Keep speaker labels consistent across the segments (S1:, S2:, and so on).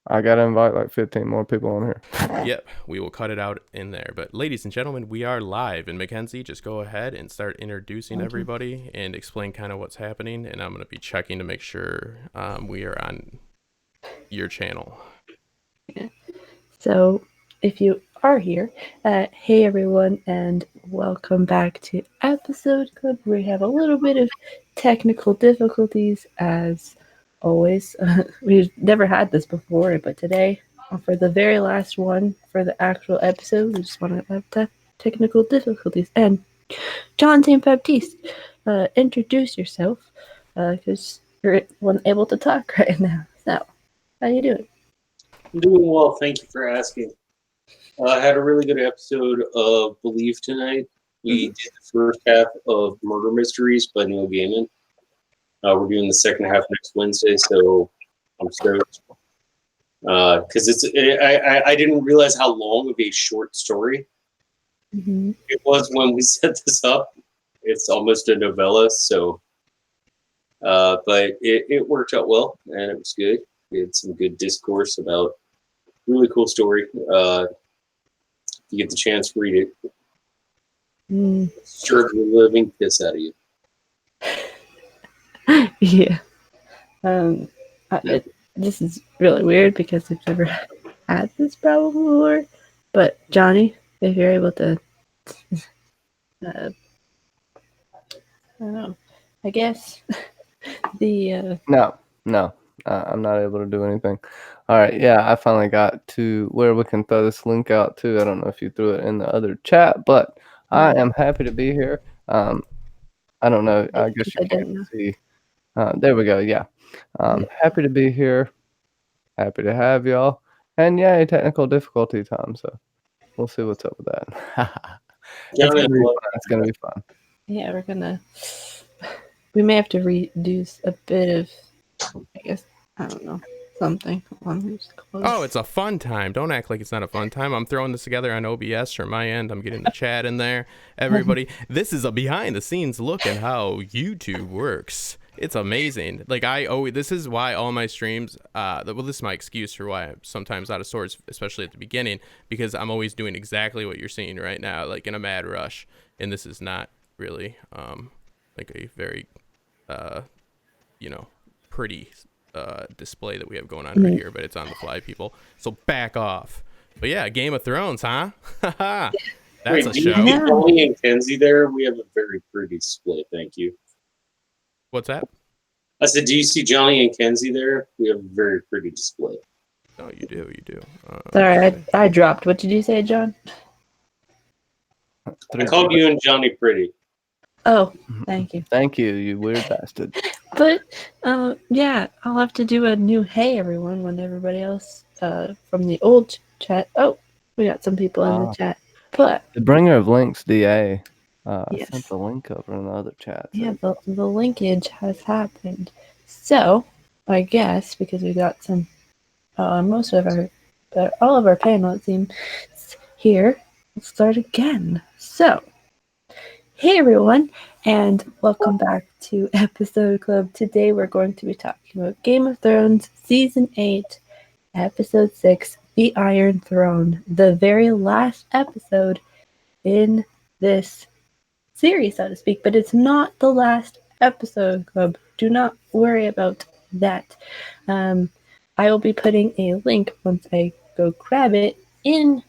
S1: I gotta invite like 15 more people on here.
S2: Yep, we will cut it out in there. But ladies and gentlemen, we are live. And Mackenzie, just go ahead and start introducing everybody and explain kind of what's happening. And I'm going to be checking to make sure we are on your channel.
S3: Yeah. So if you are here, hey everyone, and welcome back to Episode Club. We have a little bit of technical difficulties as always. We've never had this before, but today, for the very last one for the actual episode, we just want to have technical difficulties. And John St. Baptiste, introduce yourself, because you're unable to talk right now. So, how you doing?
S4: I'm doing well, thank you for asking. I had a really good episode of Believe tonight. We did the first half of Murder Mysteries by Neil Gaiman. We're doing the second half next Wednesday, so I'm stoked. Because I didn't realize how long of a short story it was when we set this up. It's almost a novella, so but it worked out well, and it was good. We had some good discourse about really cool story. If you get the chance, read it. Sure, the living piss out of you.
S3: Yeah. This is really weird because we've never had this problem before. But Johnny, if you're able to, I don't know. I guess the
S1: No, I'm not able to do anything. All right, yeah, I finally got to where we can throw this link out too. I don't know if you threw it in the other chat, but I am happy to be here. I don't know. I guess you can't see. There we go. Yeah. Happy to be here. Happy to have y'all. And yeah, technical difficulty time. So we'll see what's up with that. It's gonna be fun.
S3: Yeah, we may have to reduce a bit of, I guess, I don't know, something.
S2: Oh, it's a fun time. Don't act like it's not a fun time. I'm throwing this together on OBS from my end. I'm getting the chat in there. Everybody, this is a behind the scenes look at how YouTube works. It's amazing. Like this is why all my streams, this is my excuse for why I'm sometimes out of sorts, especially at the beginning, because I'm always doing exactly what you're seeing right now, like in a mad rush. And this is not really like a very, pretty display that we have going on right here, but it's on the fly, people. So back off. But yeah, Game of Thrones, huh? That's
S4: Wait,
S2: a show.
S4: You Johnny and Kenzie there? We have a very pretty display, thank you.
S2: What's that?
S4: I said, do you see Johnny and Kenzie there? We have a very pretty display.
S2: Oh, you do.
S3: Sorry, I dropped. What did you say, John?
S4: I called you and Johnny pretty.
S3: Oh, thank you.
S1: Thank you, you weird bastard.
S3: But, yeah, I'll have to do a new hey, everyone, when everybody else from the old chat. Oh, we got some people in the chat. But
S1: the bringer of links, DA,
S3: yes.
S1: sent the link over in the other chat. So.
S3: Yeah, the linkage has happened. So, I guess, because we got some, all of our panel, it seems, here, we'll start again. So, hey everyone, and welcome back to Episode Club. Today we're going to be talking about Game of Thrones Season 8, Episode 6, The Iron Throne, the very last episode in this series, so to speak, but it's not the last episode, Club. Do not worry about that. I will be putting a link once I go grab it in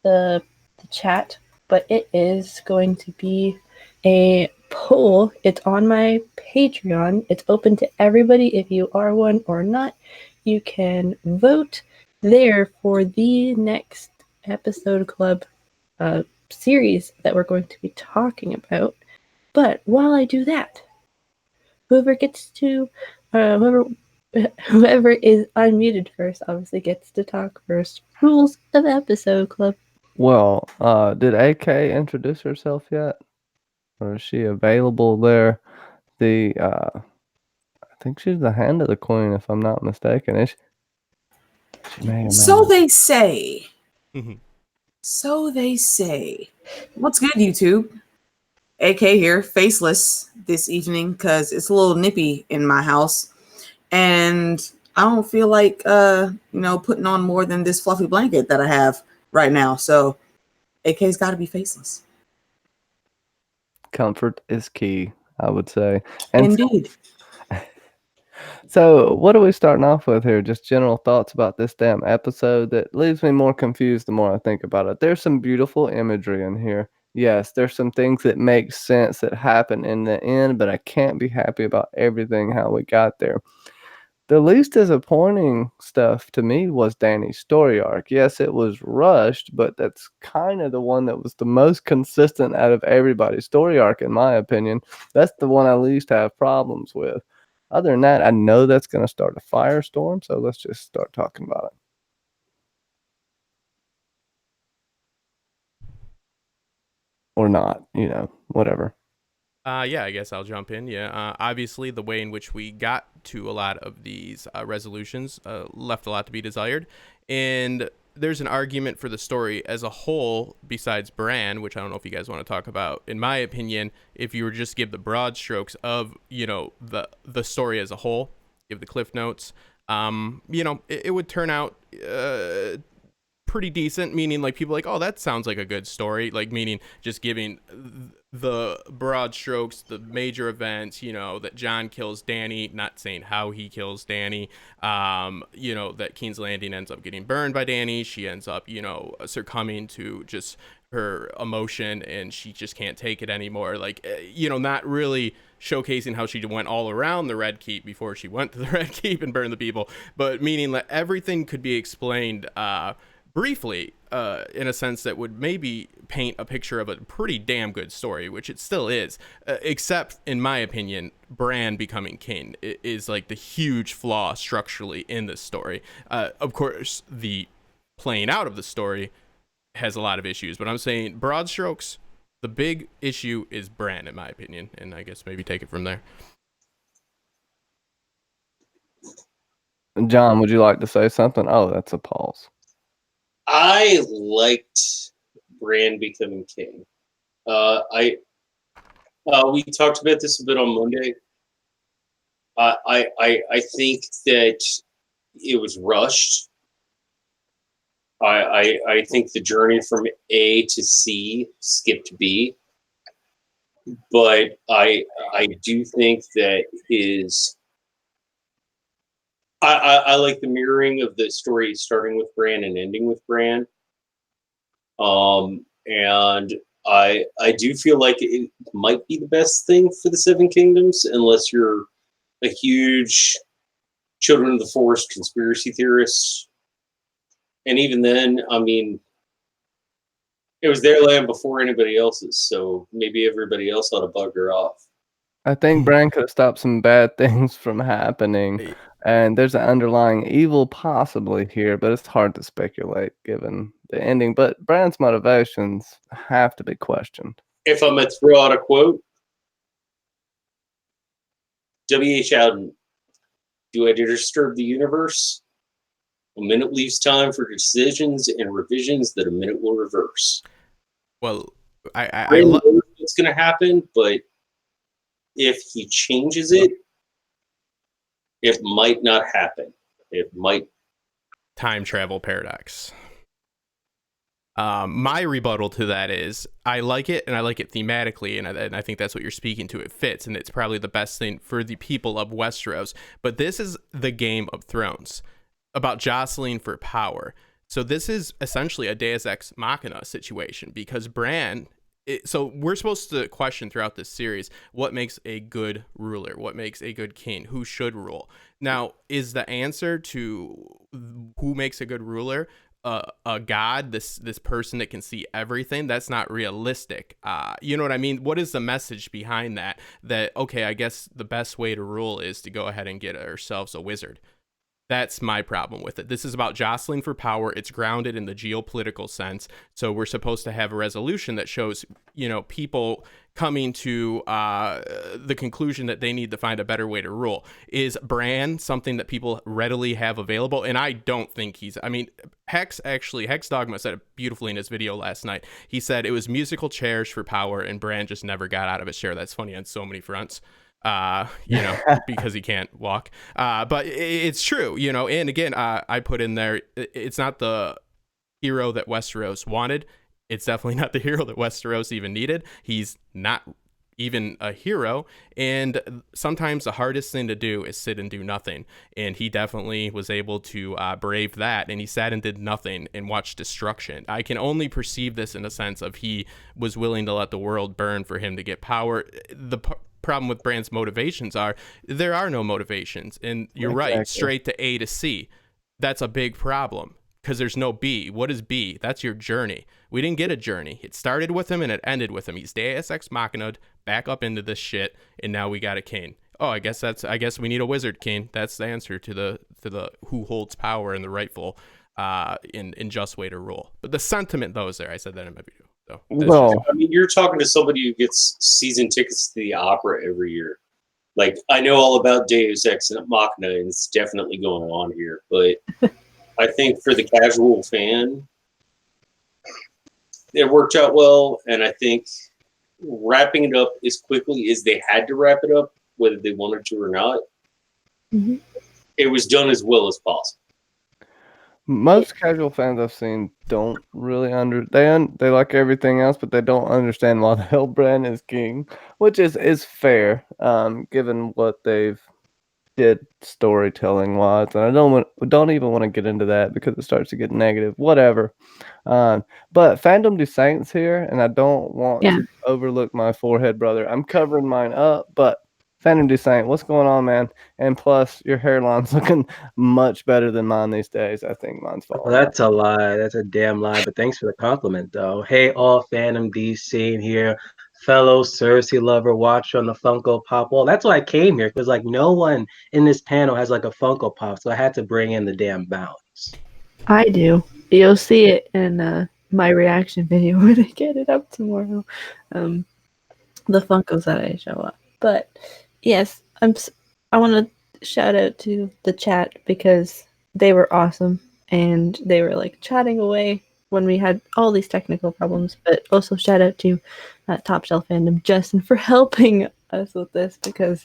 S3: the chat, but it is going to be a poll. It's on my Patreon. It's open to everybody. If you are one or not, you can vote there for the next Episode Club series that we're going to be talking about. But while I do that, whoever is unmuted first obviously gets to talk first. Rules of Episode Club.
S1: Well, did AK introduce herself yet? Or is she available there? I think she's the hand of the queen, if I'm not mistaken.
S5: So they say. So they say. What's good, YouTube? AK here, faceless this evening because it's a little nippy in my house. And I don't feel like putting on more than this fluffy blanket that I have right now. So AK's got to be faceless.
S1: Comfort is key, I would say. And
S5: Indeed.
S1: so what are we starting off with here? Just general thoughts about this damn episode that leaves me more confused the more I think about it. There's some beautiful imagery in here. Yes, there's some things that make sense that happen in the end, but I can't be happy about everything how we got there. The least disappointing stuff to me was Danny's story arc. Yes, it was rushed, but that's kind of the one that was the most consistent out of everybody's story arc, in my opinion. That's the one I least have problems with. Other than that, I know that's going to start a firestorm, so let's just start talking about it. Or not, whatever.
S2: Yeah, I guess I'll jump in. Yeah, obviously the way in which we got to a lot of these resolutions left a lot to be desired, and there's an argument for the story as a whole besides Bran, which I don't know if you guys want to talk about. In my opinion, if you were just give the broad strokes of the story as a whole, give the cliff notes, it would turn out pretty decent, meaning like people like, oh, that sounds like a good story, like meaning just giving the broad strokes, the major events, that Jon kills Dany, not saying how he kills Dany, that King's Landing ends up getting burned by Dany, she ends up, succumbing to just her emotion and she just can't take it anymore, like, not really showcasing how she went all around the Red Keep before she went to the Red Keep and burned the people, but meaning that everything could be explained briefly, in a sense that would maybe paint a picture of a pretty damn good story, which it still is, except in my opinion, Bran becoming king is like the huge flaw structurally in this story. Of course, the playing out of the story has a lot of issues, but I'm saying broad strokes, the big issue is Bran, in my opinion, and I guess maybe take it from there.
S1: John, would you like to say something? Oh, that's a pause.
S4: I liked Bran becoming king. We talked about this a bit on Monday. I think that it was rushed. I think the journey from A to C skipped B. But I do think that I like the mirroring of the story starting with Bran and ending with Bran. And I do feel like it might be the best thing for the Seven Kingdoms, unless you're a huge Children of the Forest conspiracy theorist. And even then, I mean, it was their land before anybody else's, so maybe everybody else ought to bugger off.
S1: I think Bran could have stopped some bad things from happening, and there's an underlying evil possibly here, but it's hard to speculate given the ending. But Bran's motivations have to be questioned.
S4: If I'm going to throw out a quote, W.H. Auden, do I disturb the universe? A minute leaves time for decisions and revisions that a minute will reverse.
S2: Well,
S4: I know what's going to happen, but if he changes it, it might not happen. It might.
S2: Time travel paradox. My rebuttal to that is I like it, and I like it thematically, and I think that's what you're speaking to. It fits, and it's probably the best thing for the people of Westeros. But this is the Game of Thrones, about jostling for power. So this is essentially a Deus Ex Machina situation, because Bran... So we're supposed to question throughout this series what makes a good ruler, what makes a good king, who should rule. Now, is the answer to who makes a good ruler a god, this person that can see everything? That's not realistic. You know what I mean? What is the message behind that? That, okay, I guess the best way to rule is to go ahead and get ourselves a wizard. That's my problem with it. This is about jostling for power. It's grounded in the geopolitical sense. So we're supposed to have a resolution that shows, people coming to the conclusion that they need to find a better way to rule. Is Bran something that people readily have available? And I don't think Hex Dogma said it beautifully in his video last night. He said it was musical chairs for power, and Bran just never got out of his chair. That's funny on so many fronts. because he can't walk. But it's true, and again, I put in there, it's not the hero that Westeros wanted. It's definitely not the hero that Westeros even needed. He's not even a hero, and sometimes the hardest thing to do is sit and do nothing, and he definitely was able to brave that, and he sat and did nothing and watched destruction. I can only perceive this in a sense of he was willing to let the world burn for him to get power. The problem with Bran's motivations there are no motivations, and you're right, straight to A to C. That's a big problem because there's no B. What is B? That's your journey. We didn't get a journey. It started with him and it ended with him. He's Deus Ex Machina'd back up into this shit, and now we got a king. Oh, I guess we need a wizard king. That's the answer to the who holds power and the rightful in just way to rule. But the sentiment though is there. I said that in my video. So
S1: No,
S4: I mean, you're talking to somebody who gets season tickets to the opera every year. Like, I know all about Deus Ex Machina, and it's definitely going on here. But I think for the casual fan, it worked out well. And I think wrapping it up as quickly as they had to wrap it up, whether they wanted to or not, it was done as well as possible.
S1: most casual fans I've seen don't really they like everything else, but they don't understand why the hell Bran is king, which is fair, given what they've did storytelling wise. And I don't even want to get into that because it starts to get negative. Whatever. But Fandom do Saints here, and I don't want to overlook my forehead, brother. I'm covering mine up, but Phantom Saint, what's going on, man? And plus, your hairline's looking much better than mine these days. I think mine's falling.
S6: Well, that's a lie. That's a damn lie. But thanks for the compliment, though. Hey, all Phantom DC here, fellow Cersei lover, watcher on the Funko Pop wall. That's why I came here, because like no one in this panel has like a Funko Pop, so I had to bring in the damn bounce.
S3: I do. You'll see it in my reaction video when I get it up tomorrow. The Funkos that I show up, but. Yes, I want to shout out to the chat because they were awesome and they were like chatting away when we had all these technical problems. But also shout out to Top Shelf Fandom Justin for helping us with this because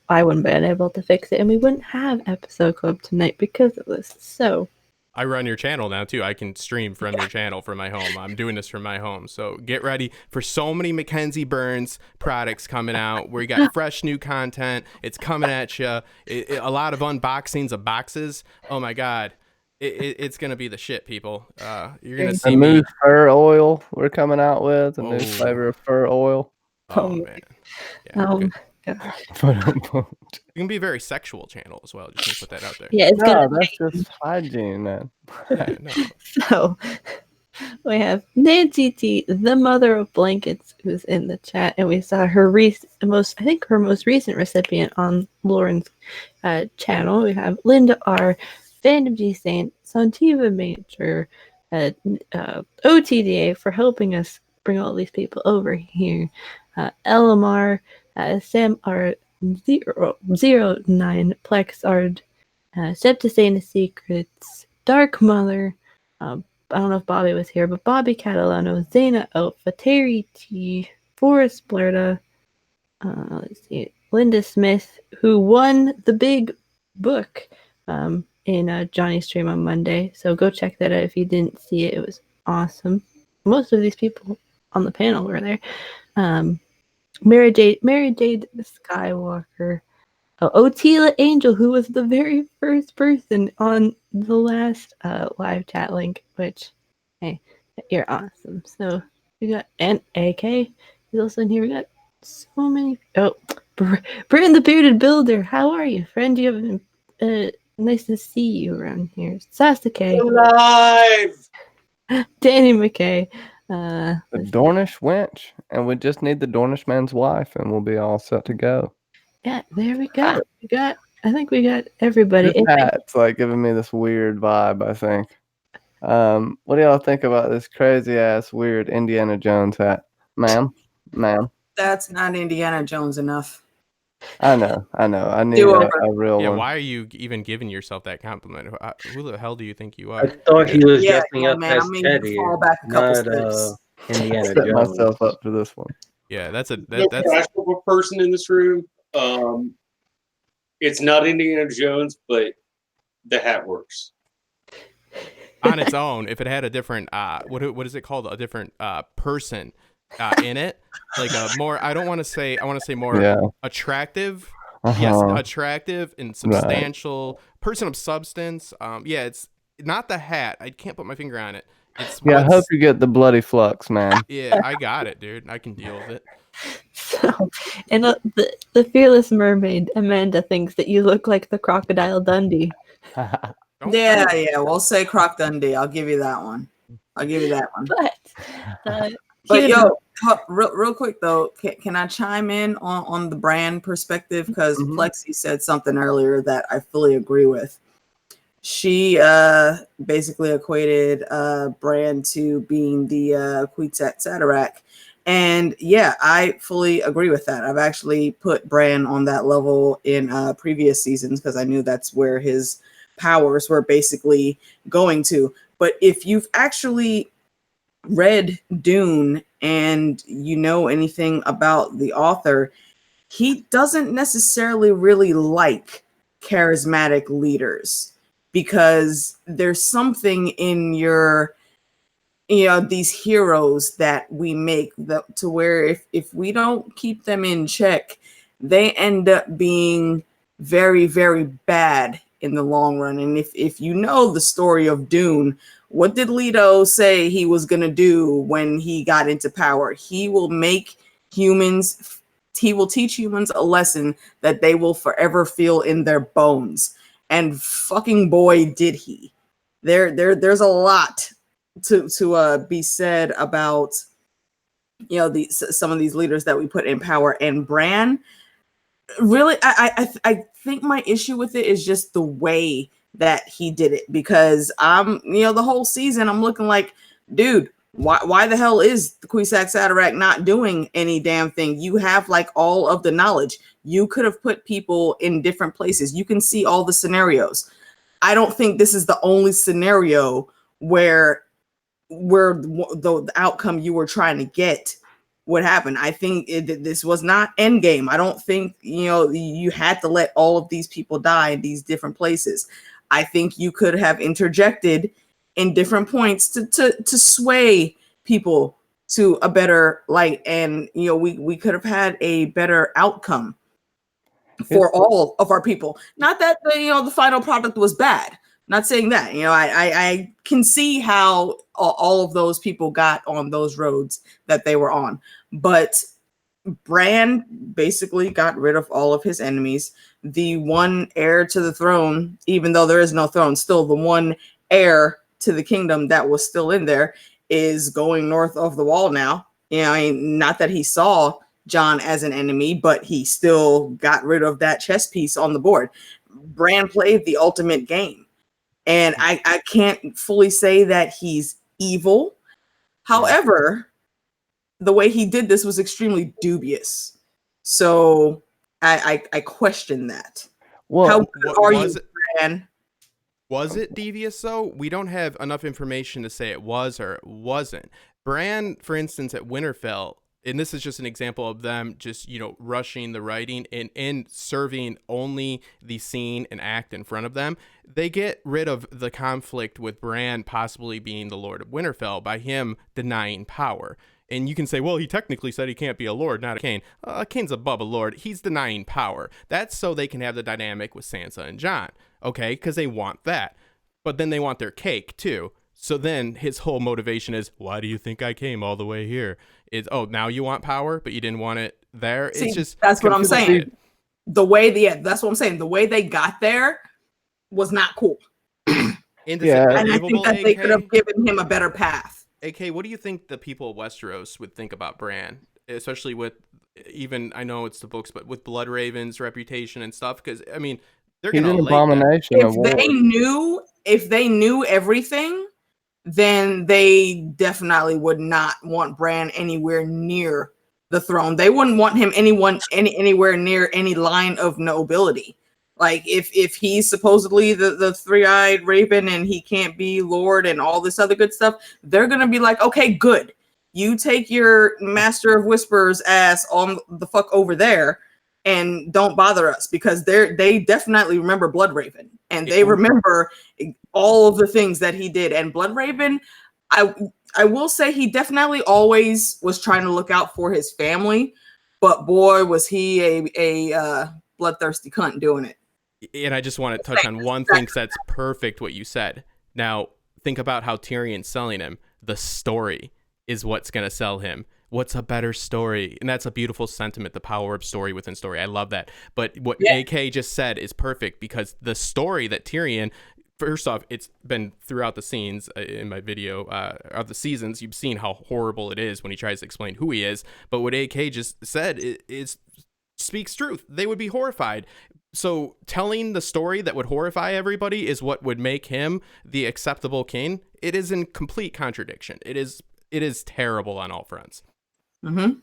S3: I wouldn't have been able to fix it and we wouldn't have episode club tonight because of this. So
S2: I run your channel now too. I can stream from your channel from my home. I'm doing this from my home. So get ready for so many Mackenzie Burns products coming out. We got fresh new content. It's coming at you. A lot of unboxings of boxes. Oh my God. It's going to be the shit, people. You're going to see
S1: a new fur oil we're coming out with. A new flavor of fur oil.
S2: Oh man. Yeah, it can be a very sexual channel as well. Just to put that out there.
S3: Yeah,
S1: that's just hygiene, man.
S2: Yeah, no.
S3: So we have Nancy T, the mother of blankets, who's in the chat, and we saw her most recent recipient on Lauren's channel. We have Linda R, Fandom G Saint, Santiva Major, OTDA for helping us bring all these people over here. Elamar, Sam R 09, Plexard, Septicena Secrets, Dark Mother. I don't know if Bobby was here, but Bobby Catalano, Zena Alpha, Terry T, Forrest Blerda, let's see, Linda Smith, who won the big book in Johnny's stream on Monday. So go check that out if you didn't see it. It was awesome. Most of these people on the panel were there. Mary Jade Skywalker, Otila Angel, who was the very first person on the last live chat link, which, hey, you're awesome. So we got, and AK is also in here. We got so many. Oh, Britain the Bearded Builder, how are you, friend? You have nice to see you around here. Sasuke,
S4: Alive!
S3: Danny McKay.
S1: The Dornish wench, and we just need the Dornish man's wife, and we'll be all set to go.
S3: Yeah, there we go. I think we got everybody.
S1: It's like giving me this weird vibe, I think. What do y'all think about this crazy ass weird Indiana Jones hat? Ma'am?
S5: That's not Indiana Jones enough.
S1: I know. I need a real one.
S2: Why are you even giving yourself that compliment? Who the hell do you think you are?
S6: I thought he was dressing up
S5: man,
S6: as
S5: I mean,
S6: Teddy,
S5: fall back a couple
S6: not
S5: steps.
S6: Indiana
S1: Set
S6: Jones.
S1: myself up for this one.
S2: Yeah, that's
S4: Casual person in this room. It's not Indiana Jones, but the hat works.
S2: On its own, if it had a different what is it called, a different person in it, like a more, I want to say more attractive. Yes, attractive and substantial person of substance. Yeah, it's not the hat. I can't put my finger on it. It's
S1: I hope you get the bloody flux, man.
S2: Yeah, I got it, dude. I can deal with it.
S3: So, and the fearless mermaid Amanda thinks that you look like the Crocodile Dundee.
S5: Yeah, we'll say Croc Dundee. I'll give you that one. But yo, real quick though, can I chime in on the brand perspective? Because Plexi said something earlier that I fully agree with. She basically equated Bran to being the Kwisatz Haderach. And yeah, I fully agree with that. I've actually put Bran on that level in previous seasons because I knew that's where his powers were basically going to. But if you've actually read Dune and you know anything about the author, he doesn't necessarily really like charismatic leaders because there's something in these heroes that we make to where if we don't keep them in check, they end up being very, very bad in the long run. And if you know the story of Dune, what did Leto say he was going to do when he got into power? He will teach humans a lesson that they will forever feel in their bones. And fucking boy, did he. There's a lot to be said about some of these leaders that we put in power. And Bran, really, I think my issue with it is just the way that he did it, because the whole season I'm looking like, dude, why the hell is the Kwisatz Haderach not doing any damn thing? You have like all of the knowledge. You could have put people in different places. You can see all the scenarios. I don't think this is the only scenario where the outcome you were trying to get would happen. I think this was not Endgame. I don't think you had to let all of these people die in these different places. I think you could have interjected in different points to sway people to a better light, and we could have had a better outcome for all of our people. Not that the final product was bad. Not saying that. I can see how all of those people got on those roads that they were on, but Bran basically got rid of all of his enemies. The one heir to the throne, even though there is no throne, still the one heir to the kingdom that was still in there is going north of the wall now. Not that he saw Jon as an enemy, but he still got rid of that chess piece on the board. Bran played the ultimate game. And I can't fully say that he's evil. However, the way he did this was extremely dubious. So I question that.
S1: Well,
S5: how good are you, Bran?
S2: Was it devious though? We don't have enough information to say it was or it wasn't. Bran, for instance, at Winterfell, and this is just an example of them just, rushing the writing and serving only the scene and act in front of them. They get rid of the conflict with Bran possibly being the Lord of Winterfell by him denying power. And you can say, well, he technically said he can't be a lord, not a king. A king's above a lord. He's denying power. That's so they can have the dynamic with Sansa and Jon, okay? Because they want that. But then they want their cake, too. So then his whole motivation is, why do you think I came all the way here? Now you want power, but you didn't want it there?
S5: See,
S2: it's just
S5: that's what I'm saying. That's what I'm saying. The way they got there was not cool.
S2: And
S5: I think that they could have given him a better path.
S2: AK, what do you think the people of Westeros would think about Bran? Especially with, even, I know it's the books, but with Bloodraven's reputation and stuff? Because, they're going to
S1: an abomination of war.
S5: If they knew everything, then they definitely would not want Bran anywhere near the throne. They wouldn't want him anywhere near any line of nobility. Like if he's supposedly the three-eyed raven and he can't be lord and all this other good stuff, they're gonna be like, okay, good. You take your Master of Whispers ass on the fuck over there, and don't bother us, because they definitely remember Bloodraven, and they remember all of the things that he did. And Bloodraven, I will say he definitely always was trying to look out for his family, but boy, was he a bloodthirsty cunt doing it.
S2: And I just want to touch on one thing, 'cause that's perfect what you said. Now, think about how Tyrion's selling him. The story is what's going to sell him. What's a better story? And that's a beautiful sentiment, the power of story within story. I love that. But what AK just said is perfect, because the story that Tyrion, first off, it's been throughout the scenes in my video of the seasons. You've seen how horrible it is when he tries to explain who he is. But what AK just said is speaks truth. They would be horrified. So telling the story that would horrify everybody is what would make him the acceptable king. It is in complete contradiction. It is terrible on all fronts.
S5: Mm-hmm.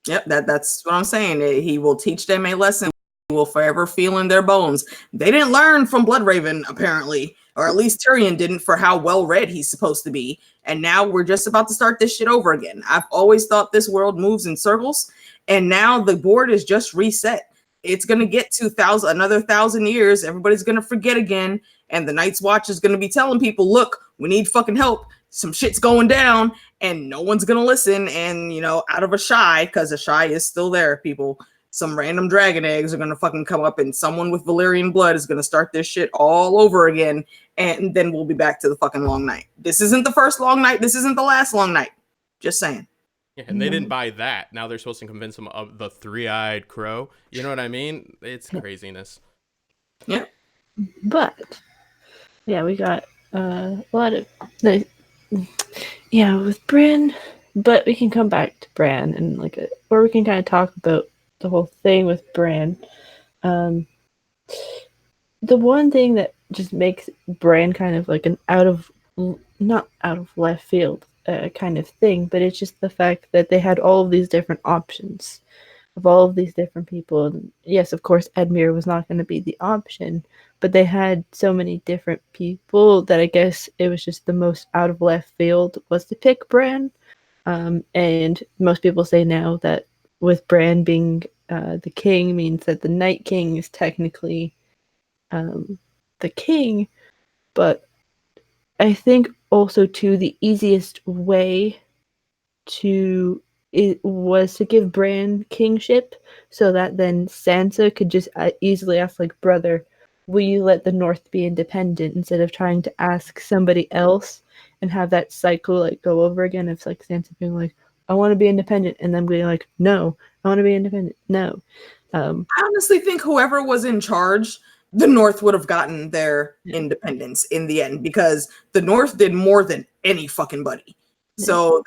S5: Yep, that's what I'm saying. He will teach them a lesson. He will forever feel in their bones. They didn't learn from Bloodraven, apparently, or at least Tyrion didn't, for how well read he's supposed to be. And now we're just about to start this shit over again. I've always thought this world moves in circles, and now the board is just reset. It's going to get to another 1,000 years. Everybody's going to forget again. And the Night's Watch is going to be telling people, look, we need fucking help. Some shit's going down, and no one's going to listen. And, out of a shy, because a shy is still there, people, some random dragon eggs are going to fucking come up, and someone with Valyrian blood is going to start this shit all over again. And then we'll be back to the fucking long night. This isn't the first long night. This isn't the last long night. Just saying.
S2: Yeah, and they didn't buy that. Now they're supposed to convince him of the three-eyed crow. You know what I mean? It's craziness.
S5: Yeah.
S3: But, yeah, we got a lot of... with Bran, but we can come back to Bran and or we can kind of talk about the whole thing with Bran. The one thing that just makes Bran kind of like an not out of left field kind of thing, but it's just the fact that they had all of these different options of all of these different people. And yes, of course, Edmure was not going to be the option, but they had so many different people that I guess it was just the most out of left field was to pick Bran. And most people say now that with Bran being the king means that the Night King is technically the king, but I think also too the easiest way was to give Bran kingship, so that then Sansa could just easily ask, brother, will you let the North be independent, instead of trying to ask somebody else and have that cycle go over again of Sansa being I want to be independent, and then being no, I want to be independent, no.
S5: I honestly think whoever was in charge, the North would have gotten their independence in the end, because the North did more than any fucking buddy. So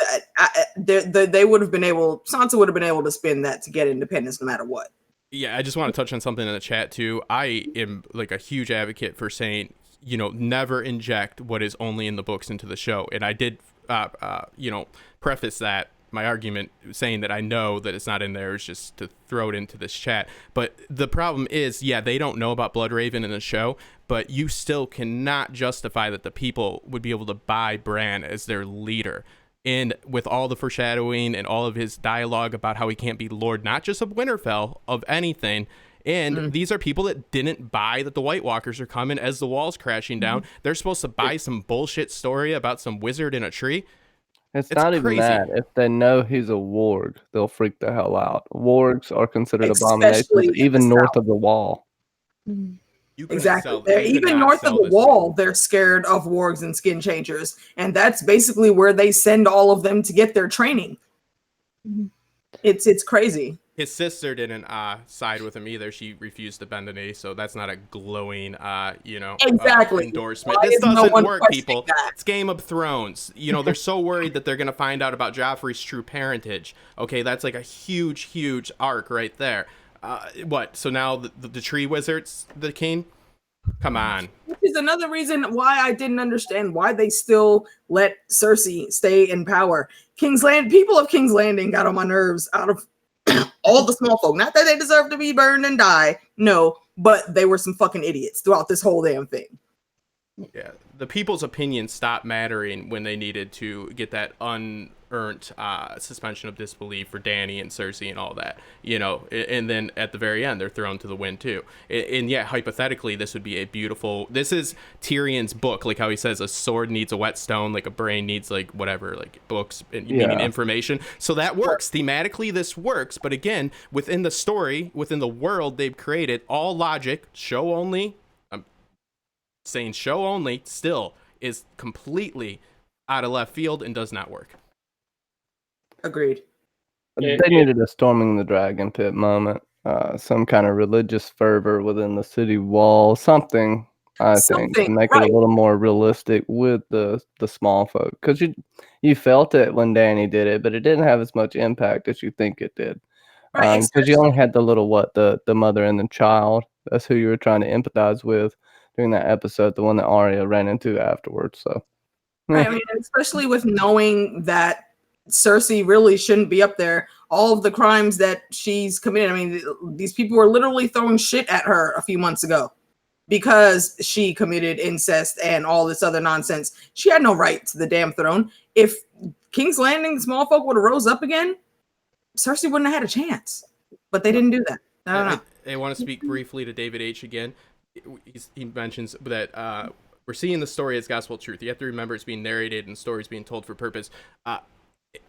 S5: that they would have been able, Sansa would have been able to spin that to get independence no matter what.
S2: Yeah, I just want to touch on something in the chat too. I am a huge advocate for saying, never inject what is only in the books into the show. And I did, preface that my argument saying that I know that it's not in there is just to throw it into this chat. But the problem is, they don't know about Bloodraven in the show, but you still cannot justify that the people would be able to buy Bran as their leader. And with all the foreshadowing and all of his dialogue about how he can't be Lord, not just of Winterfell, of anything. And these are people that didn't buy that the White Walkers are coming as the wall's crashing down. They're supposed to buy some bullshit story about some wizard in a tree.
S1: It's not even that. If they know he's a warg, they'll freak the hell out. Wargs are considered abominations, even north of the wall.
S5: Exactly. Even north of the wall, they're scared of wargs and skin changers. And that's basically where they send all of them to get their training. It's crazy.
S2: His sister didn't side with him either. She refused to bend the knee, so that's not a glowing, endorsement. This doesn't work, people. It's Game of Thrones. They're so worried that they're going to find out about Joffrey's true parentage. Okay, that's a huge, huge arc right there. What? So now the tree wizard's the king? Come on.
S5: Which is another reason why I didn't understand why they still let Cersei stay in power. People of King's Landing got on my nerves out of all the small folk. Not that they deserve to be burned and die. No, but they were some fucking idiots throughout this whole damn thing.
S2: Yeah, the people's opinion stopped mattering when they needed to get that unearned suspension of disbelief for Dany and Cersei and all that, and then at the very end they're thrown to the wind too. And yeah, hypothetically this would be a beautiful, this is Tyrion's book, like how he says a sword needs a whetstone, like a brain needs like whatever, like books and meaning information. So that works thematically, this works, but again, within the story, within the world they've created, all logic, show only, saying show only still is completely out of left field and does not work.
S5: Agreed.
S1: They needed a storming the dragon pit moment, some kind of religious fervor within the city wall, something I think to make it a little more realistic with the small folk, because you felt it when Dany did it, but it didn't have as much impact as you think it did, because you only had the little the mother and the child. That's who you were trying to empathize with during that episode, the one that Arya ran into afterwards. So,
S5: right, I mean, especially with knowing that Cersei really shouldn't be up there. All of the crimes that she's committed. I mean, these people were literally throwing shit at her a few months ago because she committed incest and all this other nonsense. She had no right to the damn throne. If King's Landing, small folk would have rose up again, Cersei wouldn't have had a chance. But they didn't do that. I don't know.
S2: I want to speak briefly to David H. again. He mentions that we're seeing the story as gospel truth. You have to remember it's being narrated and stories being told for purpose.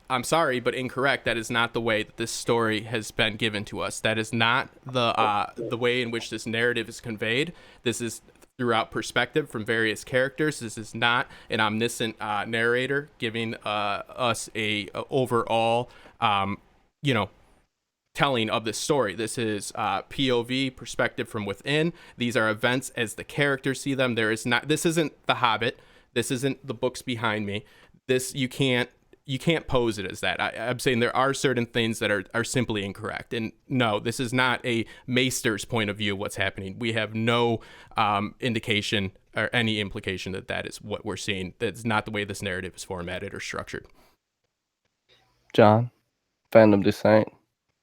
S2: I'm sorry, but incorrect. That is not the way that this story has been given to us. That is not the way in which this narrative is conveyed. This is throughout perspective from various characters. This is not an omniscient narrator giving us a overall, telling of this story. This is POV, perspective from within. These are events as the characters see them. This isn't The Hobbit. This isn't the books behind me. This you can't pose it as that. I'm saying there are certain things that are simply incorrect. And no, this is not a maester's point of view of what's happening. We have no indication or any implication that is what we're seeing. That's not the way this narrative is formatted or structured.
S1: John, Fandom Descent.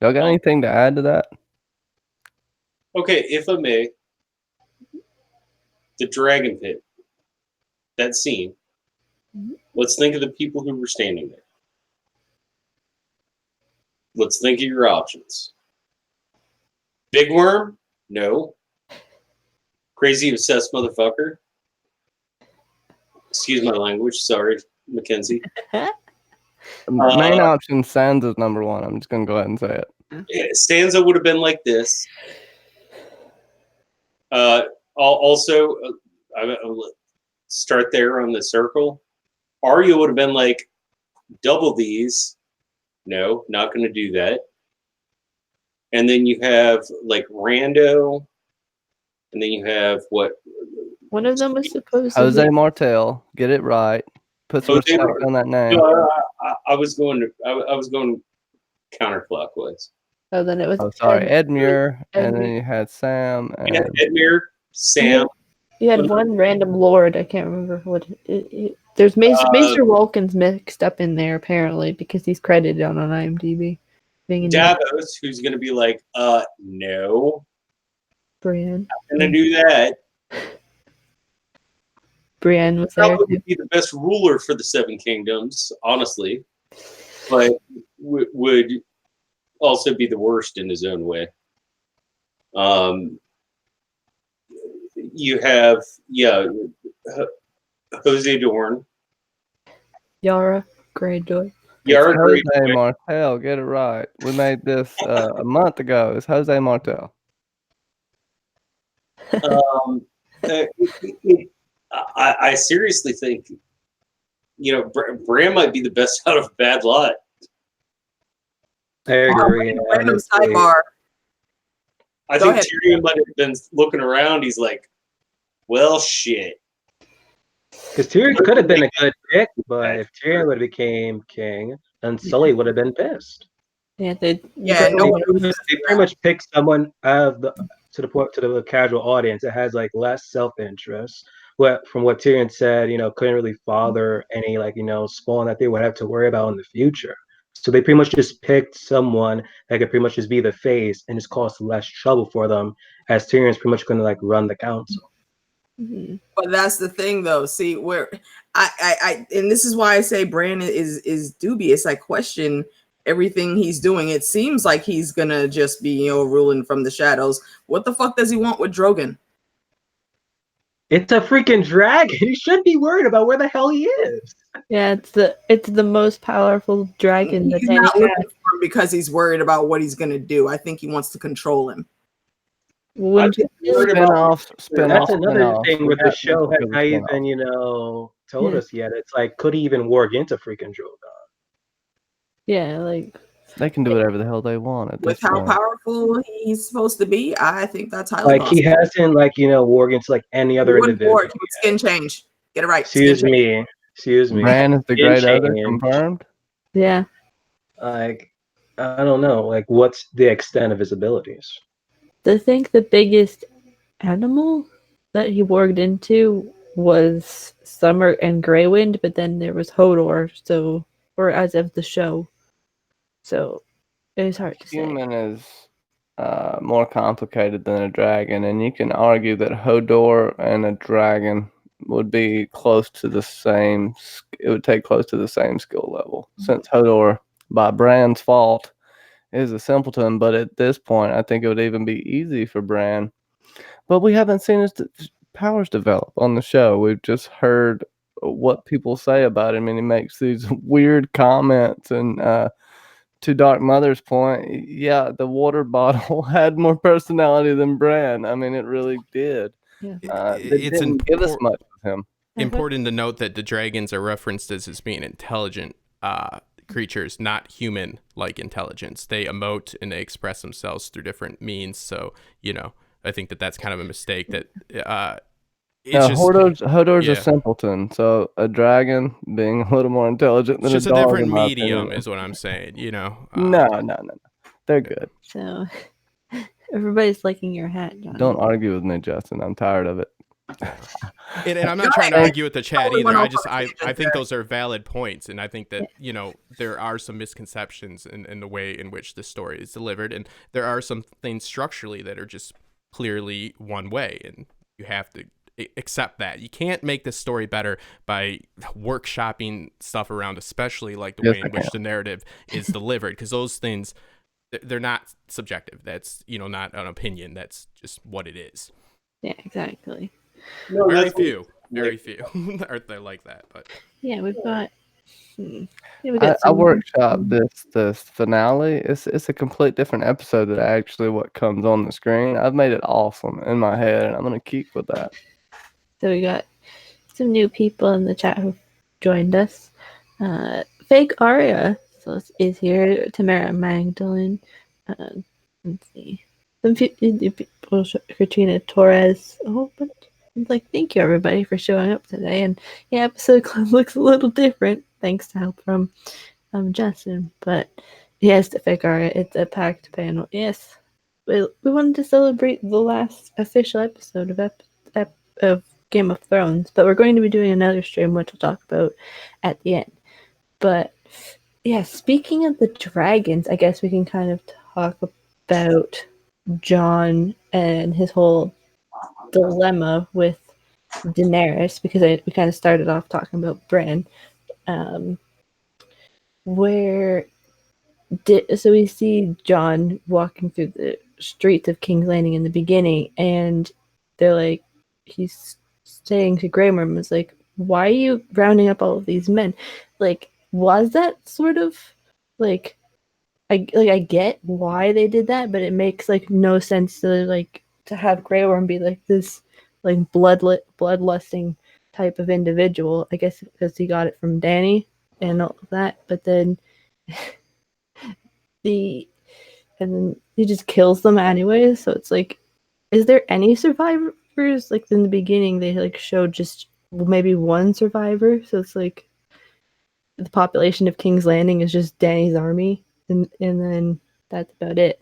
S1: Y'all got anything to add to that?
S4: Okay, if I may, the dragon pit, that scene. Let's think of the people who were standing there. Let's think of your options. Big Worm? No. Crazy obsessed motherfucker? Excuse my language. Sorry, Mackenzie.
S1: Main option, Sansa's number one. I'm just going to go ahead and say
S4: it. Sansa would have been like this. Also, start there on the circle. Arya would have been like, double these. No, not going to do that. And then you have like Rando. And then you have what?
S3: One of them was supposed to
S1: Jose
S3: be
S1: Martel. Get it right. Put some respect on that name.
S4: I was going counterclockwise.
S3: Oh, then it was.
S1: Oh, sorry, Edmure, and then you had Sam. And
S4: Edmure, Sam.
S3: You had one random lord. I can't remember what. There's Maester Vulcan's mixed up in there apparently because he's credited on IMDb.
S4: Davos, who's going to be like, no.
S3: Brienne.
S4: I'm going to do that.
S3: Brienne was there.
S4: Probably be the best ruler for the Seven Kingdoms, honestly, but would also be the worst in his own way. You have Jose Dorn,
S3: Yara Greyjoy.
S1: Yara Greyjoy. Martel, get it right. We made this a month ago. It's Jose Martel.
S4: I seriously think, Bran might be the best out of a bad lot.
S6: I agree.
S5: Random sidebar.
S4: I think Tyrion might have been looking around. He's like, well, shit.
S6: Because Tyrion could have been a good pick, but if Tyrion would have became king, then Sully would have been pissed.
S3: Yeah,
S6: they pretty much picked someone out of to the casual audience that has like less self-interest. From what Tyrion said, couldn't really father any spawn that they would have to worry about in the future. So they pretty much just picked someone that could pretty much just be the face and just cause less trouble for them, as Tyrion's pretty much going to run the council.
S5: But that's the thing, though. See, where I and this is why I say Bran is dubious. I question everything he's doing. It seems like he's gonna just be, ruling from the shadows. What the fuck does he want with Drogon?
S6: It's a freaking dragon. He should be worried about where the hell he is.
S3: Yeah, it's the most powerful dragon that
S5: He's
S3: Danny
S5: not looking
S3: had.
S5: for him because he's worried about what he's gonna do. I think he wants to control him.
S3: Wouldn't you
S4: Worried about-
S6: That's another
S1: spin-off.
S6: thing where the show has
S1: Because
S6: not
S1: of
S6: even,
S1: spin-off.
S6: told
S3: Yeah.
S6: us yet. It's like, could he even work into freaking Drogon?
S3: Yeah, like
S1: They can do whatever the hell they want at
S5: With
S1: this
S5: how
S1: point.
S5: powerful he's supposed to be, I think that's highly
S6: Like, he
S5: possible.
S6: hasn't, worked into, like, any other
S5: He wouldn't
S6: individual.
S5: work. He would skin change. Get it right. Skin
S6: Excuse me.
S1: Bran is the
S6: Skin
S1: great other
S6: change.
S1: confirmed.
S3: yeah.
S6: Like, I don't know. Like, what's the extent of his abilities?
S3: I think the biggest animal that he warged into was Summer and Greywind, but then there was Hodor, or as of the show. So it is hard to say.
S1: Human is more complicated than a dragon, and you can argue that Hodor and a dragon would be close to the same. It would take close to the same skill level, since Hodor, by Bran's fault, is a simpleton. But at this point, I think it would even be easy for Bran. But we haven't seen his powers develop on the show. We've just heard what people say about him, and he makes these weird comments. And to Dark Mother's point, yeah, the water bottle had more personality than Bran. I mean, it really did.
S3: Yeah.
S1: They didn't give us much of him.
S2: Important to note that the dragons are referenced as being intelligent creatures, not human-like intelligence. They emote and they express themselves through different means. So, I think that's kind of a mistake. That
S1: Hodor's
S2: yeah.
S1: a simpleton, so a dragon being a little more intelligent than
S2: it's just
S1: a
S2: a
S1: dog,
S2: different
S1: in my
S2: medium,
S1: opinion.
S2: is what I'm saying.
S1: No. They're good.
S3: So everybody's liking your hat, John.
S1: Don't argue with me, Justin. I'm tired of it.
S2: And I'm not trying to argue with the chat either. I think those are valid points, and I think that there are some misconceptions in the way in which the story is delivered, and there are some things structurally that are just clearly one way, and you have to accept that. You can't make this story better by workshopping stuff around, especially like the way in which the narrative is delivered, because those things, they're not subjective. That's not an opinion. That's just what it is.
S3: Yeah, exactly.
S4: No,
S2: Very
S4: that's
S2: few are there like that, but
S3: Yeah, we've got.
S1: I workshop this finale. It's a complete different episode than actually what comes on the screen. I've made it awesome in my head, and I'm gonna keep with that.
S3: So we got some new people in the chat who joined us. Fake Aria is here. Tamara Magdalene. Let's see. Some people. Katrina Torres. A whole bunch. It's like, thank you everybody for showing up today. And yeah, episode club looks a little different thanks to help from Justin. But yes, the Fake Aria. It's a packed panel. Yes, we wanted to celebrate the last official episode of Game of Thrones, but we're going to be doing another stream, which we'll talk about at the end. But yeah, speaking of the dragons, I guess we can kind of talk about Jon and his whole dilemma with Daenerys, because we kind of started off talking about Bran. So we see Jon walking through the streets of King's Landing in the beginning, and they're like, he's saying to Grey Worm, is like, why are you rounding up all of these men? Like, was that sort of like, I get why they did that, but it makes like no sense to have Grey Worm be like this like bloodlusting type of individual. I guess because he got it from Dany and all of that, but then he just kills them anyway. So it's like, is there any survivors? Like in the beginning, they like showed just maybe one survivor. So it's like the population of King's Landing is just Dany's army, and then that's about it.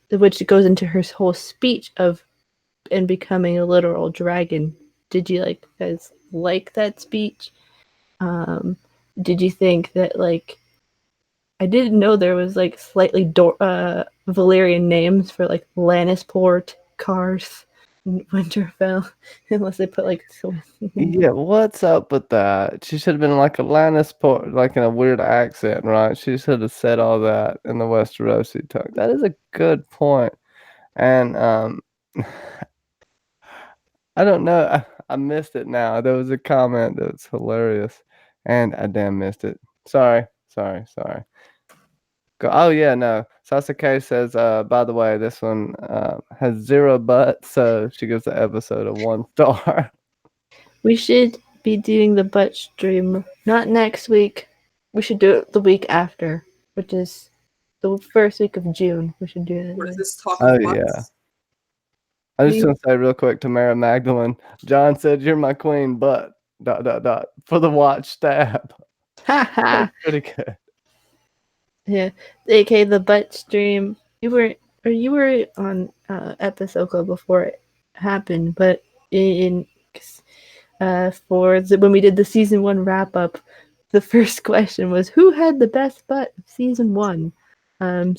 S3: Which goes into her whole speech of and becoming a literal dragon. Did you guys like that speech? Did you think that I didn't know there was slightly Valyrian names for Lannisport, cars in Winterfell unless they put like
S1: Yeah, what's up with that? She should have been like a Lannisport, like in a weird accent, right? She should have said all that in the Westerosi tongue. That is a good point. And I don't know. I missed it now. There was a comment that's hilarious, and I damn missed it. Sorry. Oh yeah, no. Sasuke says, by the way, this one has 0 butts, so she gives the episode a 1 star.
S3: we should be doing the butt stream not next week. We should do it the week after, which is the first week of June. We should do it.
S5: What is this talk
S1: Oh,
S5: of
S1: yeah.
S5: butts?
S1: I just want to say real quick to Mara Magdalene, John said, "You're my queen, but ... for the watch stab."
S3: Haha.
S1: Pretty good.
S3: Yeah. AK the butt stream. You were on episode club before it happened, but when we did the season 1 wrap up, the first question was who had the best butt of season 1.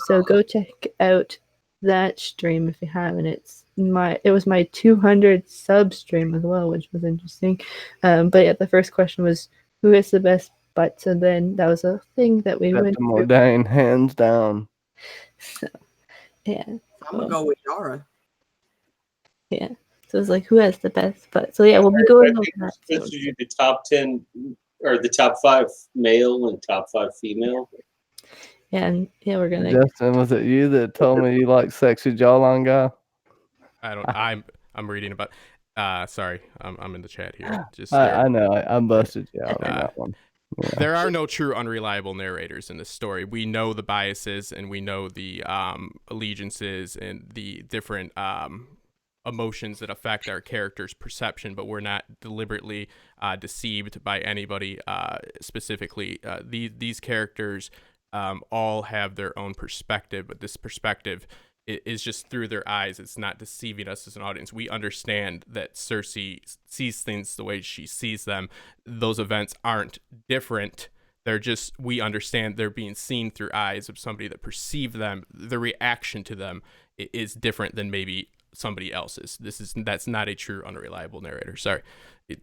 S3: So go check out that stream if you haven't. It was my 200 sub stream as well, which was interesting. But yeah, the first question was who has the best butts, and then that was a thing that we went
S1: Septim
S3: through.
S1: Ordain, hands down.
S3: So yeah,
S5: I'm gonna go with Yara.
S3: yeah. So it's like who has the best butt. So yeah, we'll be going over that.
S4: Let's do the top 10 or the top 5 male and top 5 female.
S3: Yeah, and yeah, we're gonna.
S1: Justin, was it you that told me you like sexy jawline guy?
S2: I'm reading about. Sorry, I'm in the chat here. Just
S1: I know. I busted you out on that one. Yeah.
S2: There are no true unreliable narrators in this story. We know the biases and we know the allegiances and the different emotions that affect our character's perception, but we're not deliberately deceived by anybody specifically. These characters all have their own perspective, but this perspective is just through their eyes. It's not deceiving us as an audience. We understand that Cersei sees things the way she sees them. Those events aren't different. They're just, we understand they're being seen through eyes of somebody that perceive them. The reaction to them is different than maybe somebody else's. That's not a true unreliable narrator. Sorry.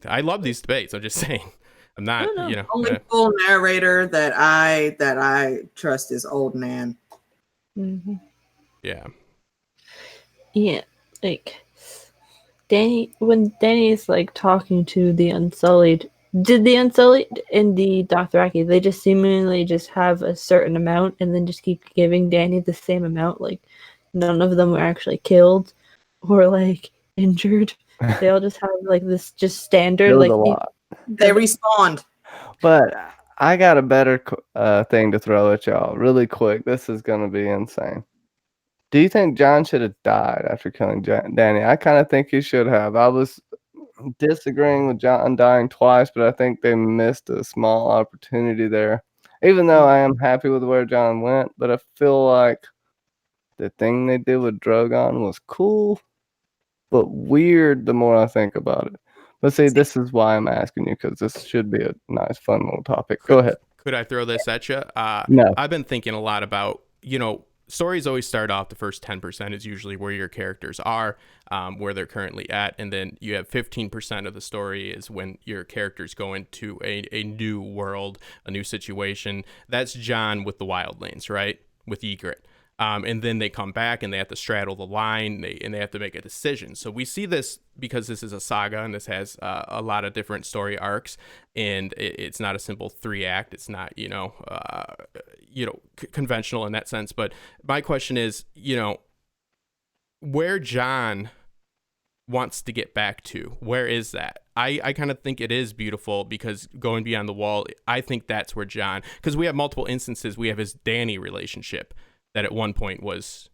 S2: I love these debates. I'm just saying. I'm not,
S5: Only full narrator that I trust is Old Nan.
S3: Mm-hmm.
S2: Yeah.
S3: Yeah, like when Danny's like talking to the Unsullied, did the Unsullied and the Dothraki, they just seemingly just have a certain amount and then just keep giving Danny the same amount? Like none of them were actually killed or like injured. They all just have like this just standard. Like
S1: a lot.
S5: They respawned.
S1: But I got a better thing to throw at y'all really quick. This is gonna be insane. Do you think John should have died after killing Danny? I kind of think he should have. I was disagreeing with John dying twice, but I think they missed a small opportunity there. Even though I am happy with where John went, but I feel like the thing they did with Drogon was cool, but weird the more I think about it. But see, this is why I'm asking you, because this should be a nice, fun little topic. Go ahead.
S2: Could I throw this at you?
S1: No.
S2: I've been thinking a lot about, stories always start off, the first 10% is usually where your characters are, where they're currently at. And then you have 15% of the story is when your characters go into a new world, a new situation. That's Jon with the wildlings, right? With Ygritte. And then they come back and they have to straddle the line and they have to make a decision. So we see this because this is a saga and this has a lot of different story arcs, and it's not a simple 3-act. It's not, conventional in that sense. But my question is, where Jon wants to get back to, where is that? I kind of think it is beautiful because going beyond the wall, I think that's where Jon, because we have multiple instances. We have his Dany relationship that at one point was,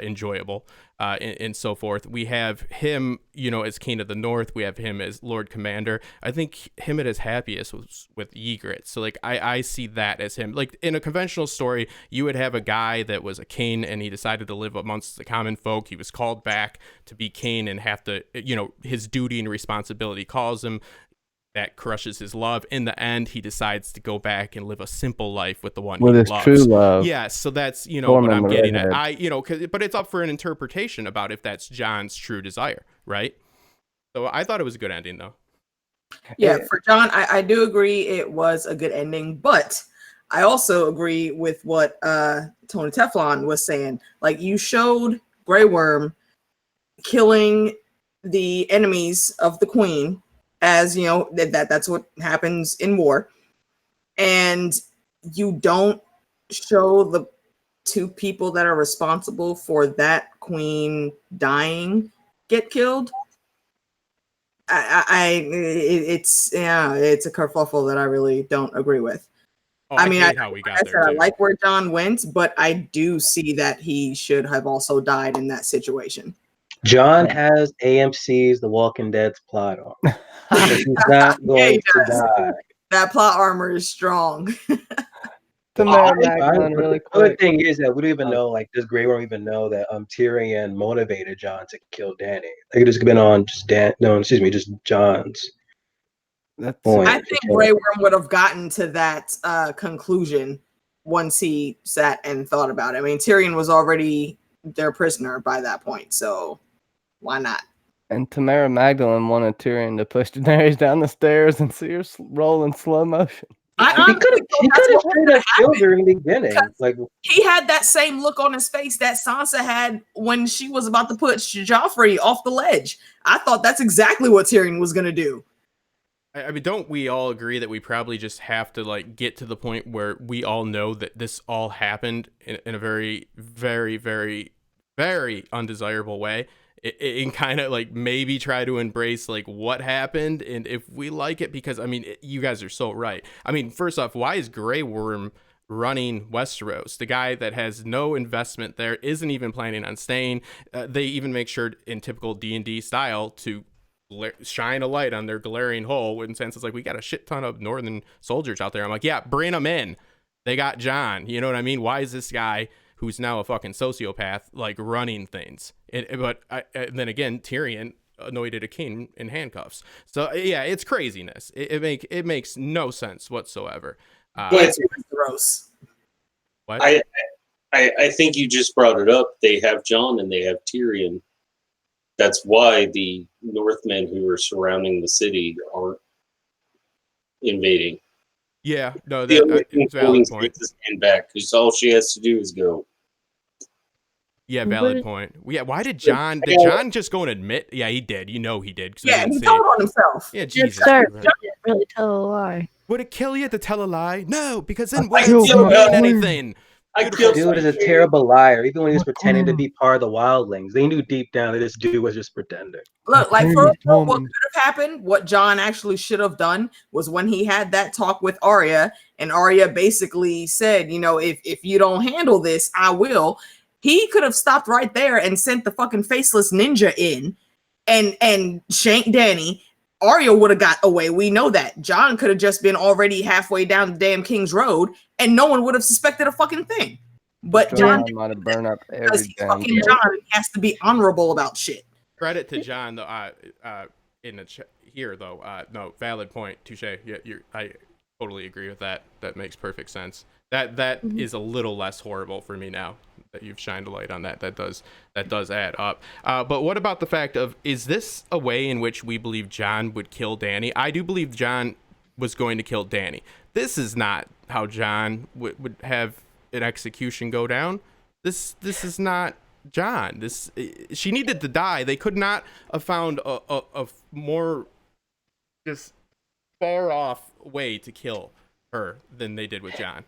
S2: enjoyable, and so forth. We have him, as King of the North. We have him as Lord Commander. I think him at his happiest was with Ygritte. So, like, I see that as him. Like, in a conventional story, you would have a guy that was a king and he decided to live amongst the common folk. He was called back to be king and have to, his duty and responsibility calls him. that crushes his love. In the end, he decides to go back and live a simple life with the one
S1: With
S2: he
S1: his
S2: loves.
S1: true love.
S2: Yeah, so that's, what
S1: Foreman
S2: I'm
S1: the
S2: getting
S1: redhead.
S2: at. But it's up for an interpretation about if that's John's true desire, right? So I thought it was a good ending, though.
S5: Yeah, for John, I do agree it was a good ending, but I also agree with what Tony Teflon was saying. Like, you showed Grey Worm killing the enemies of the Queen, as that's what happens in war, and you don't show the two people that are responsible for that Queen dying get killed. It's a kerfuffle that I really don't agree with.
S2: Oh,
S5: I mean,
S2: hate how we got there,
S5: I
S2: too.
S5: like where John went, but I do see that he should have also died in that situation.
S6: John has AMC's The Walking Dead's plot armor. He's not going to die.
S5: That plot armor is strong.
S1: Tamara
S6: The
S1: Magdalene, really
S6: other
S1: quick.
S6: thing is that we don't even know, like, does Grey Worm even know that Tyrion motivated John to kill Dany? Like, it just been on just just John's point.
S5: I think Grey Worm would have gotten to that conclusion once he sat and thought about it. I mean, Tyrion was already their prisoner by that point, so why not?
S1: And Tamara Magdalene wanted Tyrion to push Daenerys down the stairs and see her roll in slow motion.
S6: He could have straight up killed her in the beginning. Like,
S5: he had that same look on his face that Sansa had when she was about to put Joffrey off the ledge. I thought that's exactly what Tyrion was going to do.
S2: I mean, don't we all agree that we probably just have to, like, get to the point where we all know that this all happened in a very, very, very, very undesirable way? And kind of, like, maybe try to embrace, like, what happened, and if we like it, because, I mean, you guys are so right. I mean, first off, why is Grey Worm running Westeros? The guy that has no investment there isn't even planning on staying. They even make sure, in typical D&D style, to shine a light on their glaring hole, in sense it's like, we got a shit ton of northern soldiers out there. I'm like, yeah, bring them in. They got John. You know what I mean? Why is this guy, who's now a fucking sociopath, like, running things? But then again, Tyrion anointed a king in handcuffs. So yeah, it's craziness. It makes no sense whatsoever.
S4: But
S5: it's gross.
S2: What?
S4: I think you just brought it up. They have Jon and they have Tyrion. That's why the Northmen who are surrounding the city aren't invading.
S2: Yeah, no,
S4: The only
S2: that's a valid point.
S4: Gets his hand back, because all she has to do is go.
S2: Yeah, valid point. Yeah, why did John just go and admit? Yeah, he did. You know he did.
S5: Yeah, he told on himself.
S2: Yeah, Jesus.
S3: Sir, John didn't really tell a lie.
S2: Would it kill you to tell a lie? No, because then
S4: I
S2: words
S4: killed
S2: don't mean
S4: him.
S2: anything.
S6: Dude is a terrible liar. Even when he was pretending to be part of the wildlings, they knew deep down that this dude was just pretending.
S5: Look, like, for what could have happened, what John actually should have done was when he had that talk with Arya, and Arya basically said, if you don't handle this, I will. He could have stopped right there and sent the fucking faceless ninja in and shanked Dany. Arya would have got away. We know that. John could have just been already halfway down the damn King's Road, and no one would have suspected a fucking thing. But John
S1: might have burned up
S5: because
S1: every
S5: he's fucking
S1: damn
S5: John, he has to be honorable about shit.
S2: Credit to John, though. In the here, though. No, valid point. Touche. Yeah, I totally agree with that. That makes perfect sense. That is a little less horrible for me now that you've shined a light on that. That does add up. But what about the fact of, is this a way in which we believe John would kill Dany? I do believe John was going to kill Dany. This is not how John would have an execution go down. This is not John. She needed to die. They could not have found a more just fair off way to kill her than they did with John.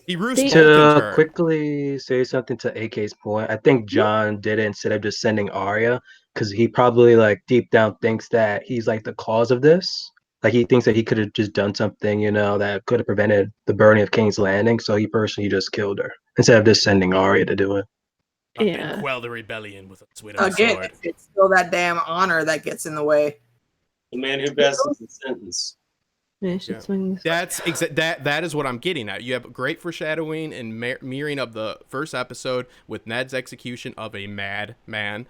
S2: He
S6: to quickly say something to AK's point, I think John did it instead of just sending Arya, because he probably, like, deep down thinks that he's, like, the cause of this. Like, he thinks that he could have just done something, that could have prevented the burning of King's Landing. So he personally just killed her instead of just sending Arya to do it.
S3: Yeah.
S2: Quell the rebellion with a sword of
S5: Again,
S2: sword.
S5: it's still that damn honor that gets in the way.
S4: The man who passes the sentence.
S2: That's that is what I'm getting at. You have great foreshadowing and mirroring of the first episode with Ned's execution of a mad man.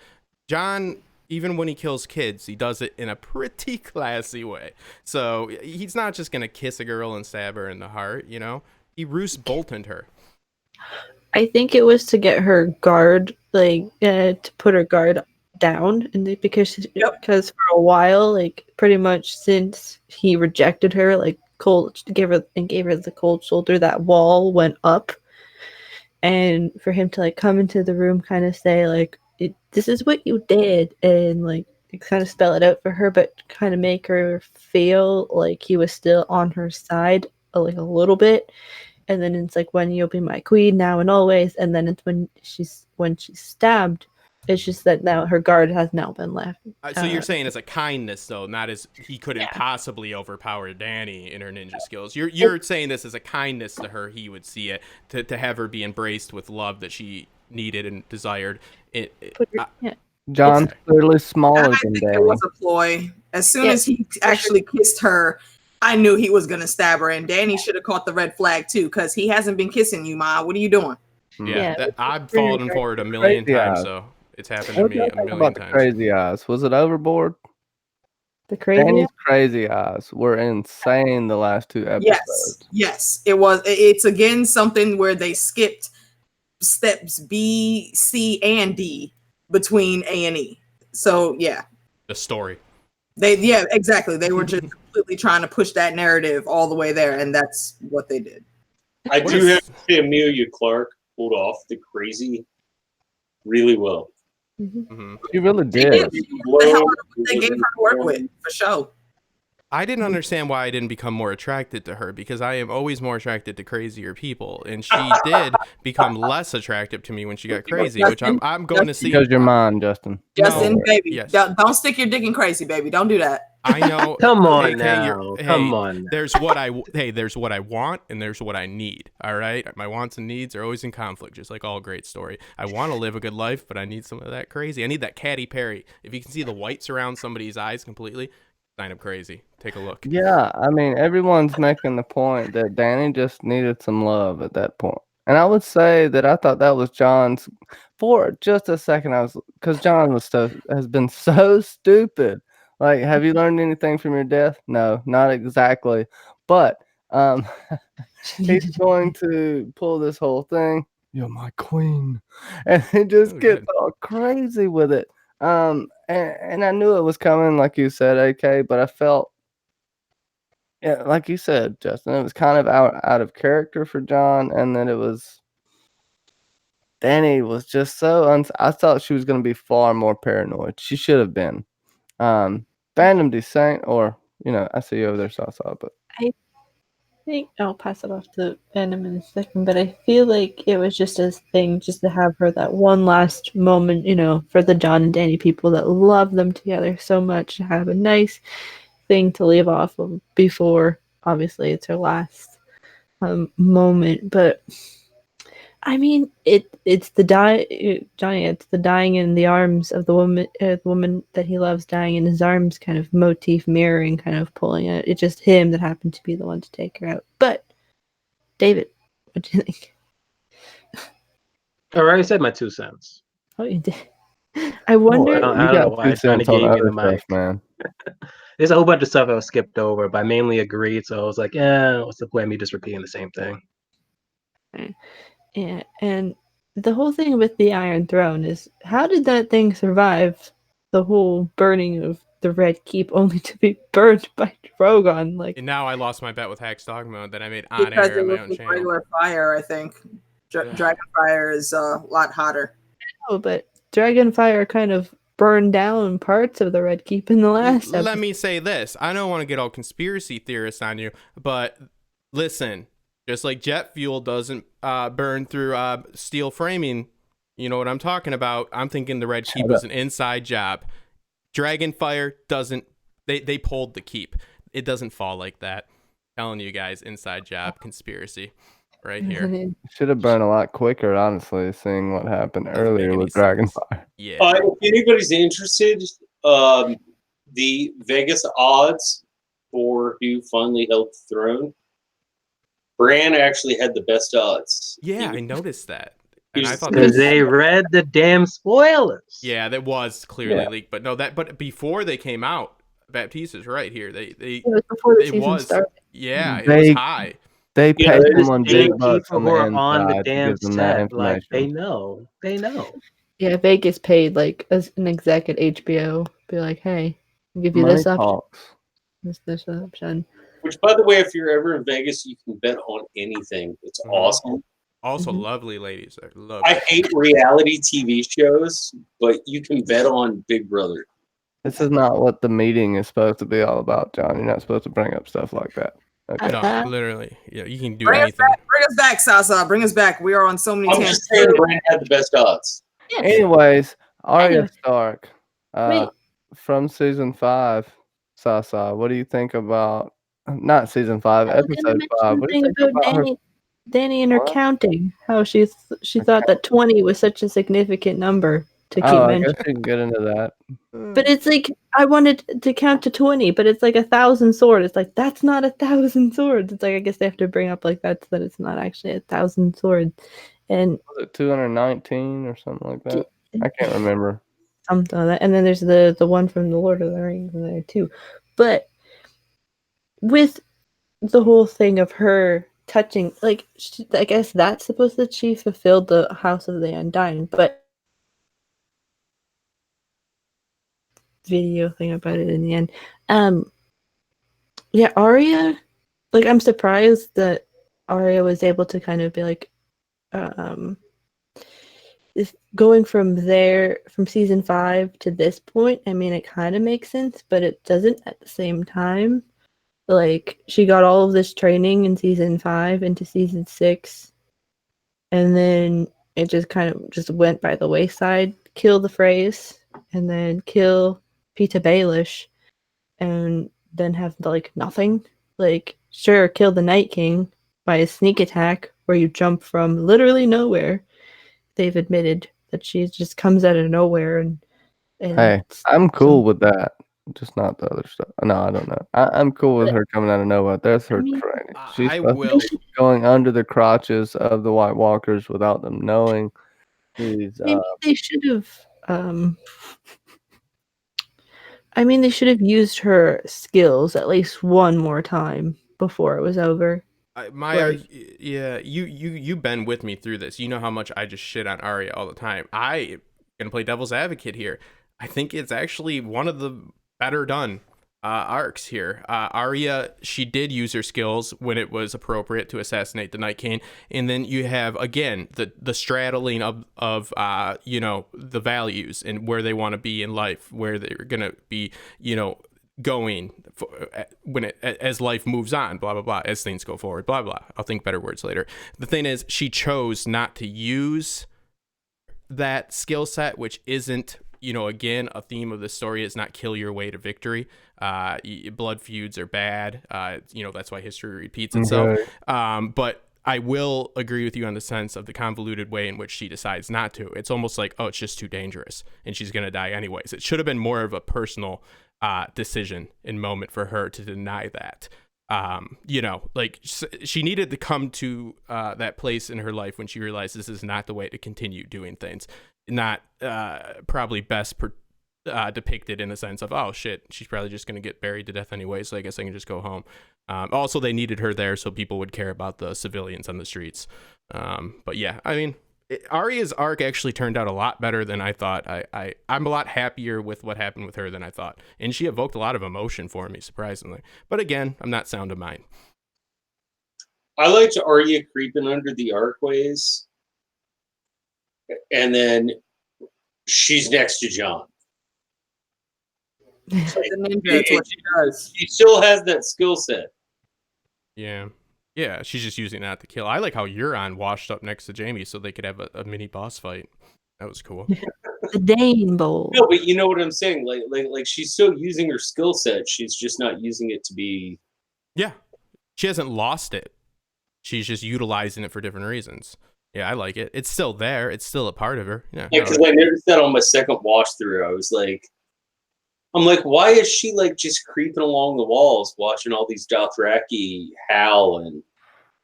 S2: John Even when he kills kids, he does it in a pretty classy way. So he's not just gonna kiss a girl and stab her in the heart, you know. He Roose Boltoned her.
S3: I think it was to get her guard, to put her guard down, and because for a while, like pretty much since he rejected her, like gave her the cold shoulder, that wall went up, and for him to like come into the room, kind of say like, "This is what you did," and like kind of spell it out for her, but kind of make her feel like he was still on her side, like a little bit. And then it's like, when you'll be my queen now and always. And then it's when she's stabbed, it's just that now her guard has now been left.
S2: So you're saying as a kindness, though, not as he couldn't possibly overpower Danny in her ninja skills. You're saying this as a kindness to her. He would see it to have her be embraced with love that she needed and desired.
S1: John's clearly smaller
S5: I
S1: than
S5: think
S1: Danny.
S5: it was a ploy. As soon as he actually kissed her, I knew he was gonna stab her, and Danny should have caught the red flag too, because he hasn't been kissing you, Ma. What are you doing?
S2: I've fallen for it a million times, so it's happened to me a million times.
S1: Crazy eyes. Was it overboard?
S3: The crazy
S1: Danny's crazy eyes were insane the last 2 episodes.
S5: Yes, it was. It's again something where they skipped steps B, C, and D between A and E. So yeah,
S2: the story.
S5: Exactly. They were just completely trying to push that narrative all the way there, and that's what they did.
S4: I do have to say, Amelia Clark pulled off the crazy really well.
S1: She really did.
S5: They gave her to work with, for sure.
S2: I didn't understand why I didn't become more attracted to her, because I am always more attracted to crazier people, and she did become less attractive to me when she got crazy, which I'm going to see.
S1: Because you're mine, Justin.
S5: Justin, baby, yes. Don't stick your dick in crazy, baby. Don't do that.
S2: I know.
S6: Come on now. Come on.
S2: There's what I want and there's what I need. All right, my wants and needs are always in conflict, just like all great story. I want to live a good life, but I need some of that crazy. I need that Katy Perry. If you can see the whites around somebody's eyes completely, sign up crazy. Take a look.
S1: Yeah, I mean, everyone's making the point that Danny just needed some love at that point. And I would say that I thought that was John's. For just a second, because John has been so stupid. Like, have you learned anything from your death? No, not exactly. But he's going to pull this whole thing. You're my queen, and he just gets all crazy with it. And I knew it was coming, like you said, AK. But I felt, like you said, Justin, it was kind of out of character for John, and then it was. Danny was just so I thought she was going to be far more paranoid. She should have been. Fandom Descent, or I see you over there, Sasa, but
S3: I think I'll pass it off to Fandom in a second. But I feel like it was just a thing, just to have her that one last moment, for the John and Danny people that love them together so much, to have a nice thing to leave off of before. Obviously, it's her last moment, but. I mean, it's the Johnny. It's the dying in the arms of the woman that he loves, dying in his arms, kind of motif mirroring, kind of pulling it. It's just him that happened to be the one to take her out. But David, what do you think?
S6: I already said my 2 cents.
S3: Oh, you did. I wonder.
S6: I don't know why Johnny gave me the mic,
S1: man.
S6: There's a whole bunch of stuff I was skipped over, but I mainly agreed. So I was like, what's the point of me just repeating the same thing?
S3: Okay. Yeah, and the whole thing with the Iron Throne is, how did that thing survive the whole burning of the Red Keep, only to be burned by Drogon?
S2: And now I lost my bet with Hack's Dogma that I made on air on my own channel.
S5: Regular fire, I think. Dragon fire is a lot hotter.
S3: Oh, but Dragonfire kind of burned down parts of the Red Keep in the last episode.
S2: Let me say this. I don't want to get all conspiracy theorists on you, but listen. Just like jet fuel doesn't burn through steel framing, you know what I'm talking about. I'm thinking the Red Keep was an inside job. Dragonfire doesn't. They pulled the keep. It doesn't fall like that. I'm telling you guys, inside job conspiracy, right here.
S1: Should have burned a lot quicker, honestly. Seeing what happened earlier with Dragonfire.
S2: Yeah.
S4: If anybody's interested, the Vegas odds for who finally held the throne. Bran actually had the best odds.
S2: Yeah, I noticed that. And I thought
S6: Because they read the damn spoilers.
S2: yeah, that was clearly
S1: Yeah.
S2: leaked. But no, but before they came out, Baptiste is right here.
S3: It was before the
S2: it
S3: season
S2: was
S3: started.
S2: yeah, it was
S1: They
S2: high.
S1: they
S4: Yeah,
S1: pay
S4: that is
S1: someone
S6: Same
S1: big bucks
S6: people
S1: on
S6: who
S1: the
S6: are on the
S1: inside to
S6: damn
S1: give them that
S6: set, like
S1: information.
S6: they know.
S3: Yeah, Vegas paid like as an exec at HBO. Be like, hey, I'll give you
S1: Money
S3: this option,
S1: talks.
S3: this option.
S4: Which, by the way, if you're ever in Vegas, you can bet on anything. It's awesome.
S2: Also,
S3: Mhm.
S2: lovely ladies. I love
S4: I
S2: it.
S4: hate reality TV shows, but you can bet on Big Brother.
S1: This is not what the meeting is supposed to be all about, John. You're not supposed to bring up stuff like that. Okay.
S2: No, literally. Yeah, you can do
S5: Bring us
S2: anything.
S5: back, Sasa. Bring us back. We are on so many
S4: I'm
S5: tangents.
S4: just saying Brand had the best odds.
S1: Anyways, Arya
S3: Anyway.
S1: Stark,
S3: Wait.
S1: from season 5, Sasa, what do you think about not season 5,
S3: I was gonna
S1: episode 5?
S3: mention
S1: What do you
S3: something
S1: think
S3: about
S1: about her?
S3: Danny and her
S1: What?
S3: counting. How she thought that 20 was such a significant number to keep
S1: Oh, I guess
S3: mentioning.
S1: you can get into that.
S3: But it's like I wanted to count to 20, but it's like 1,000 swords. It's like that's not 1,000 swords. It's like I guess they have to bring up like that so that it's not actually 1,000 swords. And
S1: Was it 219 or something like that? I can't remember.
S3: something like that. And then there's the one from the Lord of the Rings in there too. But with the whole thing of her touching, like I guess that's supposed that she fulfilled the House of the Undying, but video thing about it in the end. Yeah, Arya, like I'm surprised that Arya was able to kind of be like, going from there, from season 5 to this point. I mean, it kind of makes sense, but it doesn't at the same time. Like she got all of this training in season 5 into season 6, and then it just kind of just went by the wayside. Kill the Freys, and then kill Peeta Baelish, and then have like nothing. Like sure, kill the Night King by a sneak attack where you jump from literally nowhere. They've admitted that she just comes out of nowhere and
S1: Hey, I'm cool with that. Just not the other stuff. No, I don't know. I'm cool with her coming out of nowhere. That's her
S3: mean,
S1: training. She's
S2: I
S1: supposed
S2: will.
S1: to be going under the crotches of the White Walkers without them knowing. She's
S3: maybe they should have. I mean, they should have used her skills at least one more time before it was over.
S2: You've been with me through this. You know how much I just shit on Arya all the time. I gonna play devil's advocate here. I think it's actually one of the better done arcs here. Arya, she did use her skills when it was appropriate to assassinate the Night King, and then you have again the straddling of the values and where they want to be in life, where they're gonna be going as life moves on, blah blah blah, as things go forward, blah blah. I'll think better words later. The thing is, she chose not to use that skill set, which isn't again a theme of the story is not kill your way to victory. Blood feuds are bad. That's why history repeats itself.
S1: Okay.
S2: But I will agree with you on the sense of the convoluted way in which she decides not to. It's almost like, oh, it's just too dangerous and she's gonna die anyways. It should have been more of a personal decision and moment for her to deny that. Like she needed to come to that place in her life when she realized this is not the way to continue doing things. Not probably best depicted in the sense of, oh shit, she's probably just going to get buried to death anyway, so I guess I can just go home. Also, they needed her there so people would care about the civilians on the streets. But yeah, I mean, Arya's arc actually turned out a lot better than I thought. I'm a lot happier with what happened with her than I thought. And she evoked a lot of emotion for me, surprisingly. But again, I'm not sound of mind.
S4: I liked Arya creeping under the archways, and then she's next to John.
S5: She's a ninja, that's what she does.
S4: She still has that skill set.
S2: Yeah. Yeah, she's just using that to kill. I like how Euron washed up next to Jaime so they could have a mini boss fight. That was cool.
S3: The Dane Bowl.
S4: No, but you know what I'm saying? Like she's still using her skill set. She's just not using it to be.
S2: Yeah. She hasn't lost it. She's just utilizing it for different reasons. Yeah, I like it. It's still there. It's still a part of her. Yeah,
S4: Because I noticed that on my second watch through. I was like, why is she like just creeping along the walls, watching all these Dothraki howl and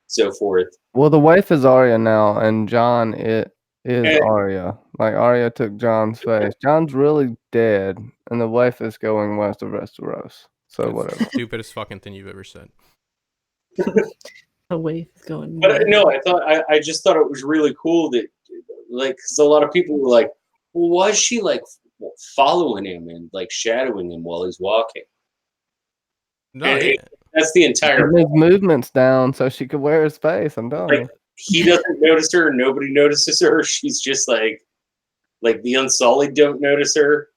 S4: so forth?
S1: Well, the wife is Arya now, and John is
S4: And-
S1: Arya. Like Arya took John's face. John's really dead, and the wife is going west of Westeros. So
S2: That's
S1: whatever.
S2: the stupidest fucking thing you've ever said.
S3: A wave is going.
S4: But no, I just thought it was really cool that, like, because a lot of people were like, well, why is she like following him and like shadowing him while he's walking?
S2: No,
S4: And
S2: yeah.
S4: that's the entire.
S1: Move movements down so she could wear his face. I'm telling you.
S4: He doesn't notice her. Nobody notices her. She's just like the Unsullied don't notice her.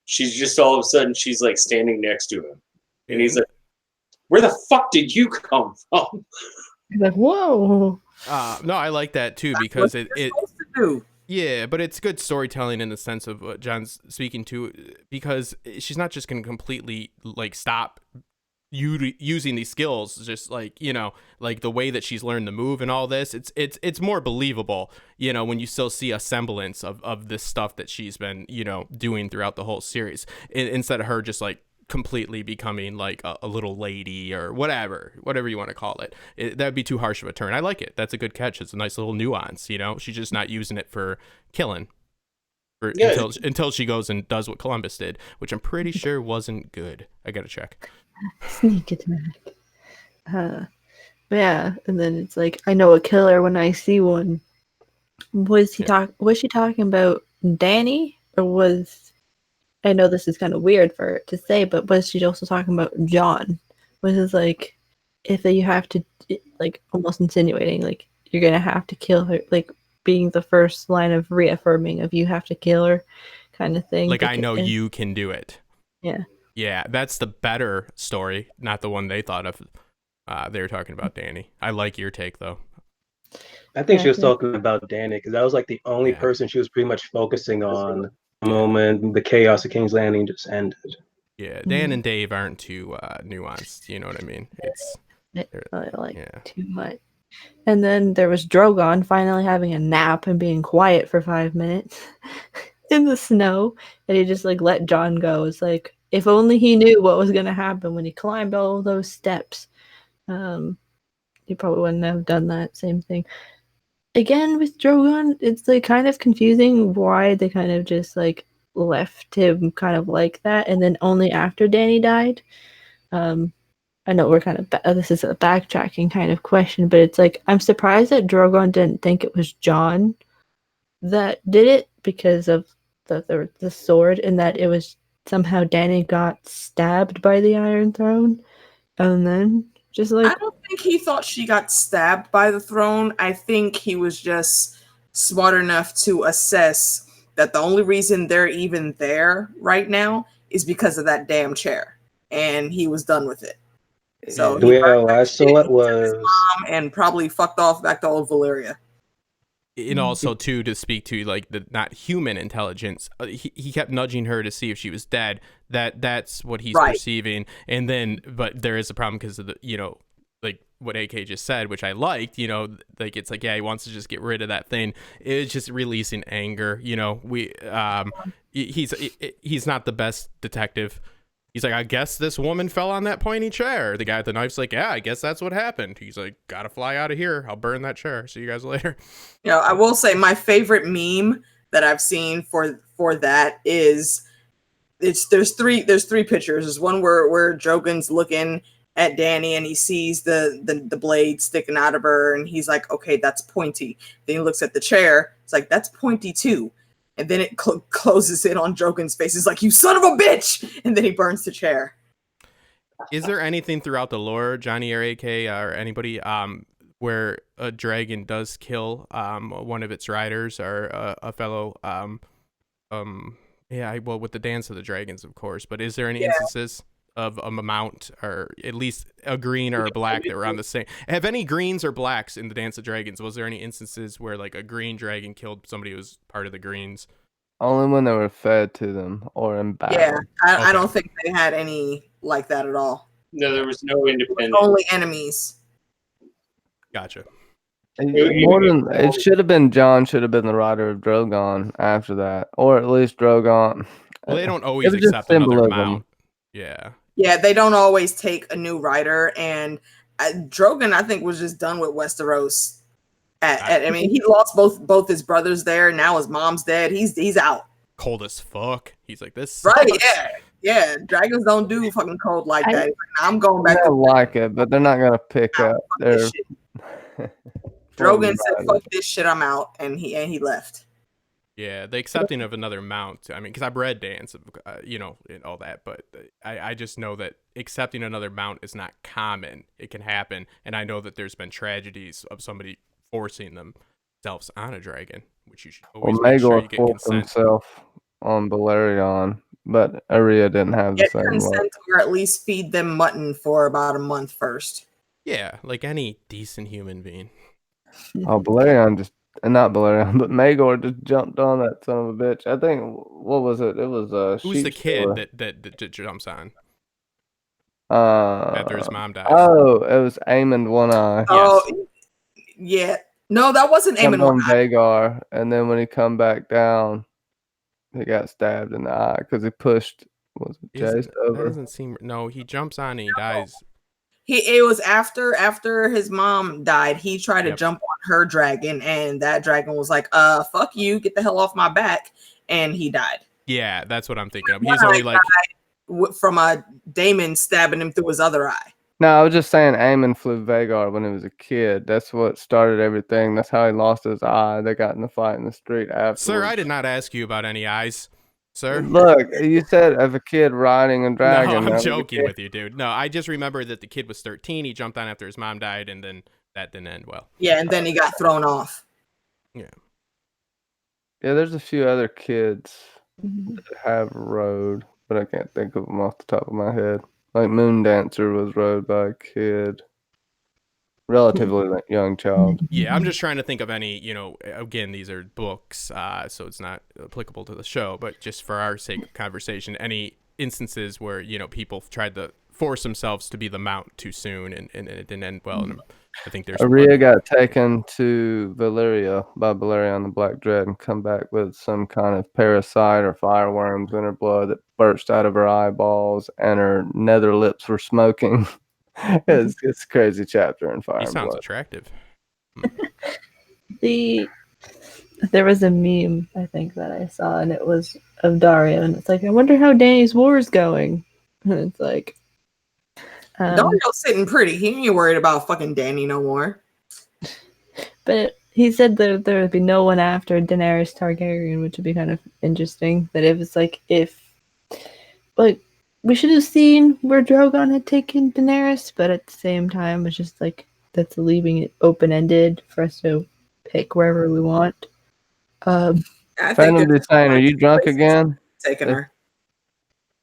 S4: She's just all of a sudden she's like standing next to him, and he's like, "Where the fuck did you come from?"
S3: He's like, whoa.
S2: No, I like that too because it
S5: Supposed to do.
S2: yeah, but it's good storytelling in the sense of what John's speaking to, because she's not just going to completely like stop using these skills, just like, you know, like the way that she's learned the move and all this. It's more believable, you know, when you still see a semblance of this stuff that she's been, you know, doing throughout the whole series, instead of her just like completely becoming like a little lady or whatever you want to call it. That'd be too harsh of a turn. I like it. That's a good catch. It's a nice little nuance, you know. She's just not using it for killing until she goes and does what Columbus did, which I'm pretty sure wasn't good. I gotta check.
S3: Sneak attack. But yeah, and then it's like, I know a killer when I see one. Was she talking about Danny, or was, I know this is kind of weird for her to say, but was she also talking about John? Was it like, if you have to, like, almost insinuating, like, you're gonna have to kill her, like, being the first line of reaffirming of you have to kill her kind of thing.
S2: Like, I know you can do it.
S3: Yeah.
S2: Yeah, that's the better story, not the one they thought of. They were talking about Danny. I like your take, though.
S6: I think she was talking about Danny because that was like the only person she was pretty much focusing on the moment the chaos of King's Landing just ended.
S2: Yeah, Dan and Dave aren't too nuanced. You know what I mean?
S3: Too much. And then there was Drogon finally having a nap and being quiet for 5 minutes in the snow, and he just like let John go. It's like, if only he knew what was going to happen when he climbed all those steps. He probably wouldn't have done that same thing. Again, with Drogon, it's like kind of confusing why they kind of just like left him kind of like that, and then only after Danny died. I know we're kind of this is a backtracking kind of question, but it's like, I'm surprised that Drogon didn't think it was John that did it because of the sword, and that it was somehow Danny got stabbed by the Iron Throne, and then just like,
S5: I don't think he thought she got stabbed by the throne. I think he was just smart enough to assess that the only reason they're even there right now is because of that damn chair, and he was done with it. So
S6: I saw it was
S5: mom and probably fucked off back to old Valyria.
S2: And also too, to speak to like the not human intelligence, he kept nudging her to see if she was dead. That's what he's perceiving. And then, but there is a problem because of the, you know, like what AK just said, which I liked, you know, like it's like, yeah, he wants to just get rid of that thing. It's just releasing anger. You know, he's not the best detective. He's like, I guess this woman fell on that pointy chair. The guy with the knife's like, yeah, I guess that's what happened. He's like, gotta fly out of here. I'll burn that chair. See you guys later.
S5: You know, I will say my favorite meme that I've seen for that is there's three pictures. There's one where Drogon's looking at Danny and he sees the blade sticking out of her, and he's like, okay, that's pointy. Then he looks at the chair. It's like, that's pointy too. And then it closes in on Drogon's face. He's like, you son of a bitch! And then he burns the chair.
S2: Is there anything throughout the lore, Johnny or AK or anybody, where a dragon does kill one of its riders or a fellow, well, with the Dance of the Dragons, of course, but is there any instances of a mount or at least a green or a black that were on the same? Have any greens or blacks in the Dance of Dragons? Was there any instances where like a green dragon killed somebody who was part of the greens?
S1: Only when they were fed to them or in battle.
S5: Yeah, I don't think they had any like that at all.
S4: No, there was no independent.
S5: Only enemies.
S2: Gotcha.
S1: It should have been John. Should have been the rider of Drogon after that, or at least Drogon.
S2: Well, they don't always accept another mount.
S5: Yeah, they don't always take a new rider, and Drogon, I think, was just done with Westeros I mean, he lost both his brothers there. Now his mom's dead. He's out.
S2: Cold as fuck. He's like, this
S5: Right?
S2: sucks.
S5: Yeah. Dragons don't do fucking cold like that. He's like, I'm going
S1: They
S5: back to
S1: like it, but they're not gonna pick up their.
S5: this shit. Drogon said, "Fuck this shit, I'm out," and he left.
S2: Yeah, the accepting of another mount. I mean, because I've read Dance, you know, and all that, but I just know that accepting another mount is not common. It can happen, and I know that there's been tragedies of somebody forcing themselves on a dragon, which you should always make sure you
S1: Maegor
S2: get
S1: forced
S2: consent.
S1: himself on Balerion, but Arya didn't have the
S5: Get
S1: same luck.
S5: consent, or at least feed them mutton for about a month first.
S2: Yeah, like any decent human being.
S1: Oh, Balerion just, not Balerion, but Maegor just jumped on that son of a bitch. I think, what was it? It was
S2: Who's the
S1: Sheep
S2: kid
S1: Stealer.
S2: that jumps on
S1: Uh,
S2: after his mom dies?
S1: oh, it was Aemond One Eye.
S5: Oh, yeah. No, that wasn't
S1: Jumped
S5: Aemon.
S1: on Vagar, and then when he come back down, he got stabbed in the eye because he pushed, was it Jace
S2: That
S1: over?
S2: doesn't seem. No, he jumps on and he dies.
S5: It was after his mom died. He tried to
S2: Yep.
S5: jump on her dragon, and that dragon was like, "Fuck you, get the hell off my back," and he died.
S2: Yeah, that's what I'm thinking of. He's only like.
S5: From a Daemon stabbing him through his other eye.
S1: No, I was just saying Aemon flew Vagar when he was a kid. That's what started everything. That's how he lost his eye. They got in a fight in the street afterwards.
S2: Sir, I did not ask you about any eyes, sir.
S1: Look, you said of a kid riding a dragon.
S2: No, I'm
S1: that
S2: joking
S1: was-
S2: with you, dude. No, I just remember that the kid was 13. He jumped on after his mom died, and then that didn't end well.
S5: Yeah, and then he got thrown off.
S1: Yeah, there's a few other kids that have rode, but I can't think of them off the top of my head. Like Moon Dancer was rode by a kid, relatively young child.
S2: Yeah, I'm just trying to think of any, again, these are books, so it's not applicable to the show, but just for our sake of conversation, any instances where, people tried to force themselves to be the mount too soon and it didn't end well. And I think there's
S1: Arya got taken to Valyria by Balerion the Black Dread and come back with some kind of parasite or fireworms in her blood that burst out of her eyeballs, and her nether lips were smoking. It's a crazy chapter in Fire
S2: He
S1: and
S2: sounds
S1: Blood.
S2: attractive.
S3: There was a meme, I think, that I saw, and it was of Dario, and it's like, I wonder how Danny's war is going. And it's like,
S5: Dario's sitting pretty. He ain't worried about fucking Danny no more.
S3: but he said that there would be no one after Daenerys Targaryen, which would be kind of interesting. That it was like, we should have seen where Drogon had taken Daenerys, but at the same time, it's just like, that's leaving it open-ended for us to pick wherever we want.
S5: I think
S1: Phantom
S5: there's
S1: Design, are you
S5: two
S1: drunk
S5: places
S1: again?
S5: taking her.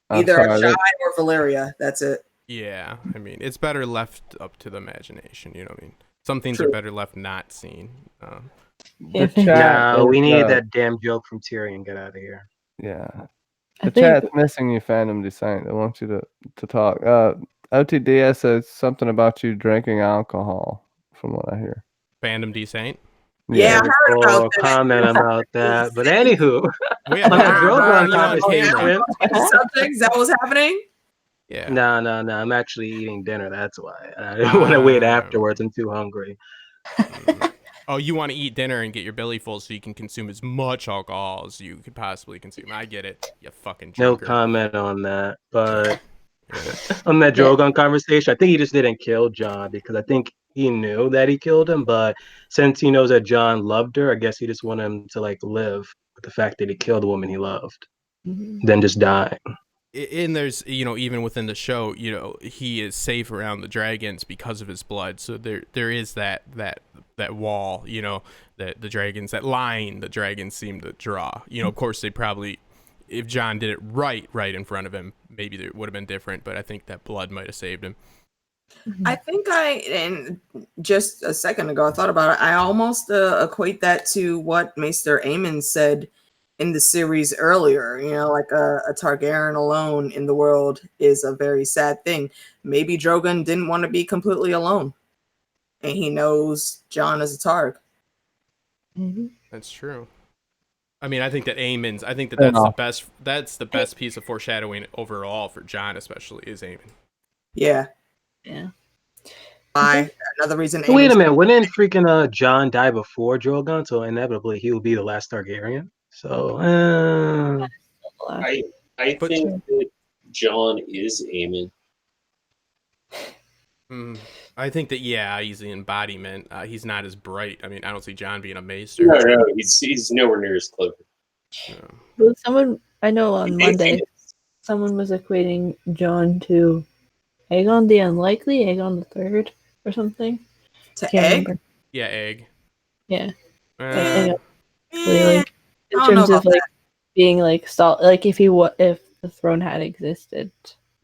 S1: I'm
S5: Either
S1: sorry,
S5: Ashai or Valyria. That's it.
S2: Yeah, I mean, it's better left up to the imagination, you know what I mean? Some things
S5: True.
S2: are better left not seen.
S1: The chat
S6: No, we
S1: is,
S6: need that damn joke from Tyrion. Get out of here.
S1: Yeah.
S3: I
S1: The
S3: think
S1: chat's missing you, Phantom Descent. They want you to talk. OTDS says something about you drinking alcohol, from what I hear.
S2: Fandom D Saint.
S5: Yeah, I heard about that.
S6: Comment about that. But anywho,
S2: We have
S6: on that
S2: Drogon
S6: Drogon
S2: you on camera.
S6: conversation.
S5: Subjects, that was happening?
S2: Yeah.
S6: No. I'm actually eating dinner. That's why. I didn't want to wait afterwards. I'm too hungry.
S2: Oh, you want to eat dinner and get your belly full so you can consume as much alcohol as you could possibly consume. I get it. You fucking
S6: No
S2: drunker.
S6: comment on that. But on that Drogon conversation, I think he just didn't kill Jon because I think he knew that he killed him. But since he knows that Jon loved her, I guess he just wanted him to live with the fact that he killed the woman he loved, then just die.
S2: And there's, even within the show, he is safe around the dragons because of his blood. So there is that wall, that the dragons, that line the dragons seem to draw. Of course, they probably, if Jon did it right in front of him, maybe it would have been different. But I think that blood might have saved him.
S5: I think and just a second ago, I thought about it. I almost equate that to what Maester Aemon said in the series earlier. Like a Targaryen alone in the world is a very sad thing. Maybe Drogon didn't want to be completely alone, and he knows Jon is a Targ.
S2: That's true. I mean, I think that that's the best piece of foreshadowing overall for Jon, especially, is Aemon.
S5: Yeah.
S3: Yeah.
S5: Another reason.
S6: So wait a
S5: Aemon's-
S6: minute, wouldn't freaking John die before Drogon? So inevitably he will be the last Targaryen. So
S4: I
S2: But-
S4: think that John is Aemon.
S2: I think that he's the embodiment. He's not as bright. I mean, I don't see John being a maester.
S4: No, he's nowhere near as clever.
S2: No.
S3: Well, someone I know on Monday, someone was equating John to Aegon the Unlikely, Aegon the Third, or something.
S5: to
S3: Can't
S5: egg.
S3: remember.
S2: Yeah, egg.
S3: Yeah,
S2: Uh,
S3: really, like in
S5: I don't know
S3: terms of
S5: about
S3: like being like like if the throne had existed.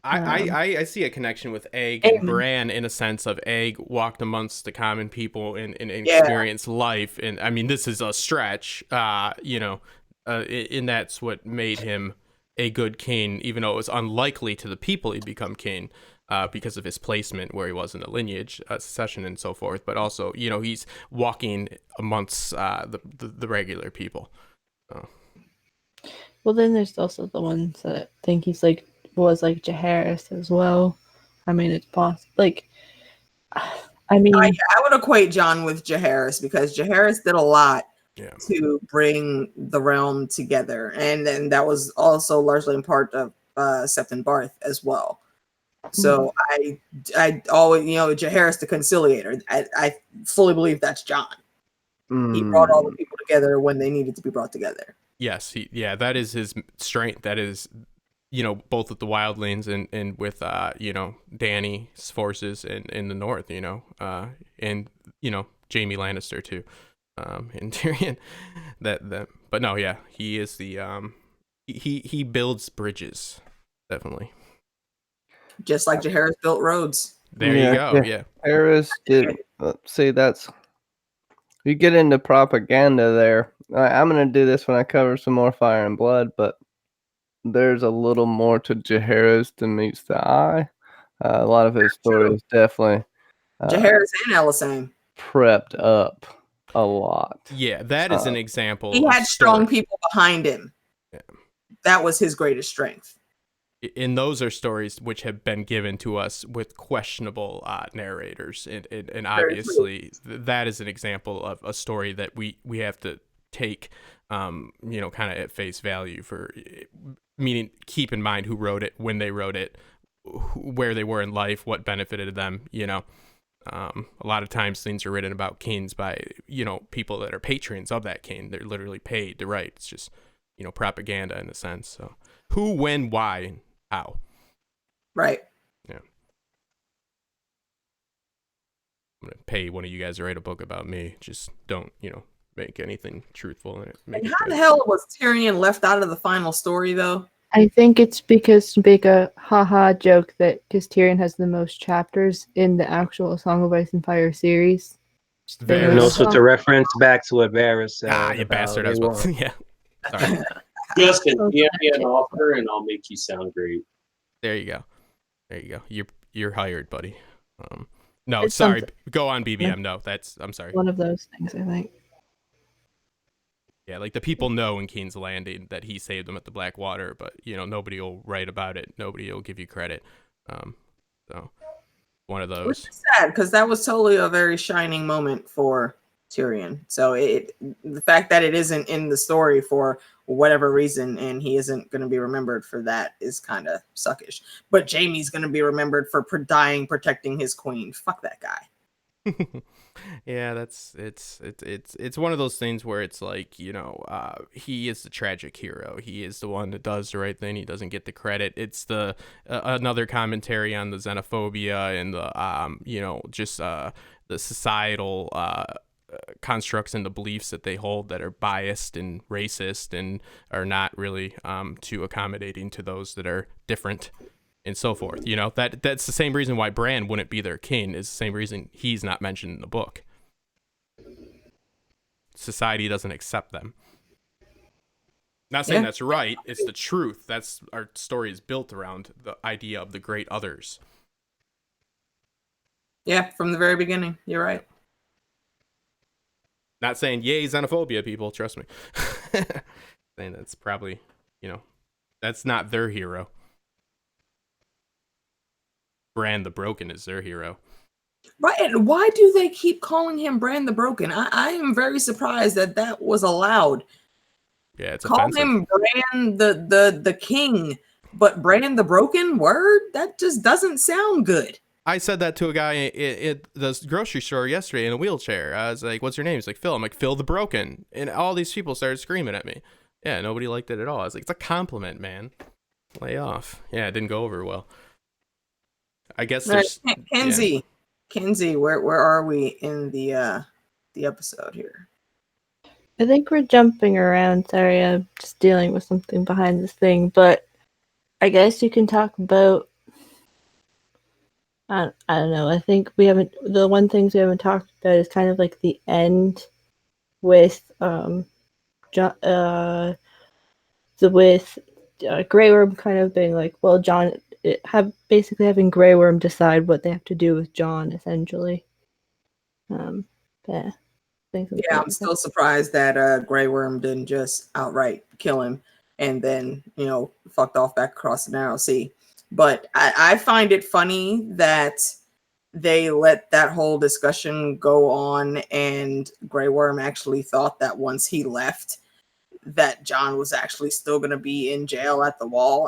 S2: I see a connection with Egg and
S3: Aemon.
S2: Bran in a sense of Egg walked amongst the common people and
S5: Yeah.
S2: experienced life. And I mean, this is a stretch, and that's what made him a good king, even though it was unlikely to the people he'd become king because of his placement where he was in the lineage, succession and so forth. But also, he's walking amongst the regular people.
S3: Well, then there's also the ones that think he's like was like Jaehaerys as well. I mean, it's possible. Like, I mean,
S5: I would equate John with Jaehaerys because Jaehaerys did a lot to bring the realm together, and then that was also largely in part of Septon Barth as well. So I always, Jaehaerys the conciliator. I fully believe that's John. He brought all the people together when they needed to be brought together.
S2: Yes, that is his strength. That is, both with the wildlings and with Dany's forces in the north, and Jaime Lannister too, and Tyrion. But no, yeah, he is the he builds bridges, definitely.
S5: Just like Jaehaerys built roads.
S2: There you go. Yeah.
S1: Harris did. See, that's you get into propaganda there. I'm gonna do this when I cover some more Fire and Blood, but there's a little more to Jaehaerys than meets the eye. A lot of his story is definitely
S5: Jaehaerys and Elisane.
S1: prepped up a lot.
S2: Yeah, that is an example.
S5: He
S2: of
S5: had strong
S2: story.
S5: people behind him.
S2: Yeah.
S5: That was his greatest strength.
S2: And those are stories which have been given to us with questionable narrators, and obviously that is an example of a story that we have to take, kind of at face value for, meaning keep in mind who wrote it, when they wrote it, where they were in life, what benefited them. A lot of times things are written about kings by people that are patrons of that king. They're literally paid to write. It's just propaganda in a sense. So who, when, why. How?
S5: Right.
S2: Yeah. I'm gonna pay one of you guys to write a book about me. Just don't, make anything truthful in it.
S5: And how the hell was Tyrion left out of the final story, though?
S3: I think it's because to make a haha joke that because Tyrion has the most chapters in the actual Song of Ice and Fire series.
S2: Varys.
S6: And also to reference back to what Varys said.
S2: You
S6: about
S2: bastard! I was about to, yeah. Sorry.
S4: Justin, give me an offer and I'll make you sound great.
S2: There you go. You're hired, buddy. No,
S3: It's
S2: sorry.
S3: something.
S2: Go on, BBM. No, I'm sorry.
S3: One of those things, I think.
S2: Yeah, like the people know in King's Landing that he saved them at the Blackwater, but nobody will write about it. Nobody will give you credit. So one of those.
S5: Which is sad because that was totally a very shining moment for Tyrion. So the fact that it isn't in the story for whatever reason and he isn't going to be remembered for that is kind of suckish. But Jaime's going to be remembered for dying protecting his queen. Fuck that guy.
S2: Yeah, it's one of those things where it's like, he is the tragic hero. He is the one that does the right thing. He doesn't get the credit. It's the another commentary on the xenophobia and the just the societal constructs and the beliefs that they hold that are biased and racist and are not really too accommodating to those that are different. And so forth, that's the same reason why Bran wouldn't be their king. Is the same reason he's not mentioned in the book. Society doesn't accept them. Not saying that's right. It's the truth. That's our story is built around the idea of the great others.
S5: Yeah, from the very beginning. You're right.
S2: Not saying yay xenophobia, people. Trust me. Saying that's probably that's not their hero. Bran the Broken is their hero.
S5: Right, and why do they keep calling him Bran the Broken? I am very surprised that that was allowed.
S2: Yeah, it's
S5: Call
S2: offensive.
S5: him Bran the King, but Bran the Broken? Word? That just doesn't sound good.
S2: I said that to a guy at the grocery store yesterday in a wheelchair. I was like, "What's your name?" He's like, "Phil." I'm like, "Phil the Broken," and all these people started screaming at me. Yeah, nobody liked it at all. I was like, "It's a compliment, man. Lay off." Yeah, it didn't go over well. I guess there's
S5: Kenzie. Kenzie, where are we in the episode here?
S3: I think we're jumping around. Sorry, I'm just dealing with something behind this thing. But I guess you can talk about. I don't know. I think we haven't. The one things we haven't talked about is kind of like the end with John, Grey Worm kind of being like, well, John basically having Grey Worm decide what they have to do with John, essentially. Yeah.
S5: Yeah, I'm still surprised that Grey Worm didn't just outright kill him and then, fucked off back across the narrow sea. But I find it funny that they let that whole discussion go on, and Grey Worm actually thought that once he left, that John was actually still going to be in jail at the wall.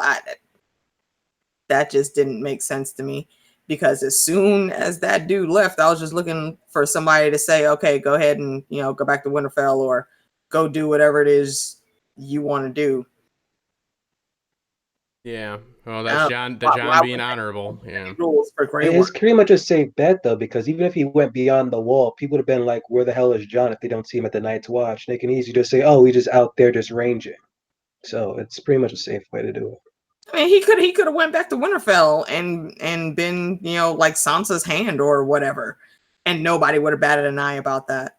S5: That just didn't make sense to me, because as soon as that dude left, I was just looking for somebody to say, okay, go ahead and, go back to Winterfell or go do whatever it is you want to do.
S2: Yeah. Well, that's John being honorable. Yeah.
S5: Rules for Grey Worm.
S6: It's pretty much a safe bet, though, because even if he went beyond the wall, people would have been like, where the hell is John if they don't see him at the Night's Watch? They can easily just say, oh, he's just out there just ranging. So it's pretty much a safe way to do it.
S5: I mean, he could have went back to Winterfell and been, like Sansa's hand or whatever, and nobody would have batted an eye about that.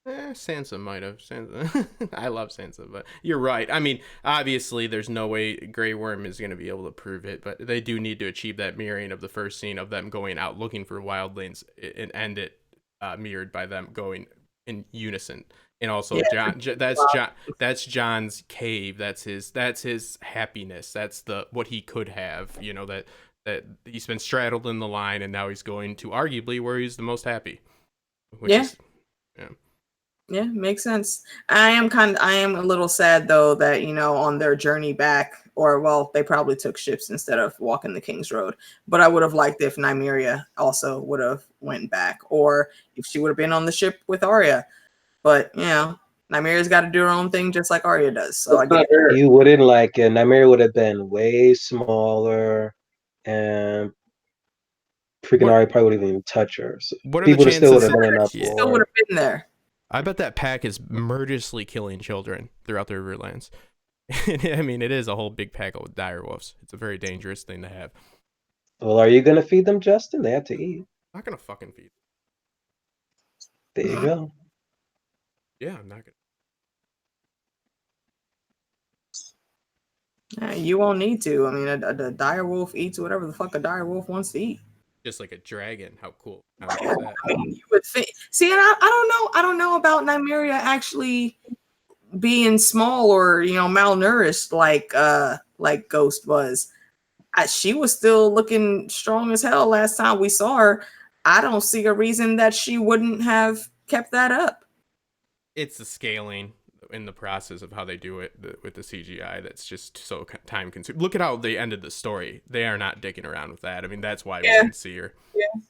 S2: Sansa might have. Sansa. I love Sansa, but you're right. I mean, obviously, there's no way Grey Worm is going to be able to prove it, but they do need to achieve that mirroring of the first scene of them going out looking for wildlings and end it mirrored by them going in unison. And also, that's John's cave. That's his happiness. That's what he could have. That he's been straddled in the line, and now he's going to arguably where he's the most happy.
S5: Yeah, makes sense. I am a little sad though that, on their journey back, they probably took ships instead of walking the King's Road. But I would have liked if Nymeria also would have went back, or if she would have been on the ship with Arya. But Nymeria's got to do her own thing just like Arya does. So I get it.
S6: You wouldn't like it. Nymeria would have been way smaller, and freaking Arya probably wouldn't even touch her. So
S2: what are
S6: people
S2: the
S6: still would have
S2: chances?
S6: been enough.
S5: Still would have been there.
S2: I bet that pack is murderously killing children throughout the Riverlands. I mean, it is a whole big pack of direwolves. It's a very dangerous thing to have.
S6: Well, are you gonna feed them, Justin? They have to eat.
S2: I'm not gonna fucking feed them.
S6: There you go.
S2: Yeah, I'm not
S5: gonna. You won't need to. I mean, a direwolf eats whatever the fuck a direwolf wants to eat.
S2: Just like a dragon. How cool.
S5: I mean, you would think. See, and I don't know about Nymeria actually being small or malnourished like Ghost was. She was still looking strong as hell last time we saw her. I don't see a reason that she wouldn't have kept that up.
S2: It's the scaling in the process of how they do it with the CGI that's just so time consuming. Look at how they ended the story. They are not dicking around with that. I mean, that's why we didn't see her.
S5: Yeah.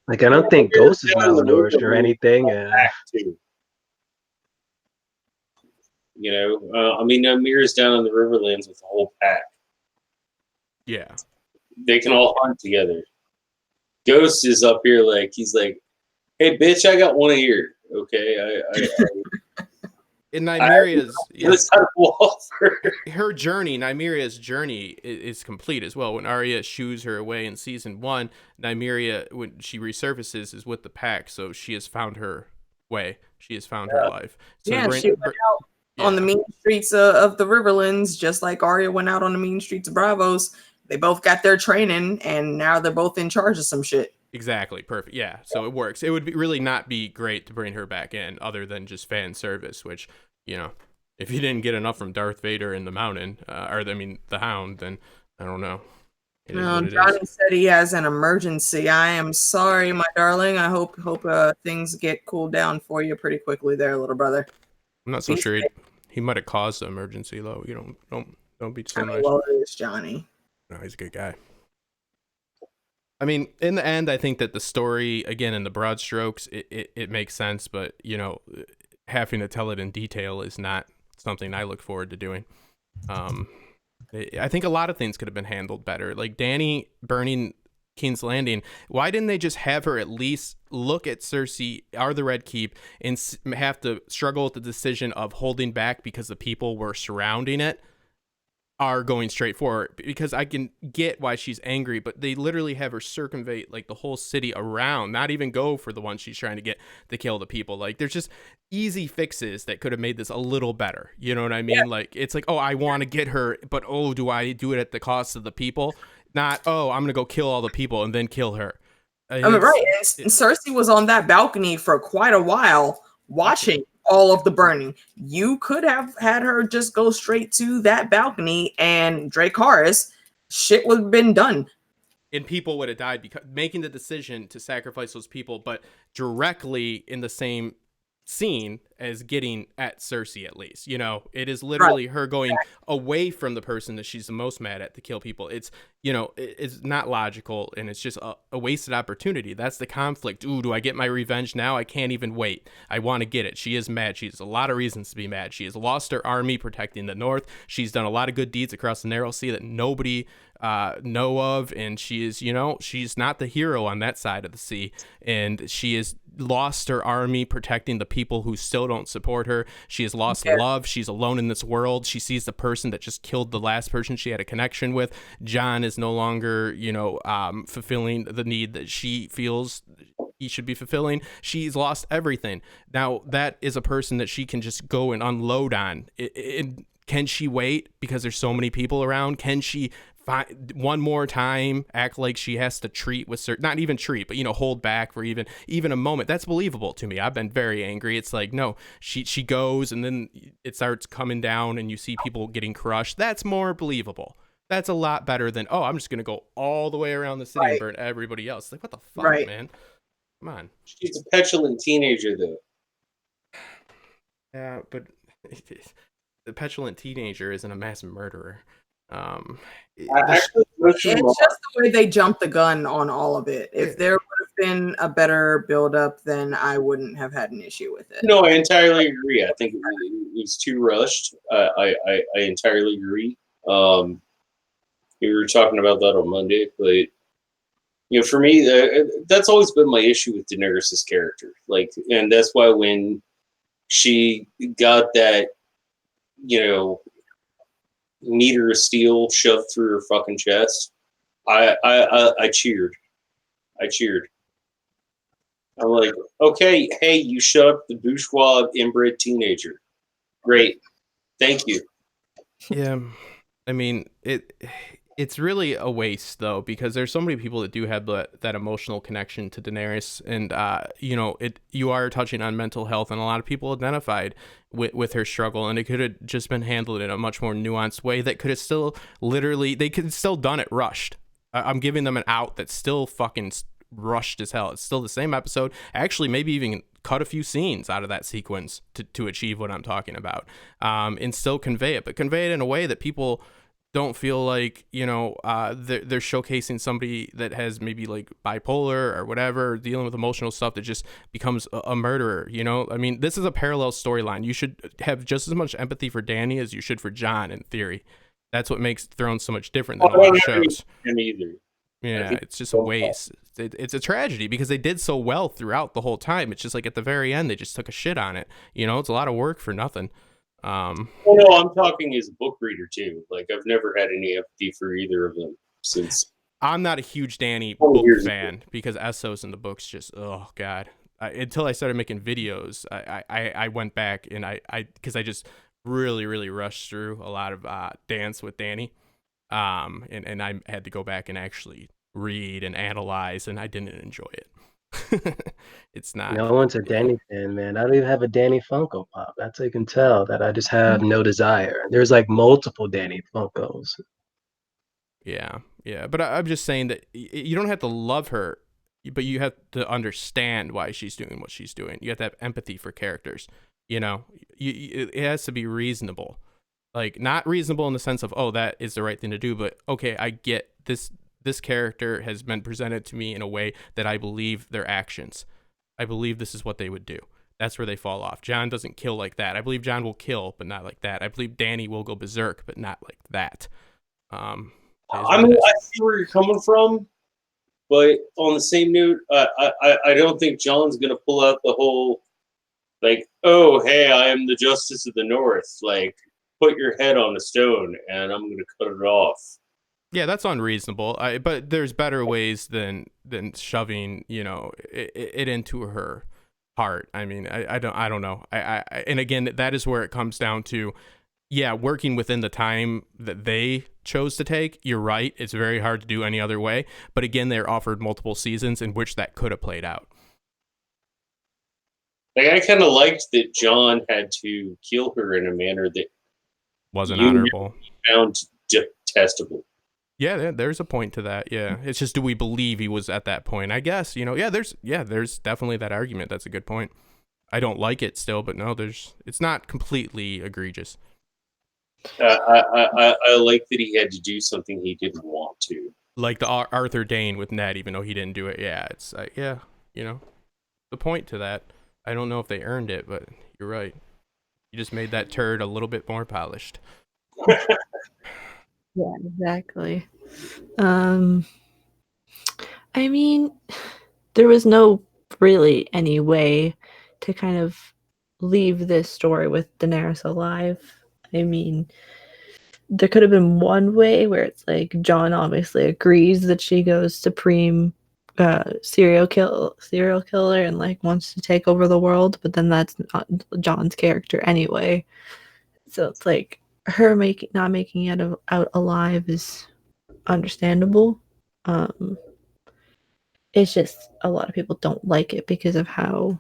S6: Like, I don't think Ghost is malnourished or anything.
S4: I mean, Nymeira's down in the Riverlands with the whole pack.
S2: Yeah.
S4: They can all hunt together. Ghost is up here he's like, hey, bitch, I got one of here. Okay,
S2: in Nymeria's her journey, Nymeria's journey is complete as well. When Arya shoos her away in season 1, Nymeria, when she resurfaces, is with the pack, so she has found her way. She has found her life. So
S5: she went out on the mean streets of the Riverlands, just like Arya went out on the mean streets of Bravos. They both got their training, and now they're both in charge of some shit.
S2: Exactly. Perfect. Yeah. So it works. It would really not be great to bring her back in other than just fan service, which, if you didn't get enough from Darth Vader in the mountain, the Hound, then I don't know. It is
S5: No,
S2: what it
S5: Johnny
S2: is.
S5: said he has an emergency. I am sorry, my darling. I hope things get cooled down for you pretty quickly there, little brother.
S2: I'm not so
S5: Be
S2: sure
S5: safe.
S2: he might have caused the emergency though. You don't be so
S5: I mean,
S2: nice.
S5: well, it is Johnny.
S2: No, he's a good guy. I mean, in the end, I think that the story, again, in the broad strokes, it makes sense, but, you know, having to tell it in detail is not something I look forward to doing. I think a lot of things could have been handled better. Like Dany burning King's Landing, why didn't they just have her at least look at Cersei or the Red Keep and have to struggle with the decision of holding back because the people were surrounding it? Are going straight forward, because I can get why she's angry, but they literally have her circumvent like the whole city around, not even go for the one she's trying to get to kill the people. Like there's just easy fixes that could have made this a little better. You know what I mean? Yeah. Like it's like, oh, I want to get her, but oh, do I do it at the cost of the people? Not, oh, I'm gonna go kill all the people and then kill her.
S5: I mean, right. And Cersei was on that balcony for quite a while watching all of the burning. You could have had her just go straight to that balcony and Dracarys, shit would have been done.
S2: And people would have died because making the decision to sacrifice those people, but directly in the same scene as getting at Cersei, at least, you know, it is literally her going away from the person that she's the most mad at to kill people. It's, you know, it's not logical, and it's just a wasted opportunity. That's the conflict. Ooh, do I get my revenge now? I can't even wait. I want to get it. She is mad. She has a lot of reasons to be mad. She has lost her army protecting the north. She's done a lot of good deeds across the narrow sea that nobody know of, and she is, you know, she's not the hero on that side of the sea, and she has lost her army protecting the people who still don't support her. She has lost love. She's alone in this world. She sees the person that just killed the last person she had a connection with. Jon is no longer, you know, fulfilling the need that she feels he should be fulfilling. She's lost everything. Now that is a person that she can just go and unload on. Can she wait because there's so many people around? Can she one more time act like she has to treat with certain, not even treat, but, you know, hold back for even a moment? That's believable to me. I've been very angry. It's like, no, she goes and then it starts coming down and you see people getting crushed. That's more believable. That's a lot better than, oh, I'm just gonna go all the way around the city and burn everybody else. Like, what the fuck, man? Come on.
S4: She's a petulant teenager, though.
S2: Yeah, but the petulant teenager isn't a mass murderer.
S5: Actually, it's just the way they jumped the gun on all of it. If there would have been a better build-up, then I wouldn't have had an issue with it.
S4: No, I entirely agree. I think it was too rushed. I entirely agree. We were talking about that on Monday, but, you know, for me, that's always been my issue with Daenerys' character. Like, and that's why when she got that, you know, meter of steel shoved through her fucking chest, I cheered. I cheered. I'm like, okay, hey, you shut up the bourgeois inbred teenager. Great. Thank you.
S2: Yeah. I mean, it's really a waste, though, because there's so many people that do have that emotional connection to Daenerys, and you know, you are touching on mental health, and a lot of people identified with her struggle, and it could have just been handled in a much more nuanced way that could have still they could have still done it rushed. I'm giving them an out that's still fucking rushed as hell. It's still the same episode. Actually, maybe even cut a few scenes out of that sequence to achieve what I'm talking about, and still convey it, but convey it in a way that people don't feel like, you know, they're showcasing somebody that has maybe like bipolar or whatever, dealing with emotional stuff that just becomes a murderer, you know? I mean, this is a parallel storyline. You should have just as much empathy for Dany as you should for Jon, in theory. That's what makes Thrones so much different than a lot of shows. Yeah, it's just a waste. It's a tragedy because they did so well throughout the whole time. It's just like at the very end, they just took a shit on it. You know, it's a lot of work for nothing.
S4: Well, no, I'm talking as a book reader too. Like, I've never had any empathy for either of them since.
S2: I'm not a huge Dany book fan because Essos in the books just, oh god. Until I started making videos, I went back and because I just really rushed through a lot of Dance with Dany, and I had to go back and actually read and analyze, and I didn't enjoy it. It's not.
S6: No one's a Dany fan, man. I don't even have a Dany Funko Pop. That's how you can tell that I just have no desire. There's like multiple Dany Funkos.
S2: Yeah, Yeah, but I'm just saying that you don't have to love her, but you have to understand why she's doing what she's doing. You have to have empathy for characters. You know, it has to be reasonable. Like, not reasonable in the sense of, oh, that is the right thing to do, but okay, I get this. This character has been presented to me in a way that I believe their actions. I believe this is what they would do. That's where they fall off. John doesn't kill like that. I believe John will kill, but not like that. I believe Danny will go berserk, but not like that.
S4: I mean, I see where you're coming from, but on the same note, I don't think John's gonna pull out the whole, like, oh, hey, I am the Justice of the North. Like, put your head on a stone, and I'm gonna cut it off.
S2: Yeah, that's unreasonable. But there's better ways than shoving, it into her heart. I mean, I don't know. And again, that is where it comes down to, yeah, working within the time that they chose to take. You're right. It's very hard to do any other way. But again, they're offered multiple seasons in which that could have played out.
S4: Like, I kind of liked that John had to kill her in a manner that
S2: wasn't honorable.
S4: Found detestable.
S2: Yeah, there's a point to that. Yeah, it's just, do we believe he was at that point? I guess, there's definitely that argument. That's a good point. I don't like it still, but no, it's not completely egregious.
S4: I like that he had to do something he didn't want to,
S2: like the Arthur Dane with Ned, even though he didn't do it. Yeah, it's the point to that. I don't know if they earned it, but you're right. You just made that turd a little bit more polished.
S3: Yeah, exactly. I mean, there was no really any way to kind of leave this story with Daenerys alive. I mean, there could have been one way where it's like Jon obviously agrees that she goes supreme serial killer and like wants to take over the world, but then that's not Jon's character anyway. So it's like her not making it out alive is understandable. It's just a lot of people don't like it because of how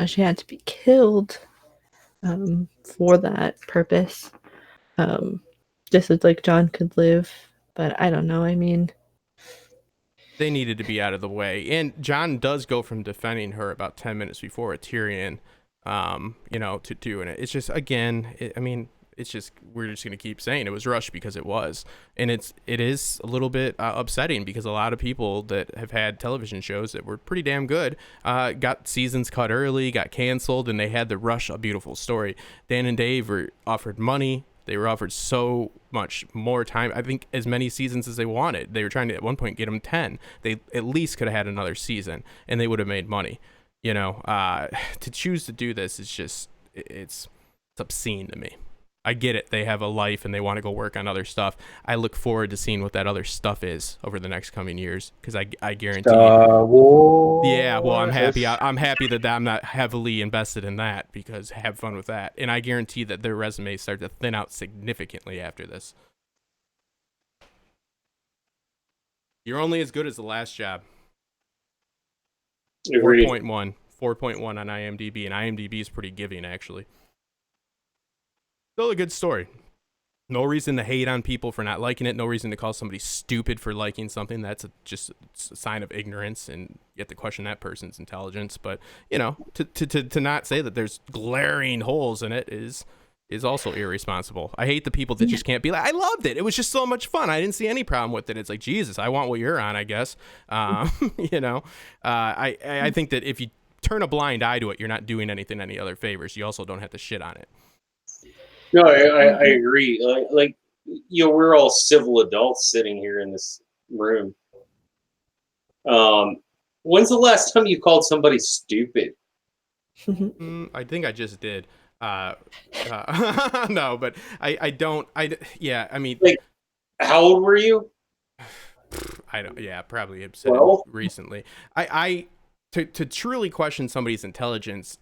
S3: she had to be killed for that purpose. Just as like Jon could live, but I don't know. I mean,
S2: they needed to be out of the way, and Jon does go from defending her about 10 minutes before a Tyrion, to doing it. It's just, again, it's just, we're just gonna keep saying it was rushed because it was, and it is a little bit upsetting because a lot of people that have had television shows that were pretty damn good got seasons cut early, got canceled, and they had to rush a beautiful story. Dan and Dave were offered money. They were offered so much more time. I think as many seasons as they wanted. They were trying to, at one point, get them 10. They at least could have had another season, and they would have made money. To choose to do this is just, it's obscene to me. I get it. They have a life and they want to go work on other stuff. I look forward to seeing what that other stuff is over the next coming years, because I guarantee.
S6: Star Wars.
S2: Yeah, well, I'm happy. I'm happy that I'm not heavily invested in that, because have fun with that. And I guarantee that their resumes start to thin out significantly after this. You're only as good as the last job. 4.1 on IMDb, and IMDb is pretty giving, actually. Still a good story. No reason to hate on people for not liking it. No reason to call somebody stupid for liking something. That's just a sign of ignorance, and you have to question that person's intelligence. But, to not say that there's glaring holes in it is also irresponsible. I hate the people that just can't be like, I loved it. It was just so much fun. I didn't see any problem with it. It's like, Jesus, I want what you're on, I guess. I think that if you turn a blind eye to it, you're not doing anything any other favors. You also don't have to shit on it.
S4: No, I agree. We're all civil adults sitting here in this room. When's the last time you called somebody stupid?
S2: I think I just did. No, but I don't. I mean,
S4: like, how old were you?
S2: I don't. Yeah, probably have said it recently. To truly question somebody's intelligence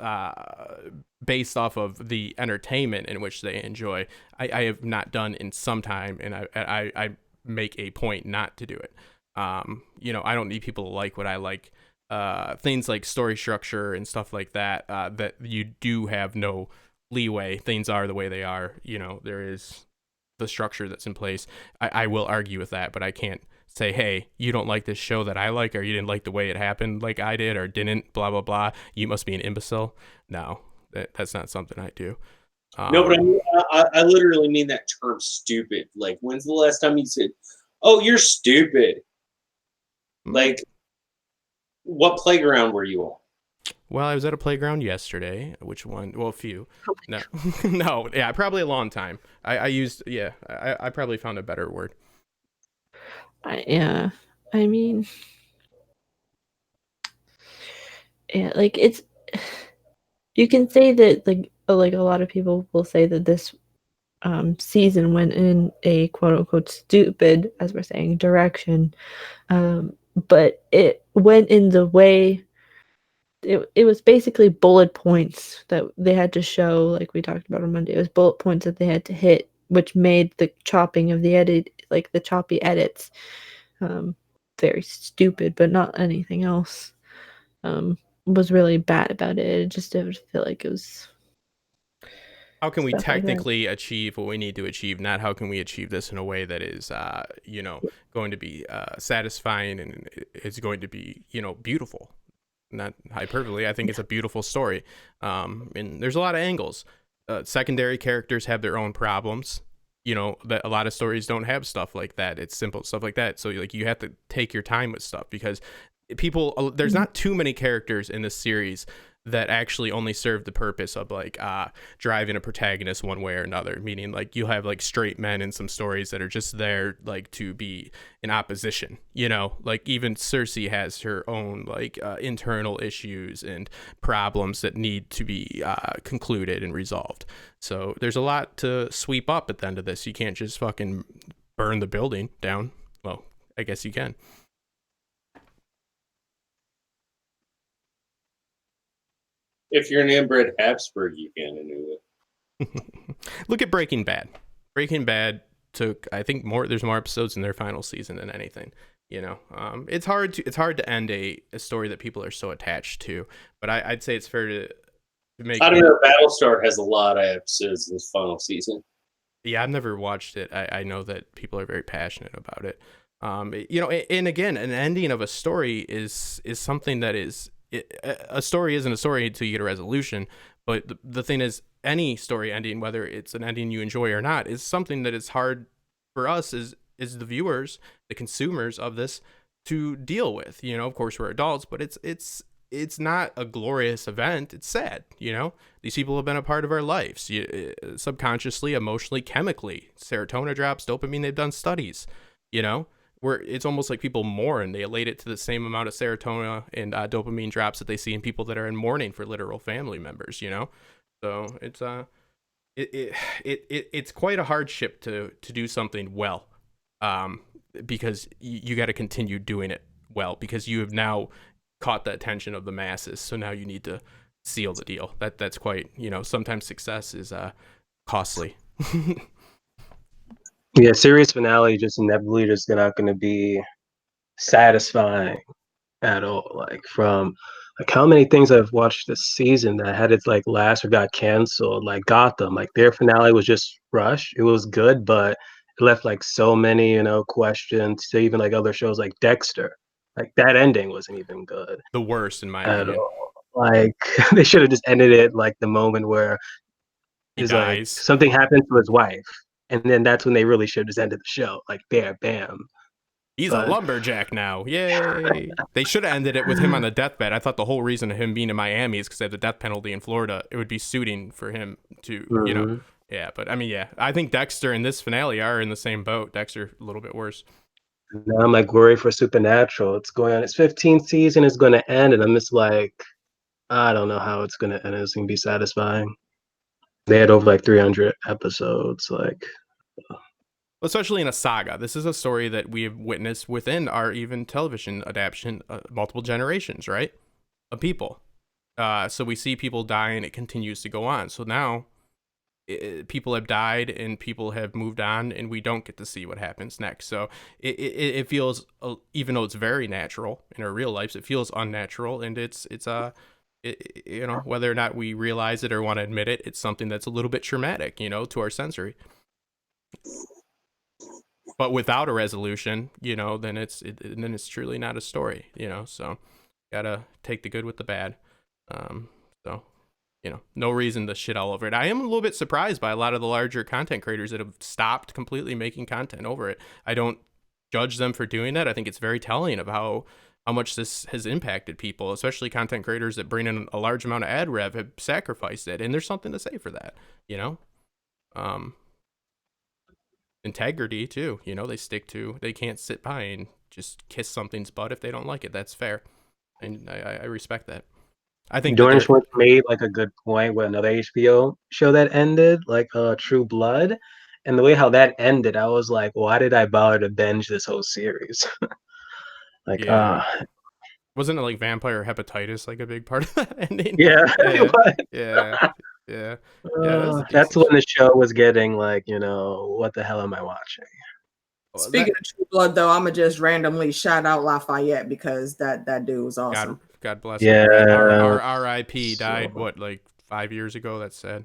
S2: based off of the entertainment in which they enjoy, I have not done in some time, and I make a point not to do it. I don't need people to like what I like. Things like story structure and stuff like that, that you do have no leeway. Things are the way they are. There is the structure that's in place. I will argue with that, but I can't say, hey, you don't like this show that I like, or you didn't like the way it happened like I did, or didn't, blah, blah, blah. You must be an imbecile. No, that's not something I do.
S4: No, but I literally mean that term stupid. Like, when's the last time you said, oh, you're stupid? Like, what playground were you on?
S2: Well, I was at a playground yesterday. Which one? Well, a few. No, no, yeah, probably a long time. I probably found a better word.
S3: I mean, yeah, like it's. You can say that like a lot of people will say that this season went in a quote unquote stupid, as we're saying, direction, but it went in the way. It was basically bullet points that they had to show, like we talked about on Monday. It was bullet points that they had to hit, which made the chopping of the edit, like the choppy edits, very stupid, but not anything else. Was really bad about it. It just didn't feel like it was.
S2: How can we
S3: Stuff like that.
S2: technically achieve what we need to achieve? Not how can we achieve this in a way that is, going to be satisfying and it's going to be, beautiful. Not hyperbole. I think it's a beautiful story. And there's a lot of angles. Secondary characters have their own problems. That a lot of stories don't have stuff like that. It's simple stuff like that. So like you have to take your time with stuff because there's not too many characters in this series that actually only serve the purpose of like driving a protagonist one way or another, meaning like you have like straight men in some stories that are just there like to be in opposition, like even Cersei has her own like internal issues and problems that need to be concluded and resolved. So there's a lot to sweep up at the end of this. You can't just fucking burn the building down. Well, I guess you can.
S4: If you're an inbred Habsburg, you can anyway.
S2: Look at Breaking Bad. Breaking Bad took, I think, there's more episodes in their final season than anything. It's hard to end a story that people are so attached to. But I'd say it's fair to make.
S4: I don't know. Battlestar has a lot of episodes in this final season.
S2: Yeah, I've never watched it. I know that people are very passionate about it. And again, an ending of a story is something that is. A story isn't a story until you get a resolution, but the thing is, any story ending, whether it's an ending you enjoy or not, is something that is hard for us as the viewers, the consumers of this, to deal with. Of course we're adults, but it's not a glorious event. It's sad. These people have been a part of our lives, subconsciously, emotionally, chemically. Serotonin drops, dopamine. They've done studies. Where it's almost like people mourn. They elate it to the same amount of serotonin and dopamine drops that they see in people that are in mourning for literal family members. So it's it's quite a hardship to do something well, because you got to continue doing it well because you have now caught the attention of the masses. So now you need to seal the deal. That's quite sometimes success is costly.
S6: Yeah, series finale just inevitably just not going to be satisfying at all. Like from like how many things I've watched this season that had its like last or got canceled, like Gotham, like their finale was just rushed. It was good, but it left like so many questions to even like other shows like Dexter. Like that ending wasn't even good
S2: The worst in my
S6: at
S2: opinion.
S6: all. Like they should have just ended it like the moment where
S2: He
S6: is like
S2: dies.
S6: something happened to his wife, and then that's when they really should have just ended the show. Like there, bam.
S2: He's a
S6: But
S2: lumberjack now. Yay. They should have ended it with him on the deathbed. I thought the whole reason of him being in Miami is because they have the death penalty in Florida. It would be suiting for him to, Yeah, but I mean, yeah. I think Dexter and this finale are in the same boat. Dexter, a little bit worse.
S6: now I'm like worried for Supernatural. It's going on its 15th season. It's going to end, and I'm just like, I don't know how it's going to end. It's going to be satisfying. They had over like 300 episodes. Like,
S2: Especially in a saga. This is a story that we have witnessed within our even television adaptation, multiple generations, right? Of people. So we see people die and it continues to go on. So now people have died and people have moved on and we don't get to see what happens next. So it feels, even though it's very natural in our real lives, it feels unnatural, and it's whether or not we realize it or want to admit it, it's something that's a little bit traumatic, to our sensory. but without a resolution, then it's truly not a story, so gotta take the good with the bad. So no reason to shit all over it. I am a little bit surprised by a lot of the larger content creators that have stopped completely making content over it. I don't judge them for doing that. I think it's very telling of how much this has impacted people, especially content creators that bring in a large amount of ad rev have sacrificed it. And there's something to say for that, integrity too, they can't sit by and just kiss something's butt if they don't like it. That's fair. And I respect that. I think
S6: Jordan Schwartz made like a good point with another HBO show that ended, like True Blood, and the way how that ended, I was like, why did I bother to binge this whole series?
S2: Wasn't it like vampire hepatitis like a big part of that ending?
S6: Yeah,
S2: yeah.
S6: That's when the show was getting like, what the hell am I watching?
S5: Speaking of True Blood, though, I'ma just randomly shout out Lafayette because that dude was awesome.
S2: God bless him.
S6: Yeah.
S2: Our R.I.P. died, like 5 years ago? That's sad.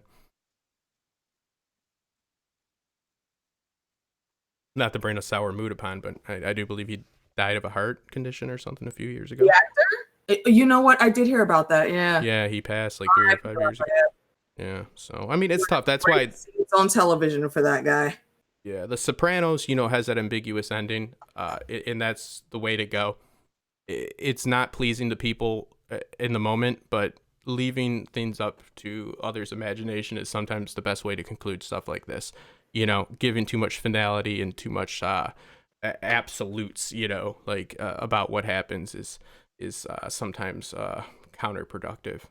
S2: Not to bring a sour mood upon, but I do believe he died of a heart condition or something a few years ago.
S5: The actor? You know what? I did hear about that, yeah.
S2: Yeah, he passed like 3 or 5 years ago. Yeah, so, I mean, it's tough. That's why...
S5: It's on television for that guy.
S2: Yeah, The Sopranos, has that ambiguous ending, and that's the way to go. It's not pleasing to people in the moment, but leaving things up to others' imagination is sometimes the best way to conclude stuff like this. Giving too much finality and too much absolutes, about what happens is sometimes counterproductive.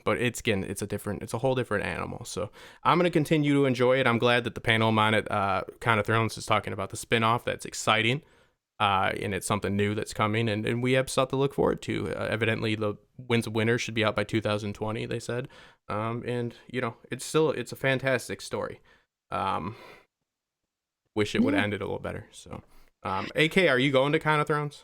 S2: But it's a whole different animal. So I'm going to continue to enjoy it. I'm glad that the panel I'm on at Con of Thrones is talking about the spinoff. That's exciting. And it's something new that's coming, and we have stuff to look forward to. Evidently, the Winds of Winter should be out by 2020, they said. And, it's a fantastic story. Wish it would have ended a little better. So, AK, are you going to Con of Thrones?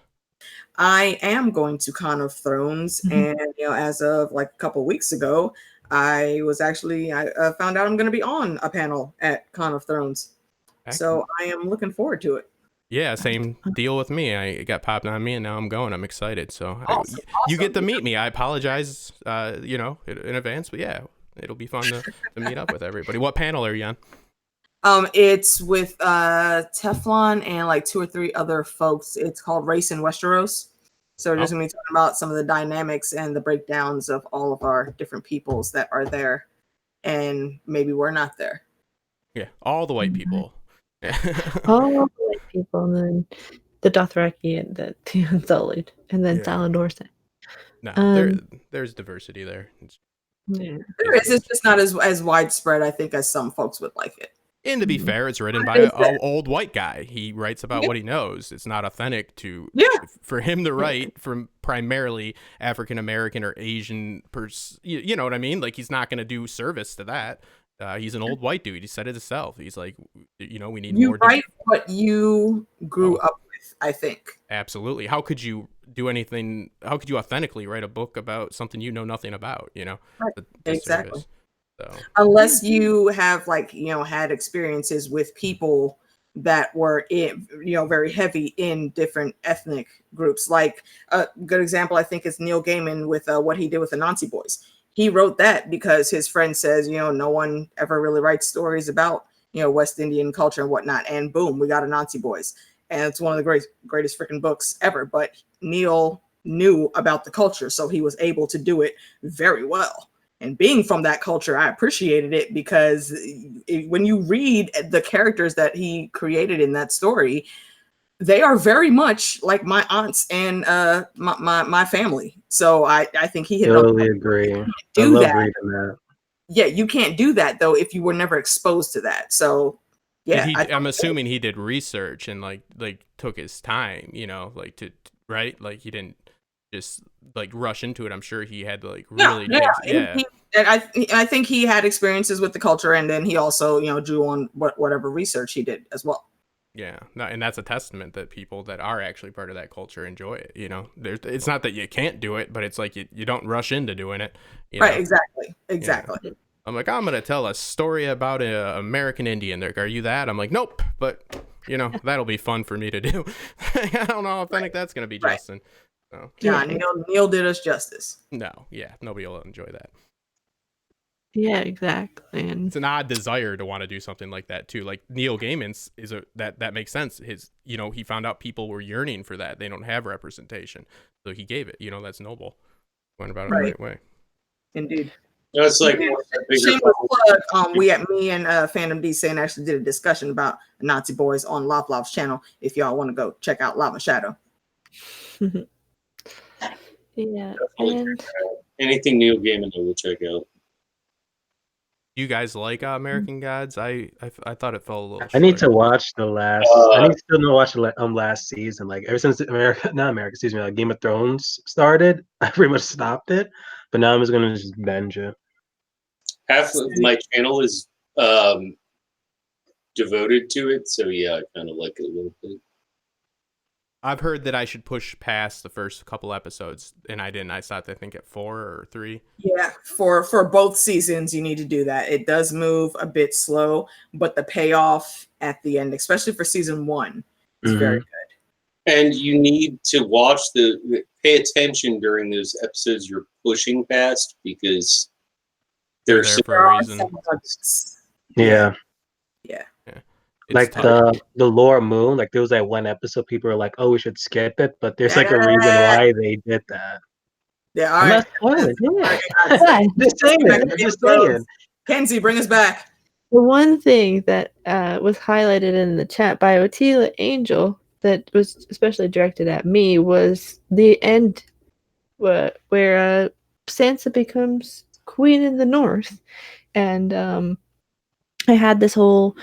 S5: I am going to Con of Thrones, and as of like a couple weeks ago, I found out I'm going to be on a panel at Con of Thrones. Excellent. So I am looking forward to it.
S2: Yeah, same deal with me. I got popped on me, and now I'm going. I'm excited. So
S5: awesome.
S2: You get to meet me. I apologize, in advance, but yeah, it'll be fun to meet up with everybody. What panel are you on?
S5: It's with Teflon and like 2 or 3 other folks. It's called Race in Westeros. So we're just going to be talking about some of the dynamics and the breakdowns of all of our different peoples that are there, and maybe we're not there.
S2: Yeah, all the white people.
S3: All the white people, and then the Dothraki and the Unsullied, and then Saladorset.
S2: No, there's diversity there.
S3: Yeah.
S5: There is. It's just not as widespread, I think, as some folks would like it.
S2: And to be fair, it's written by an old white guy. He writes about what he knows. It's not authentic for him to write from primarily African American or Asian you know what I mean? Like, he's not going to do service to that. He's an old white dude. He said it himself. He's like, we need more.
S5: You write what you grew up with, I think.
S2: Absolutely. How could you do anything? How could you authentically write a book about something you know nothing about?
S5: Right. Exactly.
S2: Service. So.
S5: Unless you have had experiences with people that were very heavy in different ethnic groups. Like a good example, I think, is Neil Gaiman with what he did with the Nazi Boys. He wrote that because his friend says, no one ever really writes stories about, West Indian culture and whatnot. And boom, we got a Nazi Boys. And it's one of the greatest freaking books ever. But Neil knew about the culture, so he was able to do it very well. And being from that culture, I appreciated it because when you read the characters that he created in that story, they are very much like my aunts and my family. So I think he hit
S6: totally agree. I love reading that.
S5: Yeah, you can't do that though if you were never exposed to that. So yeah,
S2: I'm assuming he did research and like took his time, to right, like he didn't just like rush into it. I'm sure he had to like really
S5: I think he had experiences with the culture, and then he also drew on whatever research he did as well.
S2: Yeah, no, and that's a testament that people that are actually part of that culture enjoy it. It's not that you can't do it, but it's like you don't rush into doing it.
S5: Right, exactly.
S2: Yeah. I'm like, I'm gonna tell a story about an American Indian. They're like, are you that? I'm like, nope, but that'll be fun for me to do. I don't know if I think that's gonna be
S5: Right.
S2: Justin. So,
S5: Yeah,
S3: Yeah.
S5: Neil did us justice.
S2: no, yeah, nobody will enjoy that.
S3: Yeah, exactly. And
S2: It's an odd desire to want to do something like that too. Like Neil Gaiman's that makes sense. He found out people were yearning for that. They don't have representation, so he gave it. That's noble. Went about it the right way.
S5: Indeed.
S4: That's like
S5: Yeah.
S4: one of the bigger
S5: Shameless
S4: problems.
S5: plug. Me and Phantom D Sane actually did a discussion about Nazi boys on Lav's channel. If y'all want to go check out Lava Shadow.
S3: yeah,
S4: Definitely
S3: and
S4: check it out. Anything Neil Gaiman I will check out.
S2: You guys like American Gods? I thought it fell a little.
S6: I need to
S2: short.
S6: watch the last. I need to still watch the last season. Like ever since like Game of Thrones started, I pretty much stopped it. But now I'm just gonna just binge it.
S4: Half of my channel is devoted to it, so yeah, I kind of like it a little bit.
S2: I've heard that I should push past the first couple episodes, and I didn't. I stopped, I think, at 4 or 3.
S5: Yeah, for both seasons, you need to do that. It does move a bit slow, but the payoff at the end, especially for season 1, is very good.
S4: And you need to pay attention during those episodes you're pushing past, because
S2: They're
S4: there's
S2: there for a reason.
S6: Yeah.
S2: It's
S6: Like
S2: tough.
S6: the Laura Moon, like there was that one episode people are like, oh, we should skip it, but there's like a reason
S5: Yeah.
S6: why they did that.
S5: Yeah, all
S6: I'm
S5: right.
S6: not spoiling, yeah.
S3: but
S6: Just saying it. I'm just saying.
S5: Kenzie, bring us back.
S3: the one thing that was highlighted in the chat by Otila Angel that was especially directed at me was the end where Sansa becomes queen in the north. And I had this whole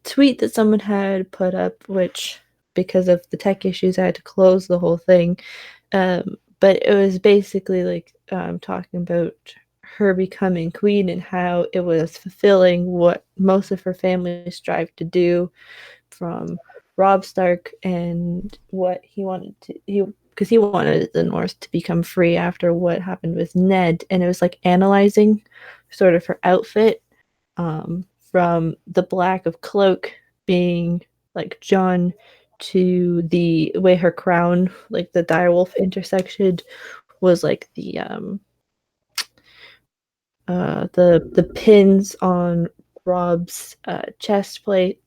S3: tweet that someone had put up, which because of the tech issues, I had to close the whole thing. But it was basically like talking about her becoming queen and how it was fulfilling what most of her family strived to do, from Robb Stark and what he wanted to because he wanted the North to become free after what happened with Ned, and it was like analyzing sort of her outfit, from the black of cloak being like John to the way her crown, like the direwolf intersection, was like the pins on Rob's chest plate,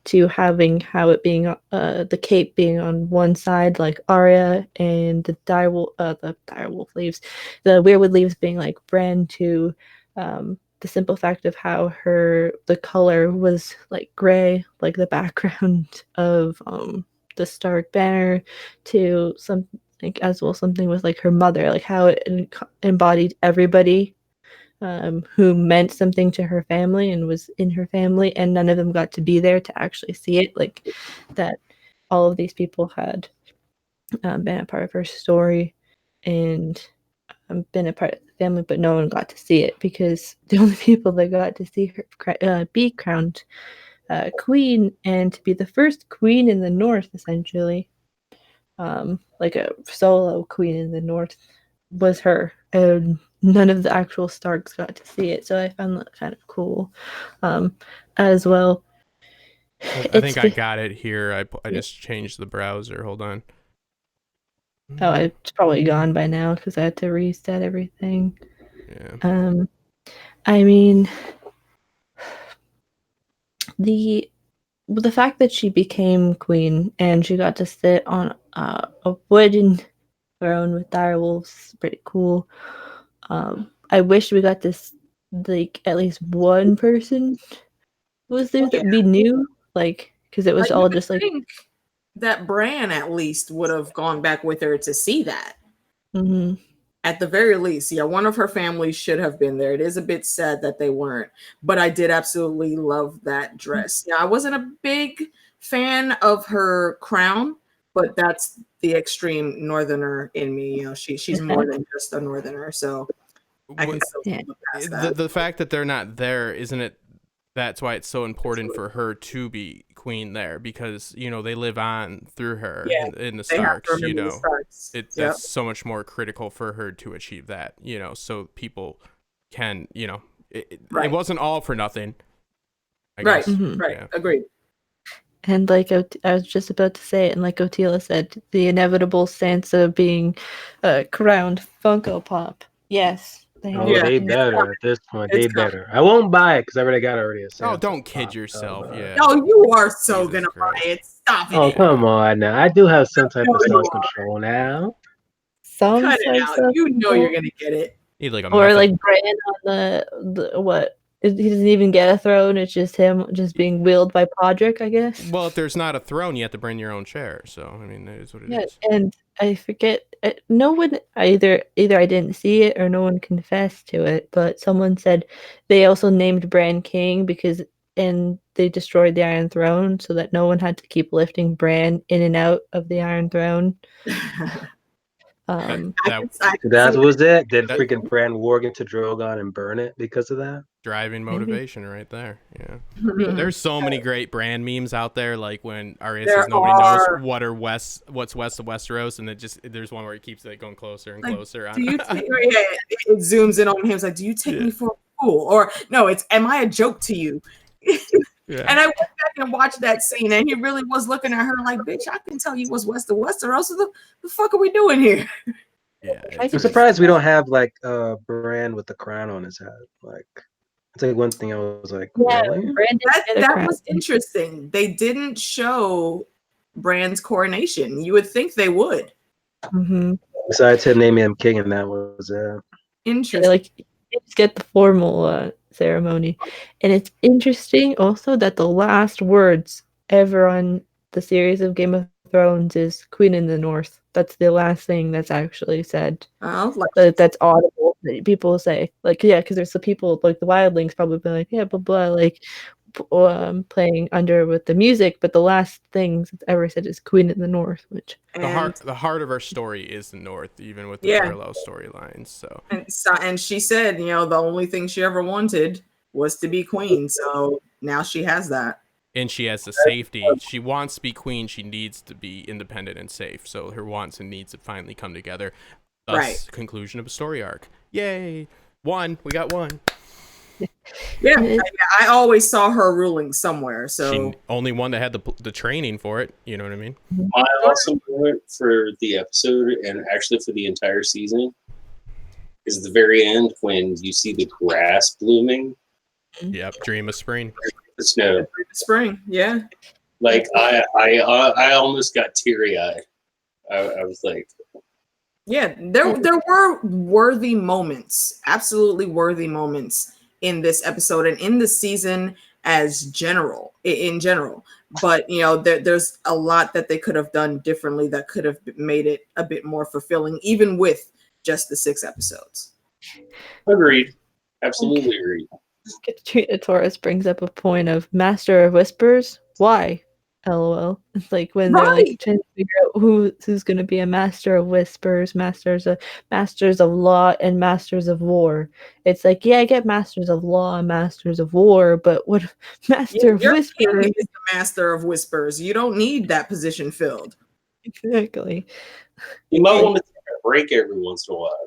S3: to having how it being the cape being on one side like Arya, and the direwolf leaves, the weirwood leaves being like Bran, to the simple fact of how the color was like gray, like the background of the Stark banner, to some like as well something with like her mother, like how it embodied everybody who meant something to her family and was in her family, and none of them got to be there to actually see it, like that all of these people had been a part of her story and been a part of the family, but no one got to see it, because the only people that got to see her be crowned queen, and to be the first queen in the North, essentially, like a solo queen in the North, was her, and none of the actual Starks got to see it. So I found that kind of cool, as well.
S2: I think I got it here. I just changed the browser. Hold on.
S3: Oh, it's probably gone by now because I had to reset everything.
S2: Yeah.
S3: I mean, the fact that she became queen and she got to sit on a wooden throne with direwolves is pretty cool. I wish we got this, like, at least one person was there that we knew, like, because it was all just like.
S5: That Bran at least would have gone back with her to see that.
S3: Mm-hmm.
S5: At the very least, yeah, one of her family should have been there. It is a bit sad that they weren't, but I did absolutely love that dress. Yeah, I wasn't a big fan of her crown, but that's the extreme northerner in me. You know, she's more than just a northerner, so I can still look past that.
S2: The fact that they're not there, isn't it? That's why it's so important for her to be queen there, because they live on through her in the Starks. That's so much more critical for her to achieve that. So people can it wasn't all for nothing. I guess.
S5: Right.
S2: Yeah.
S5: Agreed.
S3: And like I was just about to say it, and like Otila said, the inevitable Sansa being crowned Funko Pop. Yes, they have.
S6: Oh,
S5: Yeah.
S6: they
S3: to do that.
S6: better at this point.
S5: It's
S6: They better. I won't buy it because I already got already a
S2: Oh,
S6: Sansa
S2: don't kid
S6: pop,
S2: yourself.
S6: but-
S2: Yeah.
S5: Oh, you are so
S2: Jesus
S5: gonna
S2: Christ.
S5: buy it. Stop
S6: Oh,
S5: it.
S6: come on now. I do have some type
S5: No,
S6: of
S5: you are.
S6: self-control now.
S3: Some
S5: Cut it out.
S3: Sansa,
S5: You know you're gonna get it.
S2: Need like a
S3: or
S2: method.
S3: like Bran on the what? He doesn't even get a throne. It's just him just being wielded by Podrick, I guess.
S2: Well, if there's not a throne, you have to bring your own chair. So I mean, that is what it is.
S3: Yeah, and I forget. No one either I didn't see it or no one confessed to it, but someone said they also named Bran King because and they destroyed the Iron Throne so that no one had to keep lifting Bran in and out of the Iron Throne.
S2: That
S6: That was it. Did
S2: That-
S6: freaking Bran warg into Drogon and burn it because of that?
S2: driving
S3: Maybe.
S2: motivation right there. Yeah.
S5: Mhm.
S2: There's so many great brand memes out there, like when Arya
S5: There
S2: says nobody
S5: are.
S2: knows what's west of Westeros, and there's one where he keeps it going closer and
S5: Like,
S2: closer.
S5: Do you take, it zooms in on him. It's like, do you take me for a fool? Or no, it's am I a joke to you?
S2: Yeah.
S5: And I went back and watched that scene, and he really was looking at her like, bitch, I can tell you what's west of Westeros. So the fuck are we doing here?
S2: Yeah,
S6: I'm surprised we don't have like Bran with the crown on his head. Like, it's like one thing I was like,
S3: Yeah,
S6: really?
S3: Bran didn't get a
S5: That
S3: crown.
S5: was interesting. They didn't show Bran's coronation. You would think they would.
S3: Mhm.
S6: Besides him naming him king, and that was
S5: Interesting.
S3: Yeah, like you just get the formal ceremony, and it's interesting also that the last words ever on the series of Game of Thrones is "Queen in the North." That's the last thing that's actually said. That's audible. That people say, like, yeah, because there's the people like the wildlings probably be like, yeah, blah blah, like playing under with the music, but the last things that's ever said is "Queen in the North," which
S2: the heart of our story is the North, even with the
S5: Yeah.
S2: parallel storylines. So
S5: and she said, the only thing she ever wanted was to be queen. So now she has that.
S2: and she has the safety. She wants to be queen. She needs to be independent and safe. So her wants and needs have finally come together. Thus,
S5: Right.
S2: conclusion of a story arc. Yay! We got one.
S5: Yeah, I always saw her ruling somewhere. So
S2: She only one that had the training for it. You know what I mean?
S4: My awesome moment for the episode and actually for the entire season is the very end when you see the grass blooming,
S2: Yep. Dream of spring.
S4: the snow.
S5: spring, yeah.
S4: Like I almost got teary eyed. I was like,
S5: Yeah, there were worthy moments, absolutely worthy moments in this episode and in the season as in general. But there's a lot that they could have done differently that could have made it a bit more fulfilling, even with just the 6 episodes.
S4: agreed, absolutely agreed.
S3: Katrina Torres brings up a point of Master of Whispers. Why? LOL. It's like when they're like
S5: Right.
S3: trying to figure out who's going to be a Master of Whispers, Masters of Law, and Masters of War. It's like, yeah, I get Masters of Law and Masters of War, but what Master of
S5: Your
S3: Whispers?
S5: king is the master of whispers. You don't need that position filled.
S3: Exactly.
S4: You might want to take a break every once in a while,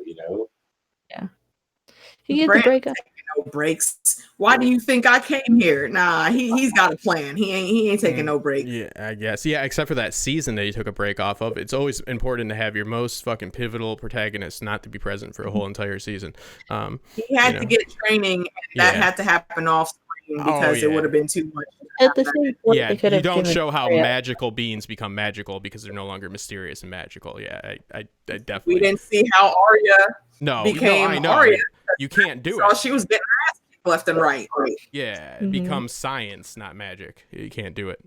S3: He gets a
S5: Brand
S3: break up.
S5: No breaks. Why do you think I came here? Nah, he's got a plan. He ain't taking no break.
S2: Yeah, I guess. Yeah, except for that season that you took a break off of. It's always important to have your most fucking pivotal protagonist not to be present for a whole entire season.
S5: He had to get training, and that had to happen off screen because it would have been too much.
S3: At the same point,
S2: Yeah,
S3: they could
S2: you
S3: have
S2: don't
S3: given
S2: show how
S3: Arya-
S2: magical beings become magical because they're no longer mysterious and magical. Yeah, I definitely.
S5: We didn't see how Arya became
S2: I know.
S5: Arya.
S2: You can't do
S5: So
S2: it.
S5: she was getting ass kicked left and right.
S2: Yeah, it
S3: Mhm.
S2: becomes science, not magic. You can't do it.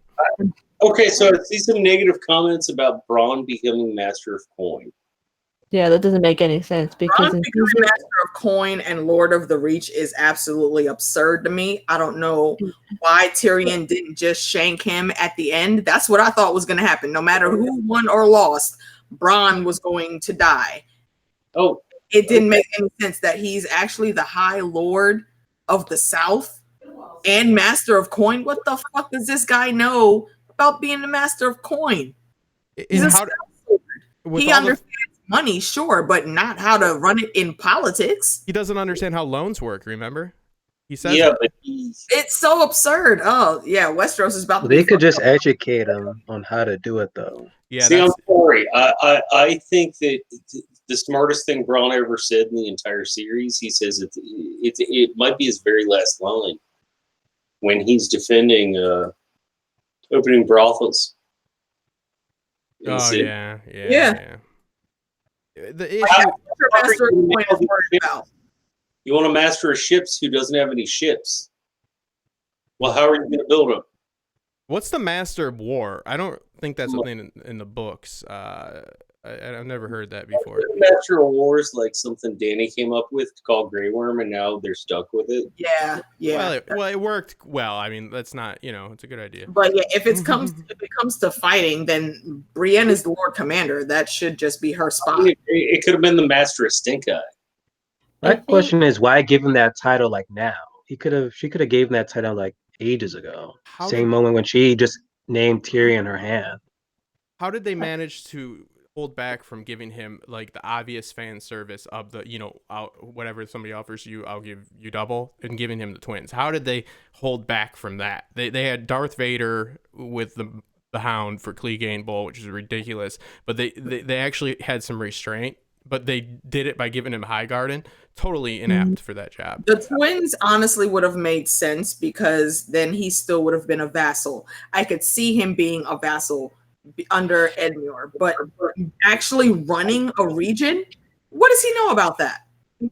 S4: Okay, so I see some negative comments about Braun becoming master of coin.
S3: Yeah, that doesn't make any sense because
S5: Ron becoming Master of Coin and Lord of the Reach is absolutely absurd to me. I don't know why Tyrion didn't just shank him at the end. That's what I thought was going to happen. No matter who won or lost, Bronn was going to die.
S4: Oh,
S5: It didn't make any sense that he's actually the High Lord of the South and Master of Coin. What the fuck does this guy know about being the Master of Coin? He's a South Lord. He understands money, sure, but not how to run it in politics.
S2: He doesn't understand how loans work, remember? He says
S4: Yeah,
S2: it.
S4: but he's
S5: It's so absurd. Oh yeah, Westeros is about to
S6: They
S5: be
S6: could just
S5: fucked up.
S6: educate him on how to do it, though.
S2: Yeah,
S4: See, I'm
S2: that's
S4: sorry. I think that the smartest thing Braun ever said in the entire series, he says it might be his very last line when he's defending opening brothels. He
S2: oh
S4: said,
S2: yeah.
S5: Yeah.
S2: The issue.
S5: Your master point is worried about.
S4: You want a master of ships who doesn't have any ships? Well, how are you going to build them?
S2: What's the Master of War? I don't think that's something in the books. I've never heard that before.
S4: Master of War is like something Danny came up with to call Grey Worm, and now they're stuck with it.
S5: Yeah, yeah.
S2: Well, it worked well. I mean, that's not, it's a good idea.
S5: But yeah, if it comes to fighting, then Brienne is the Lord Commander. That should just be her spot.
S4: It could have been the Master of Stink Eye.
S6: My question is, why give him that title like now? She could have gave him that title like ages ago. Same moment when she just named Tyrion her hand.
S2: How did they manage to hold back from giving him like the obvious fan service of the, whatever somebody offers you, I'll give you double, and giving him the twins? How did they hold back from that? They had Darth Vader with the Hound for Clegane Bowl, which is ridiculous, but they actually had some restraint. But they did it by giving him Highgarden. Totally inapt for that job.
S5: The twins honestly would have made sense because then he still would have been a vassal. I could see him being a vassal under Edmure, but actually running a region, what does he know about that?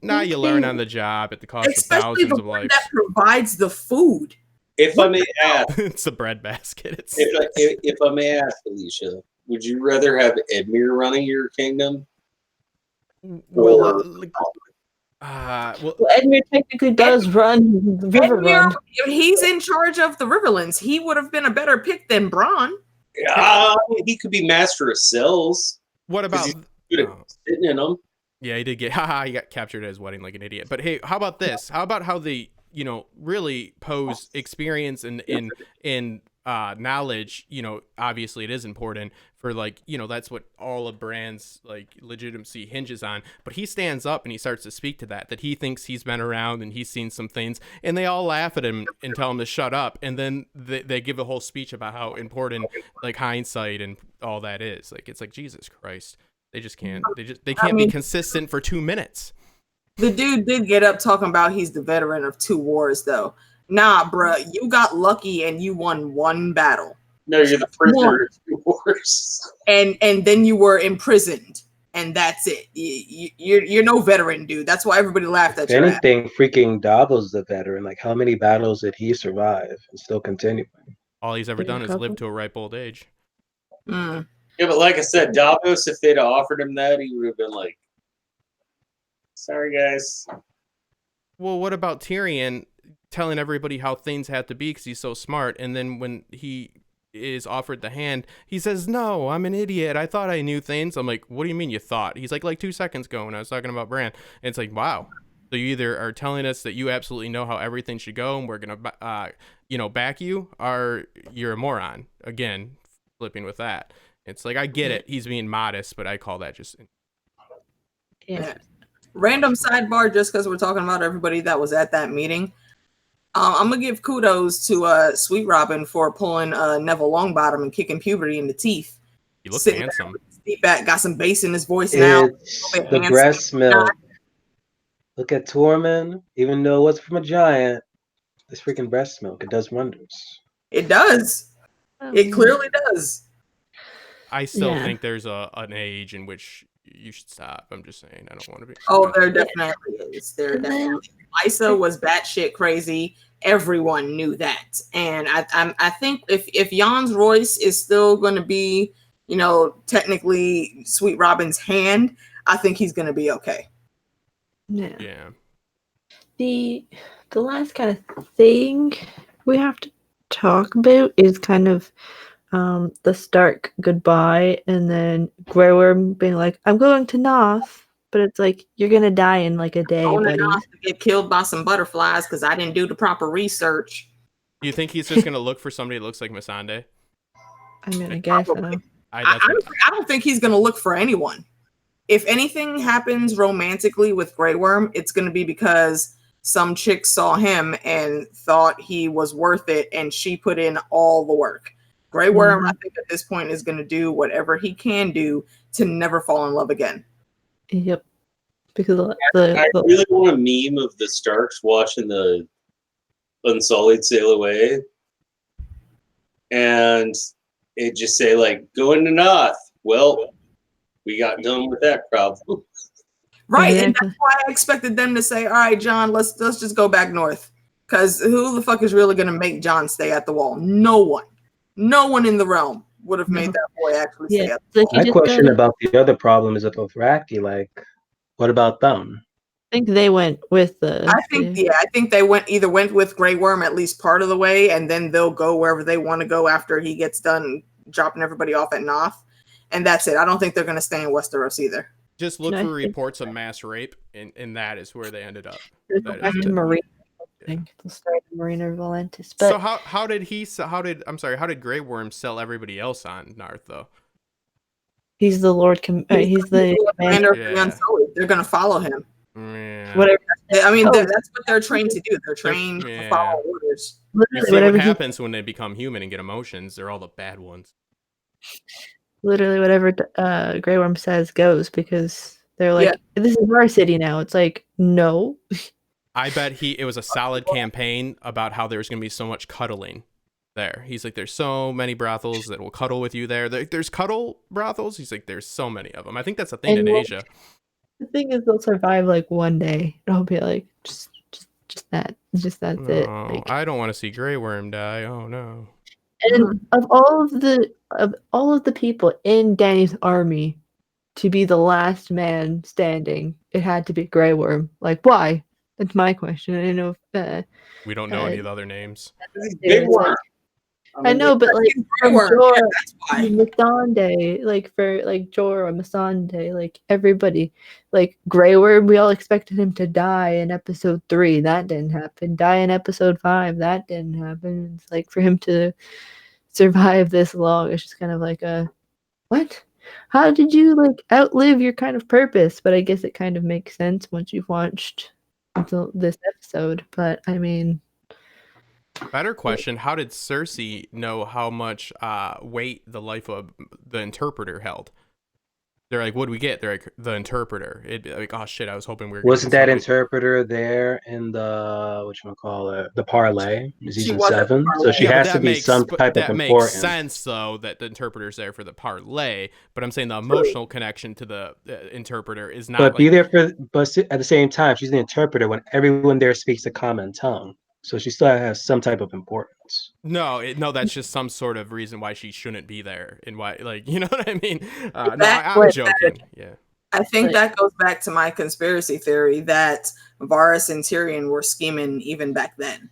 S2: Now you learn on the job at the cost
S5: Especially
S2: of thousands
S5: the
S2: of
S5: one
S2: lives.
S5: that provides the food.
S4: If I may ask,
S2: It's the bread basket.
S4: if I may ask, Alicia, would you rather have Edmure running your kingdom?
S2: Well,
S3: Edmure technically does run the river
S5: Edmure,
S3: run.
S5: if he's in charge of the Riverlands, he would have been a better pick than Bronn.
S4: He could be Master of Cells.
S2: what about?
S4: He's good at sitting in them.
S2: Yeah, he did get. He got captured at his wedding like an idiot. But hey, how about this? How about how they, really pose experience and knowledge? Obviously it is important for that's what all of Bran's legitimacy hinges on. But he stands up and he starts to speak to that he thinks he's been around and he's seen some things, and they all laugh at him and tell him to shut up. And then they give a whole speech about how important hindsight and all that is. It's like, Jesus Christ. They just can't. They can't be consistent for 2 minutes.
S5: The dude did get up talking about he's the veteran of 2 wars, though. Nah, bruh, you got lucky and you won 1 battle.
S4: No, you're the prisoner of 2 wars.
S5: And then you were imprisoned, and that's it. You're no veteran, dude. That's why everybody laughed at you.
S6: If anything, freaking Davos the veteran. Like, how many battles did he survive and still continuing?
S2: All he's ever done is live to a ripe old age.
S5: Mm.
S4: Yeah, but like I said, Davos, if they'd have offered him that, he would have been like, sorry, guys.
S2: Well, what about Tyrion telling everybody how things have to be because he's so smart, and then when he is offered the hand, he says, no, I'm an idiot. I thought I knew things. I'm like, what do you mean you thought? He's like 2 seconds ago when I was talking about Bran. And it's like, wow. So you either are telling us that you absolutely know how everything should go and we're going to, back you, or you're a moron. Again, flipping with that. It's like, I get it. He's being modest, but I call that just...
S5: Yeah. Random sidebar, just because we're talking about everybody that was at that meeting. I'm going to give kudos to Sweet Robin for pulling Neville Longbottom and kicking puberty in the teeth.
S2: He looks handsome.
S5: Deep back, got some bass in his voice now.
S6: It's the breast milk. Look at Tormund. Even though it was from a giant, this freaking breast milk, it does wonders.
S5: It does. It clearly does.
S2: I still think there's an age in which you should stop. I'm just saying. I don't want to be.
S5: Oh, there definitely is. There definitely. Lysa was batshit crazy. Everyone knew that, and I think if Jan's Royce is still going to be, technically Sweet Robin's hand, I think he's going to be okay.
S2: Yeah.
S3: The last kind of thing we have to talk about is kind of the Stark goodbye, and then Grey Worm being like, I'm going to Noth, but it's like, you're gonna die in like a day, buddy.
S5: To get killed by some butterflies because I didn't do the proper research.
S2: Do you think he's just gonna look for somebody that looks like Missandei?
S3: I mean, I guess so.
S5: I don't think he's gonna look for anyone. If anything happens romantically with Grey Worm, it's gonna be because some chick saw him and thought he was worth it, and she put in all the work. Grey Worm, I think at this point, is going to do whatever he can do to never fall in love again.
S3: Yep. Because
S4: I really want a meme of the Starks watching the Unsullied sail away, and it just say like, "Going to Noth." Well, we got done with that problem.
S5: Right,
S3: Exactly.
S5: and that's why I expected them to say, "All right, John, let's just go back north." Because who the fuck is really going to make John stay at the wall? No one. No one in the realm would have made that boy actually stay at the wall.
S6: My question about the other problem is with Dothraki. Like, what about them?
S3: I think they went with the.
S5: I think they went with Grey Worm at least part of the way, and then they'll go wherever they want to go after he gets done dropping everybody off at Noth, and that's it. I don't think they're going to stay in Westeros either.
S2: Just look for reports of mass rape, and that is where they ended up.
S3: Marina, I think they'll start Marina Valentis. But
S2: so how did Grey Worm sell everybody else on Narth though?
S3: He's the Lord. He's the
S5: commander of the Unsullied. They're going to follow him.
S2: Yeah.
S5: Whatever. I mean, that's what they're trained to do. They're trained to follow orders.
S2: You see what happens when they become human and get emotions. They're all the bad ones.
S3: Literally, whatever Grey Worm says goes, because they're like, "This is our city now." It's like, no.
S2: I bet it was a solid campaign about how there was going to be so much cuddling there. He's like, there's so many brothels that will cuddle with you there. There's cuddle brothels. He's like, there's so many of them. I think that's a thing in Asia.
S3: The thing is, they'll survive like one day. It'll be like just that. Just that's it. Like,
S2: I don't want to see Grey Worm die. Oh no.
S3: And of all of the people in Dany's army to be the last man standing, it had to be Grey Worm. Like, why? That's my question. I don't know if
S2: we don't know any of the other names.
S5: Big Worm.
S3: I know, but like from Jorah, Missandei, like for like Jorah, Missandei, like everybody, like Grey Worm, we all expected him to die in episode 3. That didn't happen. Die in episode 5. That didn't happen. It's like for him to survive this long, it's just kind of like what? How did you like outlive your kind of purpose? But I guess it kind of makes sense once you've watched this episode. But I mean.
S2: Better question, how did Cersei know how much weight the life of the interpreter held? They're like, what do we get? They're like, the interpreter. It'd be like, oh shit, I was hoping we were
S6: Wasn't that interpreter there in the, the parlay, season 7? So she has to be some type of importance.
S2: That makes sense, though, that the interpreter's there for the parlay, but I'm saying the emotional connection to the interpreter is not.
S6: But be there but at the same time, she's the interpreter when everyone there speaks a common tongue. So she still has some type of importance.
S2: No, that's just some sort of reason why she shouldn't be there, and why, like, you know what I mean? I'm joking. Yeah,
S5: I think that goes back to my conspiracy theory that Varys and Tyrion were scheming even back then.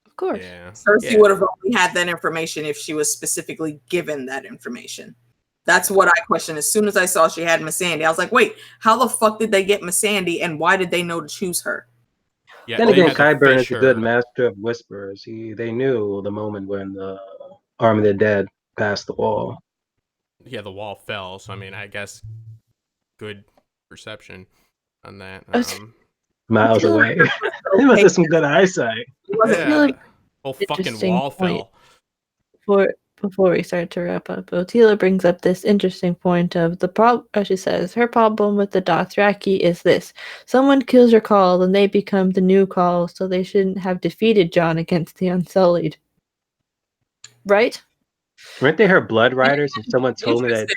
S3: Of course,
S5: Cersei would have only had that information if she was specifically given that information. That's what I questioned. As soon as I saw she had Missandei, I was like, wait, how the fuck did they get Missandei, and why did they know to choose her?
S6: Yeah, then again, Qyburn is a good master of whisperers. They knew the moment when the Army of the Dead passed the wall.
S2: Yeah, the wall fell. So I mean, I guess good perception on that.
S6: Miles away. He must have some good eyesight.
S2: Yeah. Whole fucking wall fell.
S3: Before we start to wrap up, Otila brings up this interesting point of the problem. She says her problem with the Dothraki is this: someone kills your call, and they become the new call, so they shouldn't have defeated Jon against the Unsullied. Right?
S6: Weren't they her blood riders? And someone told me that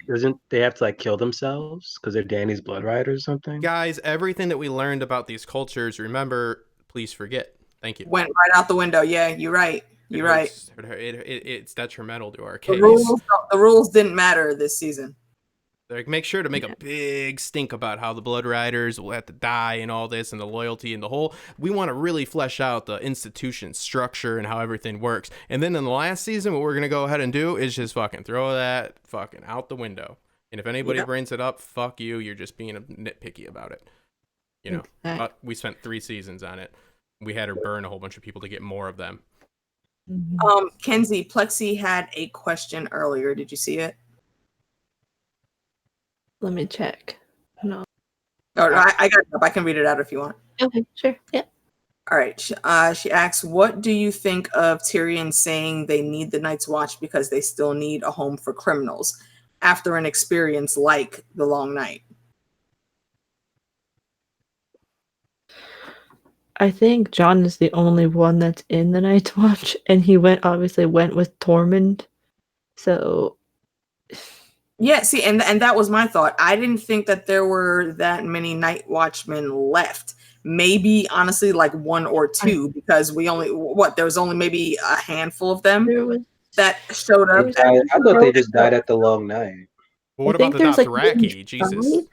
S6: they have to like kill themselves because they're Dany's blood riders or something.
S2: Guys, everything that we learned about these cultures, remember, please forget. Thank you.
S5: Went right out the window. Yeah, you're right. You're right.
S2: It's detrimental to our case.
S5: The rules didn't matter this season.
S2: Like, make sure to make a big stink about how the Blood Riders will have to die and all this, and the loyalty and the whole. We want to really flesh out the institution structure and how everything works. And then in the last season, what we're gonna go ahead and do is just fucking throw that fucking out the window. And if anybody brings it up, fuck you. You're just being nitpicky about it. You know. But we spent 3 seasons on it. We had her burn a whole bunch of people to get more of them.
S5: Kenzie, Plexi had a question earlier. Did you see it?
S3: Let me check. No.
S5: Oh, I got it up. I can read it out if you want.
S3: Okay, sure. Yeah.
S5: All right. She asks, "What do you think of Tyrion saying they need the Night's Watch because they still need a home for criminals after an experience like the Long Night?"
S3: I think John is the only one that's in the Night's Watch, and he obviously went with Tormund. So
S5: Yeah, see, and that was my thought. I didn't think that there were that many Night Watchmen left. Maybe honestly, like one or two, because there was only maybe a handful of them
S3: there was.
S5: that showed up.
S6: I thought they just died at the Long Night.
S2: Well, what
S3: I think
S2: about the
S3: there's like
S2: Dothraki?
S3: maybe
S2: Jesus.
S3: 5,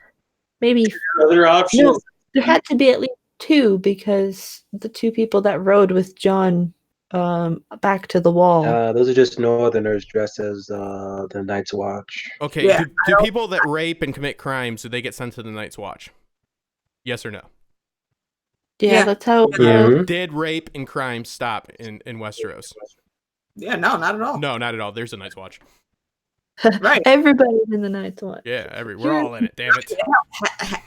S3: maybe
S4: Other options?
S3: no. There had to be at least 2 because the 2 people that rode with John back to the wall.
S6: Those are just Northerners dressed as the Night's Watch.
S2: Okay,
S5: Yeah,
S2: do people that rape and commit crimes, do they get sent to the Night's Watch? Yes or no?
S3: Yeah, that's how.
S6: Mhm.
S2: Did rape and crime stop in Westeros?
S5: Yeah, no, not at all.
S2: No, not at all. There's a Night's Watch.
S5: Right.
S3: Everybody's in the Night's Watch.
S2: Yeah, we're all in it. Damn it.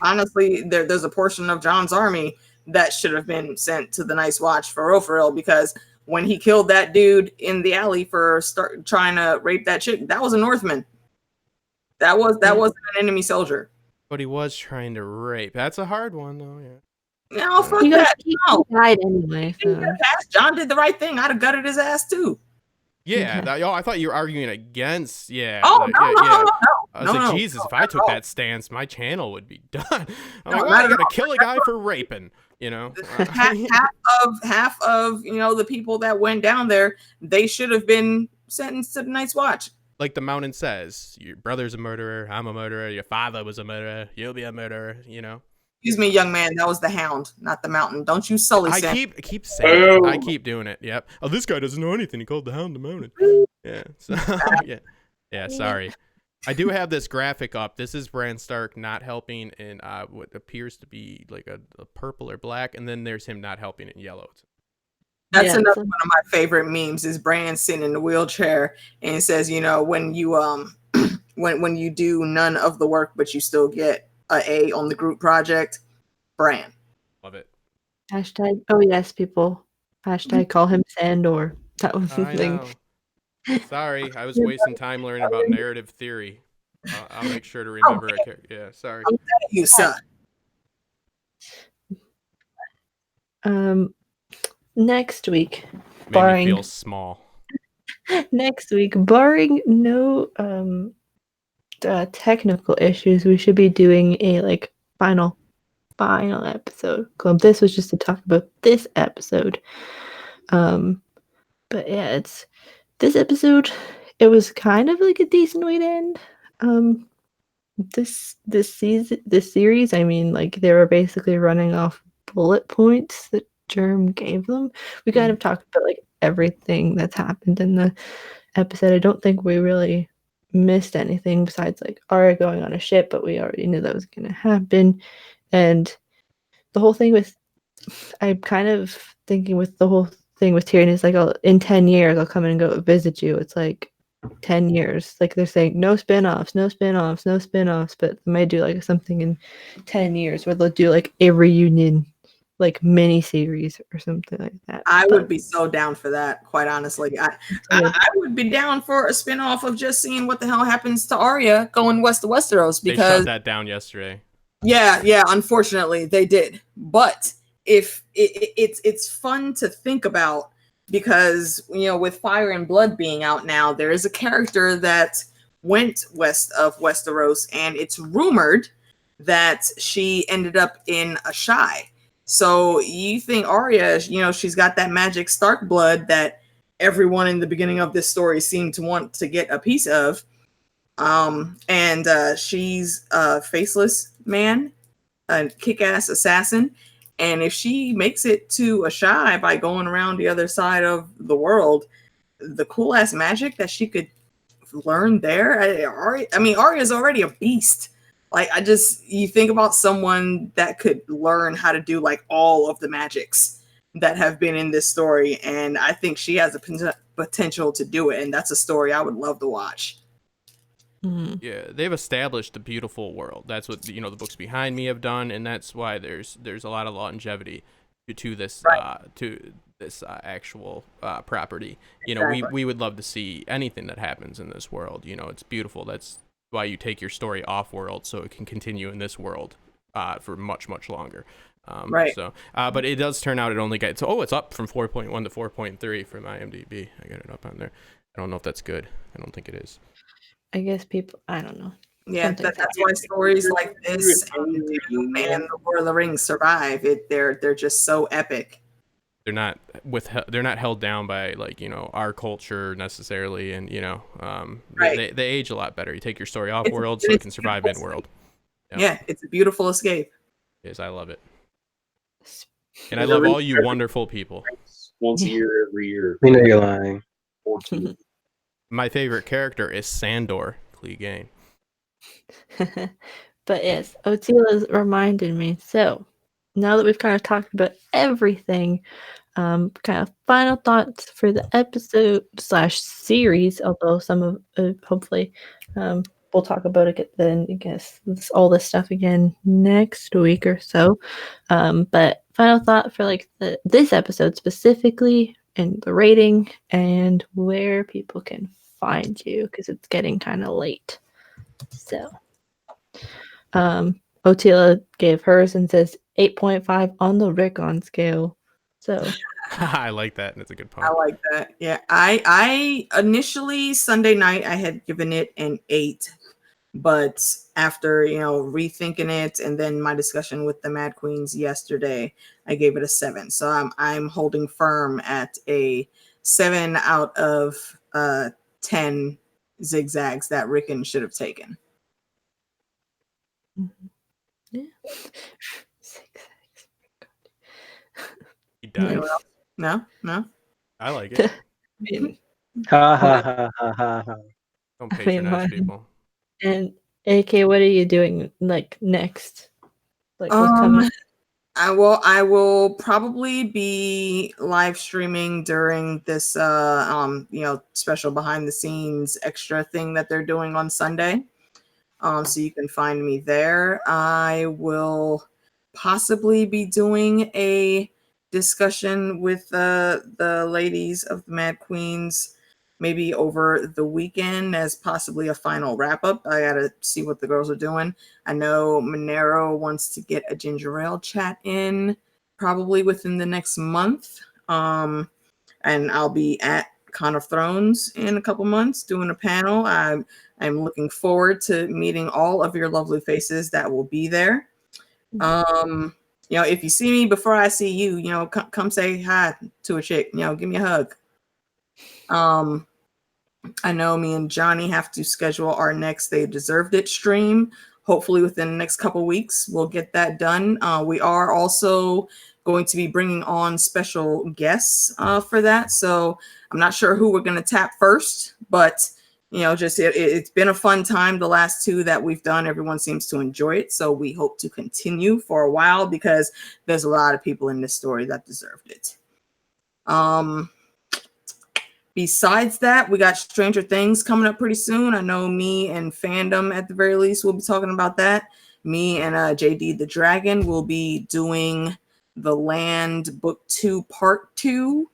S5: Honestly, there's a portion of John's army that should have been sent to the Night's Watch for real, because when he killed that dude in the alley for trying to rape that chick, that was a Northman. That wasn't an enemy soldier.
S2: But he was trying to rape. That's a hard one, though. Yeah.
S5: No, fuck
S3: He
S5: that. No.
S3: died anyway.
S5: He
S3: So.
S5: got ass. John did the right thing. I'd have gutted his ass too.
S2: Yeah.
S3: Okay.
S2: I thought you were arguing against. Yeah.
S5: Oh,
S2: like,
S5: no,
S2: yeah,
S5: no,
S2: yeah.
S5: no, no.
S2: I was
S5: No,
S2: like,
S5: no,
S2: Jesus,
S5: no,
S2: if I
S5: not
S2: took
S5: at
S2: that stance, my channel would be done. I'm
S5: No,
S2: like, well,
S5: not
S2: I
S5: at
S2: gotta
S5: all.
S2: kill a guy for raping, you know?
S5: half of the people that went down there, they should have been sentenced to the Night's Watch.
S2: Like the mountain says, your brother's a murderer, I'm a murderer, your father was a murderer, you'll be a murderer, you know?
S5: Excuse me, young man. That was the Hound, not the Mountain. Don't you sully
S2: I
S5: Sam.
S2: keep saying it. I
S4: Boom.
S2: keep doing it. Yep. Oh, this guy doesn't know anything. He called the Hound the mountain. Yeah. So yeah. Sorry. I do have this graphic up. This is Bran Stark not helping in what appears to be like a purple or black, and then there's him not helping in yellow.
S5: That's
S3: Yeah,
S5: another
S3: so-
S5: one of my favorite memes. Is Bran sitting in the wheelchair and it says, when you when you do none of the work but you still get a on the group project, Bran.
S2: Love it.
S3: Hashtag. Oh yes, people. Hashtag call him Sandor. That was the
S2: I
S3: thing.
S2: know. Sorry, I was wasting time learning about narrative theory. I'll make sure to remember a character. Yeah, sorry.
S5: You son.
S3: Next week,
S2: Made
S3: barring
S2: me feel small.
S3: next week, barring no technical issues, we should be doing a final episode club. This was just to talk about this episode. But yeah, it's this episode. It was kind of like a decent way to end. This series. I mean, like they were basically running off bullet points that Germ gave them. We kind of talked about like everything that's happened in the episode. I don't think we really missed anything besides like Arya going on a ship, but we already knew that was going to happen. And the whole thing with, I'm kind of thinking with the whole thing with Tyrion is like, in 10 years, I'll come in and go visit you. It's like 10 years. Like they're saying no spin-offs, no spin-offs, no spin-offs, but they might do like something in 10 years where they'll do like a reunion, like mini series or something like that.
S5: I would be so down for that, quite honestly. I would be down for a spin-off of just seeing what the hell happens to Arya going west to Westeros,
S2: They
S5: because
S2: shut that down yesterday.
S5: yeah, unfortunately they did. But if it's fun to think about, because with Fire and Blood being out now, there is a character that went west of Westeros, and it's rumored that she ended up in a Shy. So you think Arya, she's got that magic Stark blood that everyone in the beginning of this story seemed to want to get a piece of. And she's a faceless man, a kick-ass assassin. And if she makes it to a Shy by going around the other side of the world, the cool-ass magic that she could learn there. Arya's already a beast. Like, you think about someone that could learn how to do like all of the magics that have been in this story. And I think she has the potential to do it. And that's a story I would love to watch.
S3: Mm-hmm.
S2: Yeah, they've established a beautiful world. That's what the books behind me have done, and that's why there's a lot of longevity. to this
S5: Right.
S2: actual property.
S5: Exactly.
S2: We would love to see anything that happens in this world. It's beautiful. That's why you take your story off world, so it can continue in this world for much longer.
S5: Right.
S2: So but it does turn out it only gets it's up from 4.1 to 4.3 from IMDb. I got it up on there. I don't know if that's good. I don't think it is.
S3: I guess people, I don't know.
S5: Yeah,
S3: Something's
S5: that's why stories like this and Doom and the Lord of the Rings survive. They're just so epic.
S2: They're not they're not held down by like our culture necessarily, and
S5: Right.
S2: they age a lot better. You take your story off
S5: It's
S2: world so it can survive in world.
S5: Yeah, it's a beautiful escape.
S2: Yes, I love it,
S3: S-
S2: and I love all you wonderful people.
S4: Once a year, every year.
S6: We know you're lying.
S4: Or two.
S2: My favorite character is Sandor Clegane.
S3: But yes, Otila's reminded me. So now that we've kind of talked about everything, kind of final thoughts for the episode / series. Although some of hopefully we'll talk about it then. I guess all this stuff again next week or so. But final thought for like this episode specifically, and the rating and where people can find you because it's getting kind of late. So. Otila gave hers and says 8.5 on the Rickon scale. So
S2: I like that, and it's a good point.
S5: I like that. Yeah, I initially Sunday night I had given it an 8, but after rethinking it and then my discussion with the Mad Queens yesterday, I gave it a 7. So I'm holding firm at a 7 out of 10 zigzags that Rickon should have taken.
S3: yeah.
S2: He died.
S5: No.
S2: I like it.
S6: Ha ha ha ha ha ha.
S2: Don't patronize people.
S3: And AK, what are you doing like next? Like what's coming?
S5: I will probably be live streaming during this special behind the scenes extra thing that they're doing on Sunday. So you can find me there. I will possibly be doing a discussion with the ladies of the Mad Queens maybe over the weekend as possibly a final wrap up. I gotta see what the girls are doing. I know Monero wants to get a ginger ale chat in probably within the next month. And I'll be at Con of Thrones in a couple months doing a panel. I'm looking forward to meeting all of your lovely faces that will be there. If you see me before I see you, come say hi to a chick, give me a hug. I know me and Johnny have to schedule our next They Deserved It stream. Hopefully within the next couple weeks, we'll get that done. We are also going to be bringing on special guests for that. So I'm not sure who we're going to tap first, but it's been a fun time. The last 2 that we've done, everyone seems to enjoy it. So we hope to continue for a while because there's a lot of people in this story that deserved it. Besides that, we got Stranger Things coming up pretty soon. I know me and Fandom at the very least will be talking about that. Me and JD the Dragon will be doing The Land Book 2 Part 2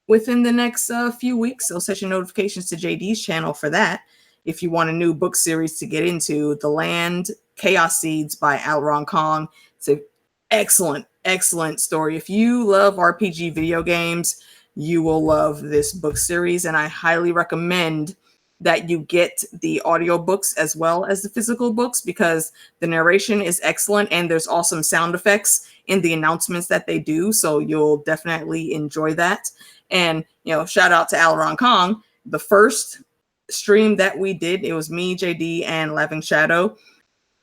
S5: within the next few weeks. So set your notifications to JD's channel for that. If you want a new book series to get into, The Land Chaos Seeds by Alron Kong. It's an excellent story. If you love RPG video games, you will love this book series, and I highly recommend that you get the audiobooks as well as the physical books because the narration is excellent and there's awesome sound effects in the announcements that they do, so you'll definitely enjoy that. And shout out to Alron Kong. The first stream that we did, it was me, JD, and Laughing Shadow.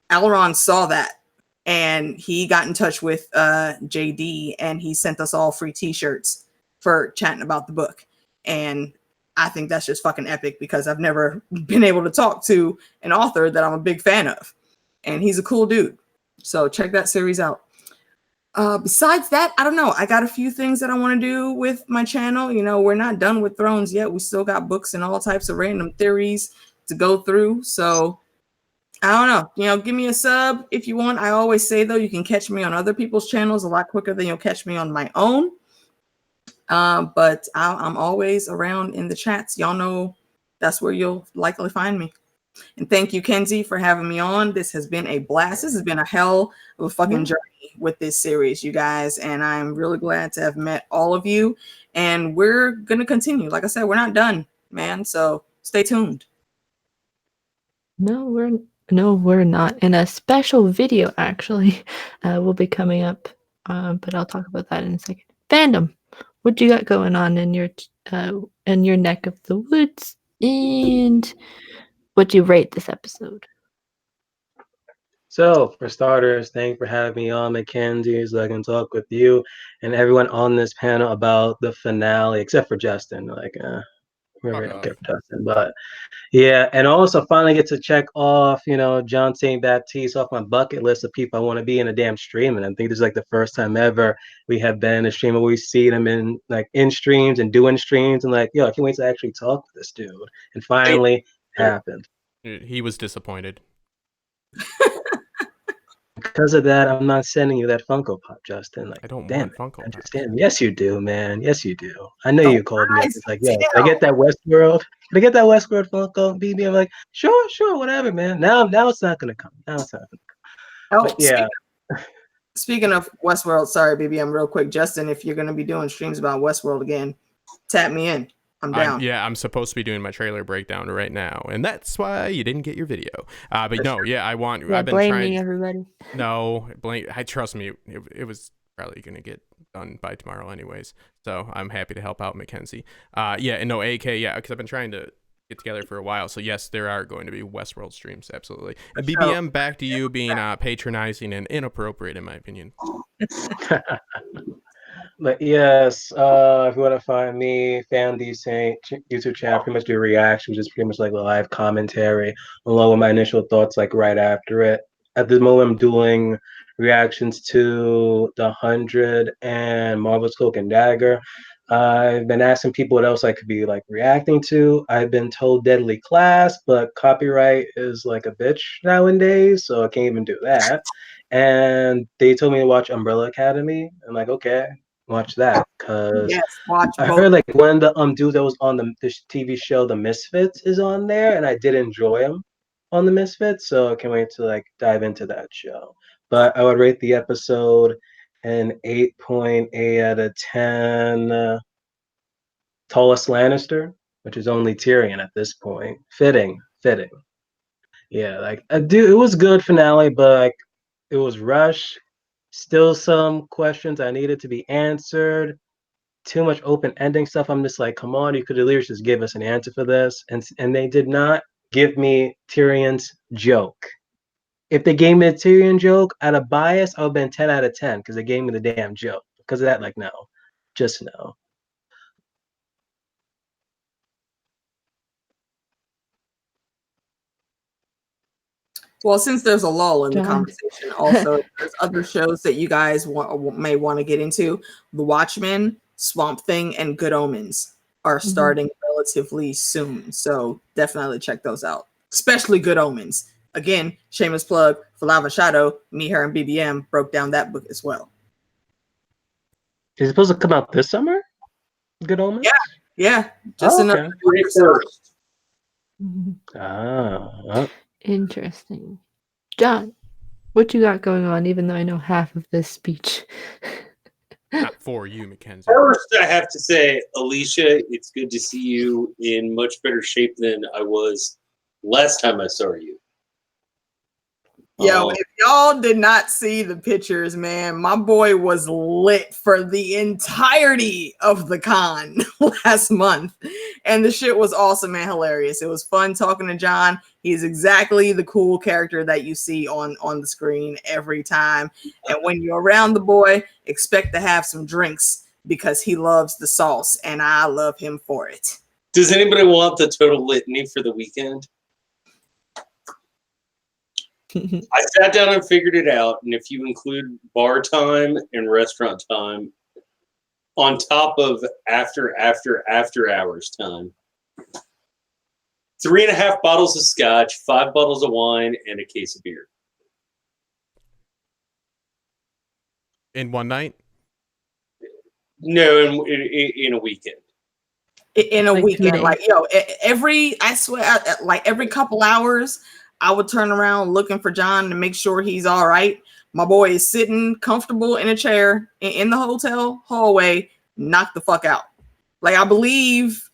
S5: Alron saw that and he got in touch with JD and he sent us all free t-shirts for chatting about the book. And I think that's just fucking epic because I've never been able to talk to an author that I'm a big fan of. And he's a cool dude. So check that series out. Besides that, I don't know. I got a few things that I want to do with my channel. We're not done with Thrones yet. We still got books and all types of random theories to go through. So I don't know. Give me a sub if you want. I always say, though, you can catch me on other people's channels a lot quicker than you'll catch me on my own. But I'm always around in the chats. Y'all know that's where you'll likely find me. And thank you, Kenzie, for having me on. This has been a blast. This has been a hell of a fucking journey with this series, you guys. And I'm really glad to have met all of you. And we're going to continue. Like I said, we're not done, man. So stay tuned.
S3: No, we're not. And a special video actually will be coming up, but I'll talk about that in a second. Fandom, what you got going on in your neck of the woods, and what you rate this episode?
S6: So, for starters, thanks for having me on, Mackenzie, so I can talk with you and everyone on this panel about the finale, except for Justin. We don't care for Justin, but yeah, and also finally get to check off, John St. Baptiste off my bucket list of people I want to be in a damn stream. And I think this is like the first time ever we have been in a stream where we see them in streams and doing streams and I can't wait to actually talk to this dude. And finally happened.
S2: He was disappointed.
S6: Because of that, I'm not sending you that Funko Pop, Justin.
S2: I don't
S6: damn
S2: want Funko Pops.
S6: Yes, you do, man. Yes, you do. I know you called me. It's like,
S5: Damn.
S6: can I get that Westworld? Can I get that Westworld Funko, BB? I'm like, sure, whatever, man. Now it's not gonna come. Now it's not gonna come. But yeah.
S5: Speaking of Westworld, sorry, BBM, real quick, Justin, if you're gonna be doing streams about Westworld again, tap me in. I'm down.
S2: I'm supposed to be doing my trailer breakdown right now, and that's why you didn't get your video. But no, I want.
S3: Yeah,
S2: I've been
S3: blaming
S2: trying.
S3: everybody.
S2: No, trust me, it was probably gonna get done by tomorrow, anyways. So I'm happy to help out Mackenzie. AK, because I've been trying to get together for a while. So yes, there are going to be Westworld streams, absolutely. And BBM, back to you being patronizing and inappropriate, in my opinion.
S6: But yes, if you want to find me, FanD's YouTube channel, pretty much do reactions, just pretty much like live commentary, along with my initial thoughts right after it. At the moment, I'm doing reactions to The 100 and Marvel's Cloak and Dagger. I've been asking people what else I could be reacting to. I've been told Deadly Class, but copyright is like a bitch nowadays, so I can't even do that. And they told me to watch Umbrella Academy. I'm like, okay, watch that, because I heard one of the dude that was on the TV show The Misfits is on there, and I did enjoy him on The Misfits, so I can't wait to dive into that show. But I would rate the episode an 8.8 out of 10. Tallest Lannister, which is only Tyrion at this point. Fitting. Yeah, it was good finale, but it was rushed. Still some questions I needed to be answered. Too much open ending stuff. I'm just come on, you could at least just give us an answer for this. And they did not give me Tyrion's joke. If they gave me a Tyrion joke out of bias, I would have been 10 out of 10 because they gave me the damn joke. Because of that, no. Just no.
S5: Well, since there's a lull in the conversation, also there's other shows that you guys may want to get into. The Watchmen, Swamp Thing, and Good Omens are starting relatively soon, so definitely check those out. Especially Good Omens. Again, shameless plug for Lava Shadow. Me, her, and BBM broke down that book as well.
S6: Is it supposed to come out this summer? Good Omens?
S5: Yeah. Just another
S4: first.
S3: Interesting. John, what you got going on, even though I know half of this speech?
S2: Not for you, Mackenzie.
S4: First, I have to say, Alicia, it's good to see you in much better shape than I was last time I saw you.
S5: Yo, if y'all did not see the pictures, man, my boy was lit for the entirety of the con last month. And the shit was awesome and hilarious. It was fun talking to John. He's exactly the cool character that you see on the screen every time. And when you're around the boy, expect to have some drinks because he loves the sauce and I love him for it.
S4: Does anybody want the total litany for the weekend? I sat down and figured it out, and if you include bar time and restaurant time on top of after hours time, 3.5 bottles of scotch, 5 bottles of wine, and a case of beer.
S2: In one night?
S4: No, in a weekend.
S5: In a
S3: Like
S5: weekend,
S3: today.
S5: like I swear, like every couple hours, I would turn around looking for John to make sure he's all right. My boy is sitting comfortable in a chair in the hotel hallway, knocked the fuck out. Like I believe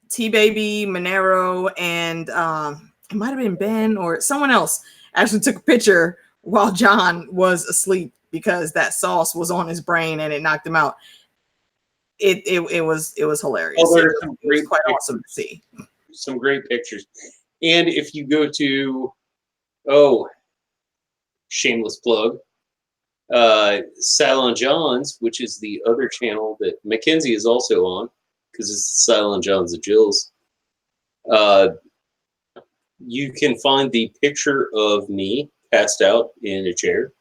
S5: T Baby, Monero, and it might have been Ben or someone else actually took a picture while John was asleep because that sauce was on his brain and it knocked him out. It was hilarious.
S4: Oh,
S5: It
S4: there's
S5: was,
S4: some
S5: it was
S4: great
S5: quite
S4: pictures.
S5: awesome to see.
S4: Some great pictures. And if you go to, shameless plug, Cylon Johns, which is the other channel that Mackenzie is also on, because it's Cylon Johns of Jills. You can find the picture of me passed out in a chair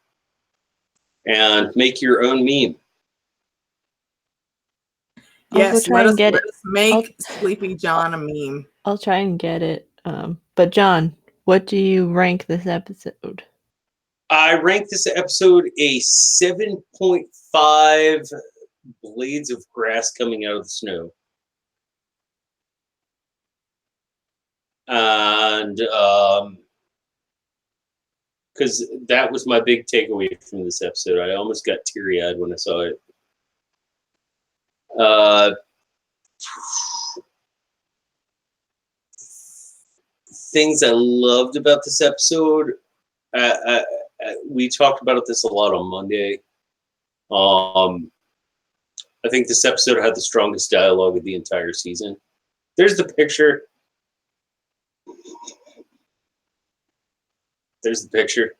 S4: and make your own meme.
S5: Yes,
S3: try and get
S5: let
S3: it.
S5: us make Sleepy John a meme.
S3: I'll try and get it. But John, what do you rank this episode?
S4: I rank this episode a 7.5 blades of grass coming out of the snow. And because that was my big takeaway from this episode. I almost got teary-eyed when I saw it. Things I loved about this episode, we talked about this a lot on Monday. I think this episode had the strongest dialogue of the entire season. There's the picture. There's the picture.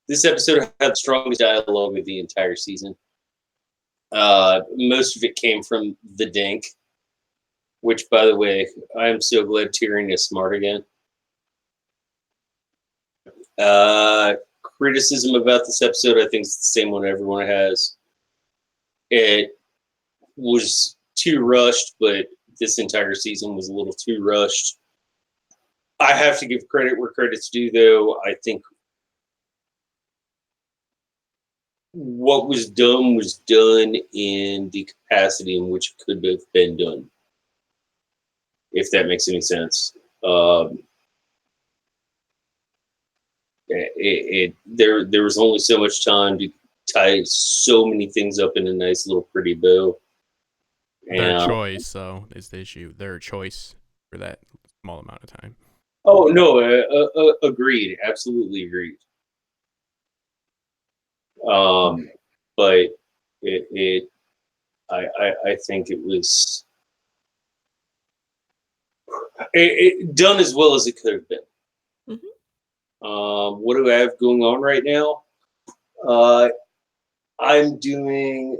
S4: This episode had the strongest dialogue of the entire season. Most of it came from the Dink, which, by the way, I am so glad Tyrion is smart again. Criticism about this episode, I think it's the same one everyone has. It was too rushed, but this entire season was a little too rushed. I have to give credit where credit's due, though. I think what was done in the capacity in which it could have been done, if that makes any sense. There was only so much time to tie so many things up in a nice little pretty bow.
S2: Their choice, though, is the issue. Their choice for that small amount of time.
S4: Oh no, agreed, absolutely agreed. But I think it was done as well as it could have been.
S3: Mm-hmm.
S4: What do I have going on right now? I'm doing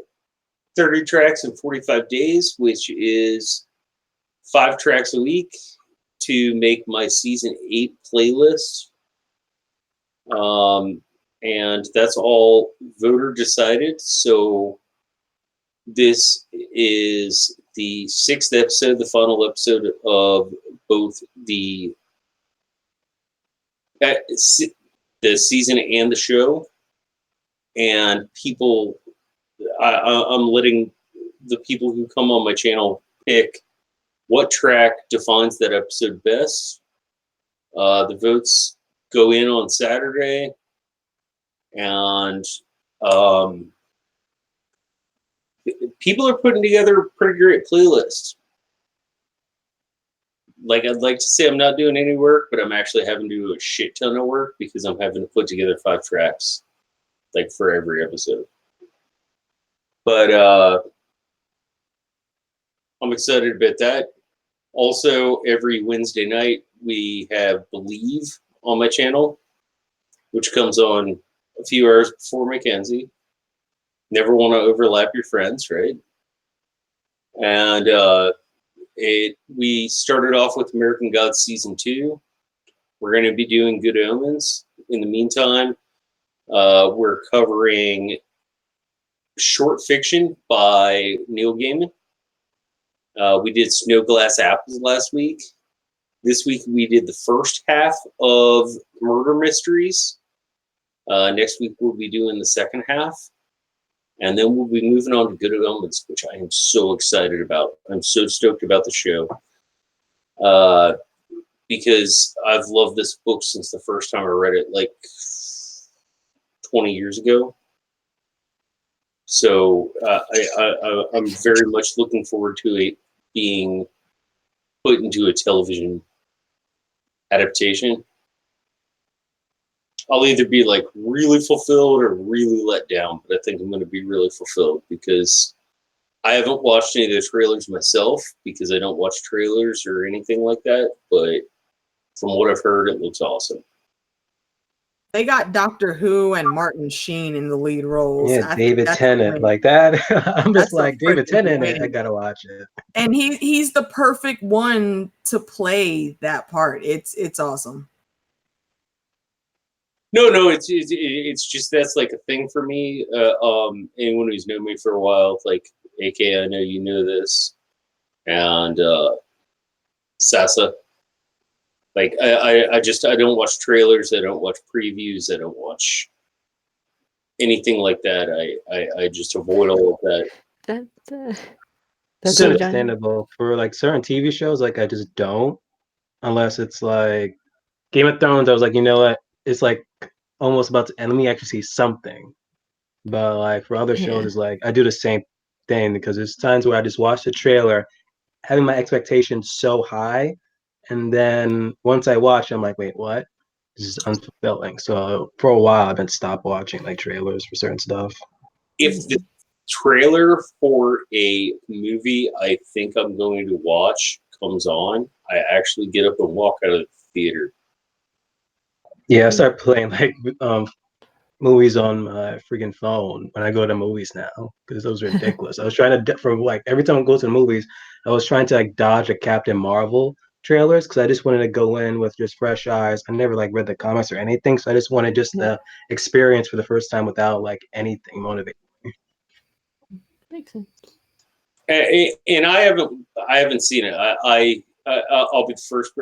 S4: 30 tracks in 45 days, which is 5 tracks a week to make my season 8 playlist. And that's all voter decided. So this is the 6th episode, the final episode of both the season and the show. And people, I'm letting the people who come on my channel pick what track defines that episode best. The votes go in on Saturday, and people are putting together a pretty great playlist. Like, I'd like to say I'm not doing any work, but I'm actually having to do a shit ton of work because I'm having to put together 5 tracks, like, for every episode. But I'm excited about that. Also, every Wednesday night, we have Believe on my channel, which comes on a few hours before Mackenzie. Never want to overlap your friends, right? And we started off with American Gods Season 2. We're going to be doing Good Omens. In the meantime, we're covering short fiction by Neil Gaiman. We did Snow Glass Apples last week. This week we did the first half of Murder Mysteries. Next week we'll be doing the second half. And then we'll be moving on to Good Omens, which I am so excited about. I'm so stoked about the show. Because I've loved this book since the first time I read it, like 20 years ago. So I'm very much looking forward to it being put into a television adaptation. I'll either be like really fulfilled or really let down, but I think I'm going to be really fulfilled because I haven't watched any of the trailers myself because I don't watch trailers or anything like that. But from what I've heard, it looks awesome.
S5: They got Doctor Who and Martin Sheen in the lead roles.
S6: Yeah, David Tennant, like that. I'm just like, David Tennant, I gotta watch it.
S5: And he's the perfect one to play that part. It's awesome.
S4: No, it's just that's like a thing for me. Anyone who's known me for a while, like AK, I know you know this, and Sasa. Like I don't watch trailers. I don't watch previews. I don't watch anything like that. I just avoid all of that.
S6: That's understandable. For like certain TV shows, like I just don't, unless it's like Game of Thrones. I was like, you know what? It's like almost about to end. Let me actually see something. But like for other shows, it's like I do the same thing because there's times where I just watch the trailer, having my expectations so high. And then once I watch, I'm like, wait, what? This is unfulfilling. So for a while, I've been stopped watching like trailers for certain stuff.
S4: If the trailer for a movie I think I'm going to watch comes on, I actually get up and walk out of the theater.
S6: Yeah, I start playing like movies on my freaking phone when I go to movies now because those are ridiculous. I was trying to, for like every time I go to the movies, I was trying to like dodge a Captain Marvel trailers because I just wanted to go in with just fresh eyes. I never like read the comics or anything, so I just wanted just the experience for the first time without like anything motivating me.
S3: Makes sense.
S4: And I haven't seen it. I'll be the first.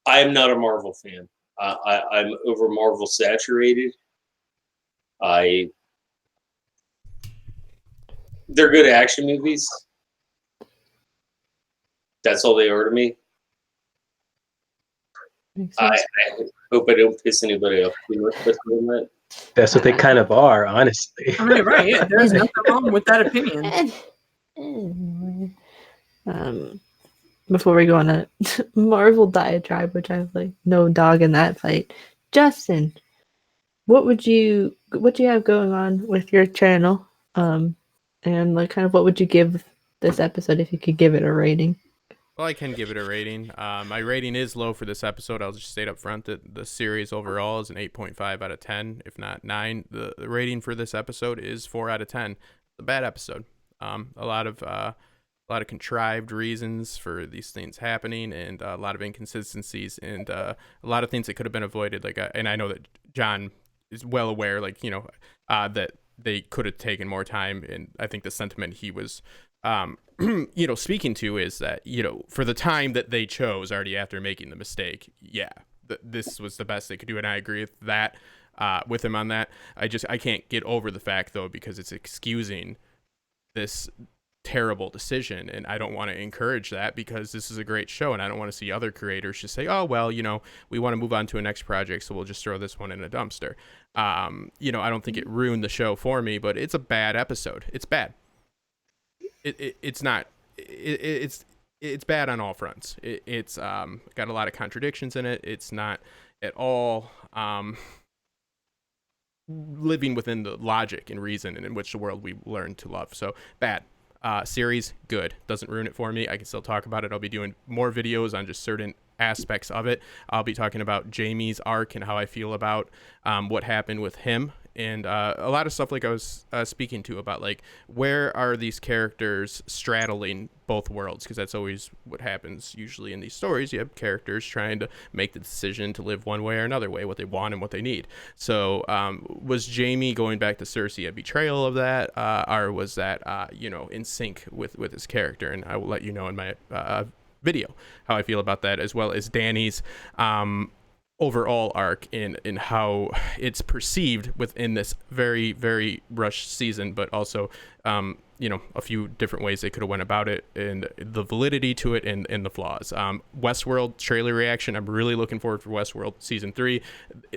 S4: I am not a Marvel fan. I'm over Marvel saturated. They're good action movies. That's all they are to me. I hope I don't piss anybody off too much by saying that.
S6: That's what they kind of are, honestly.
S5: Right, yeah. There's nothing wrong with that opinion.
S3: Before we go on a Marvel diatribe, which I have like no dog in that fight, Justin, what you have going on with your channel? And like kind of what would you give this episode if you could give it a rating?
S2: Well, I can give it a rating. My rating is low for this episode. I'll just state up front that the series overall is an 8.5 out of 10, if not 9. The rating for this episode is 4 out of 10. It's a bad episode. A lot of contrived reasons for these things happening, and a lot of inconsistencies, and a lot of things that could have been avoided. Like, and I know that John is well aware, like, you know, that they could have taken more time. And I think the sentiment he was, you know, speaking to is that, you know, for the time that they chose already after making the mistake, this was the best they could do. And I agree with that, with him on that. I can't get over the fact though, because it's excusing this terrible decision, and I don't want to encourage that because this is a great show, and I don't want to see other creators just say, oh well, you know, we want to move on to a next project, so we'll just throw this one in a dumpster. You know, I don't think it ruined the show for me, but it's a bad episode. It's bad. It's not. It's bad on all fronts. It's got a lot of contradictions in it. It's not at all living within the logic and reason in which the world we learned to love. So bad. Series, good. Doesn't ruin it for me. I can still talk about it. I'll be doing more videos on just certain aspects of it. I'll be talking about Jamie's arc and how I feel about what happened with him and a lot of stuff like I was speaking to about like where are these characters straddling both worlds, because that's always what happens usually in these stories. You have characters trying to make the decision to live one way or another way, what they want and what they need. So was Jaime going back to Cersei a betrayal of that, or was that in sync with his character? And I will let you know in my video how I feel about that, as well as Dany's overall arc in how it's perceived within this very, very rushed season, but also a few different ways they could have went about it, and the validity to it, and the flaws. Westworld trailer reaction, I'm really looking forward for Westworld season 3.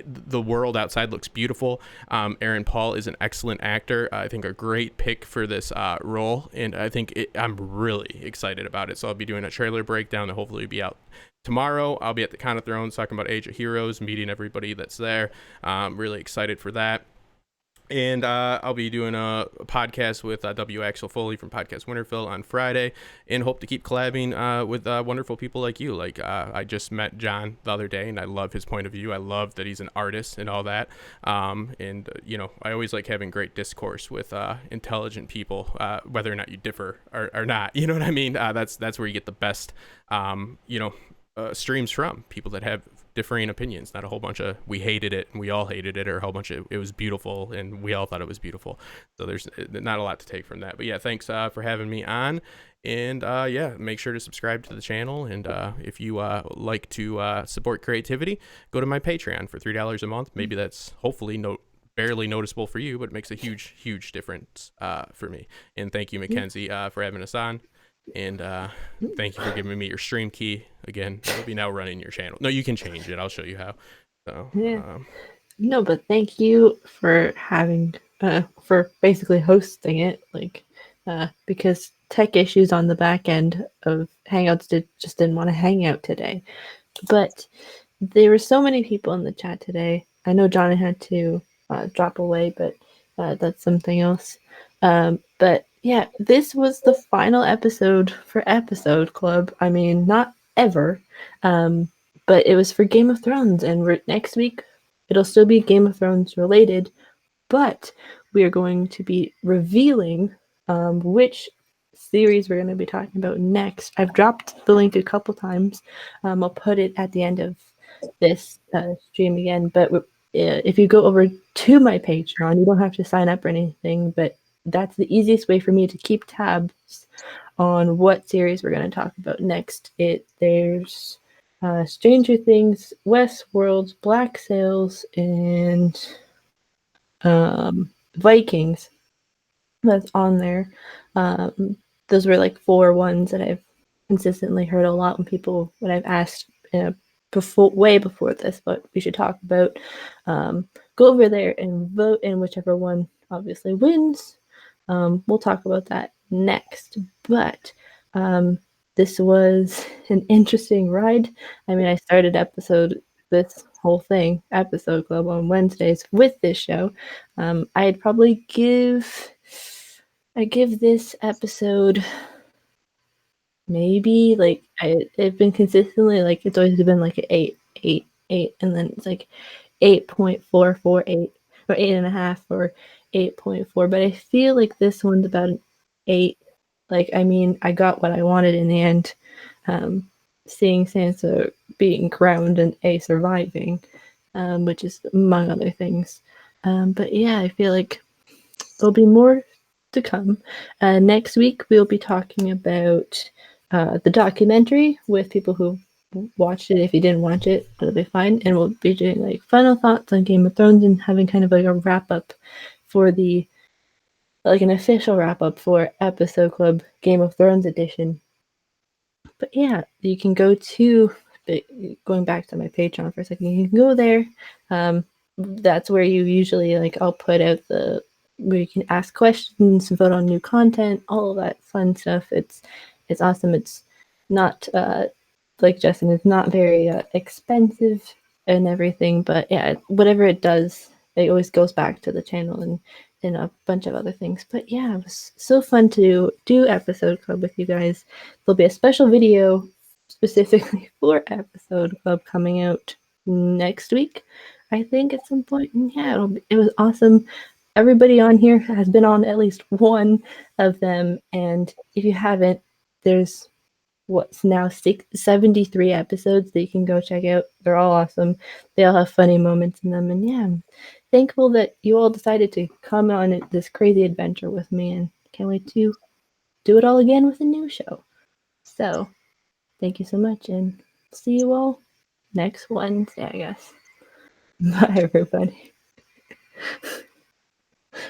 S2: The world outside looks beautiful. Aaron Paul is an excellent actor. I think a great pick for this role, and I think I'm really excited about it. So I'll be doing a trailer breakdown that hopefully will be out tomorrow. I'll be at the Con of Thrones talking about Age of Heroes, meeting everybody that's there. I'm really excited for that. And I'll be doing a podcast with W. Axel Foley from Podcast Winterfell on Friday, and hope to keep collabing with wonderful people like you. Like I just met John the other day, and I love his point of view. I love that he's an artist and all that. And I always like having great discourse with intelligent people, whether or not you differ or not. You know what I mean? That's where you get the best, streams from people that have differing opinions, not a whole bunch of we hated it and we all hated it, or a whole bunch of it was beautiful and we all thought it was beautiful. So there's not a lot to take from that. But yeah, thanks for having me on, and make sure to subscribe to the channel, and if you like to support creativity, go to my Patreon for $3 a month. Maybe that's hopefully barely noticeable for you, but it makes a huge difference for me. And thank you, Mackenzie, for having us on. And thank you for giving me your stream key again. I'll be now running your channel. No, you can change it. I'll show you how. So
S3: no, but thank you for having for basically hosting it, because tech issues on the back end of Hangouts just didn't want to hang out today. But there were so many people in the chat today. I know Johnny had to drop away, but that's something else. But yeah, this was the final episode for Episode Club. I mean, not ever, but it was for Game of Thrones, and next week it'll still be Game of Thrones related, but we are going to be revealing which series we're going to be talking about next. I've dropped the link a couple times. I'll put it at the end of this stream again, but if you go over to my Patreon, you don't have to sign up or anything, but that's the easiest way for me to keep tabs on what series we're going to talk about next. There's Stranger Things, Westworld, Black Sails, and Vikings that's on there. Those were like 4 ones that I've consistently heard a lot when I've asked way before this what we should talk about. Go over there and vote, and whichever one obviously wins. We'll talk about that next, but this was an interesting ride. I mean, I started this whole thing, Episode Club, on Wednesdays with this show. I'd probably give this episode maybe it's been consistently it's always been like an 8, and then it's like 8.448 or 8.5 or 8.4, but I feel like this one's about an 8. I got what I wanted in the end, seeing Sansa being crowned and surviving, which is among other things. But yeah, I feel like there'll be more to come. Next week we'll be talking about the documentary with people who watched it. If you didn't watch it, it'll be fine, and we'll be doing final thoughts on Game of Thrones and having kind of a wrap up for an official wrap up for Episode Club Game of Thrones edition. But yeah, you can going back to my Patreon for a second, you can go there. That's where you usually I'll put out where you can ask questions, vote on new content, all of that fun stuff. It's awesome. It's not like Justin, it's not very expensive and everything, but yeah, whatever it does, it always goes back to the channel and a bunch of other things. But yeah, it was so fun to do Episode Club with you guys. There'll be a special video specifically for Episode Club coming out next week. I think at some point. And yeah, it was awesome. Everybody on here has been on at least one of them, and if you haven't, there's what's now 73 episodes that you can go check out. They're all awesome. They all have funny moments in them, and yeah, I'm thankful that you all decided to come on this crazy adventure with me, and can't wait to do it all again with a new show. So, thank you so much, and see you all next Wednesday, I guess. Bye, everybody.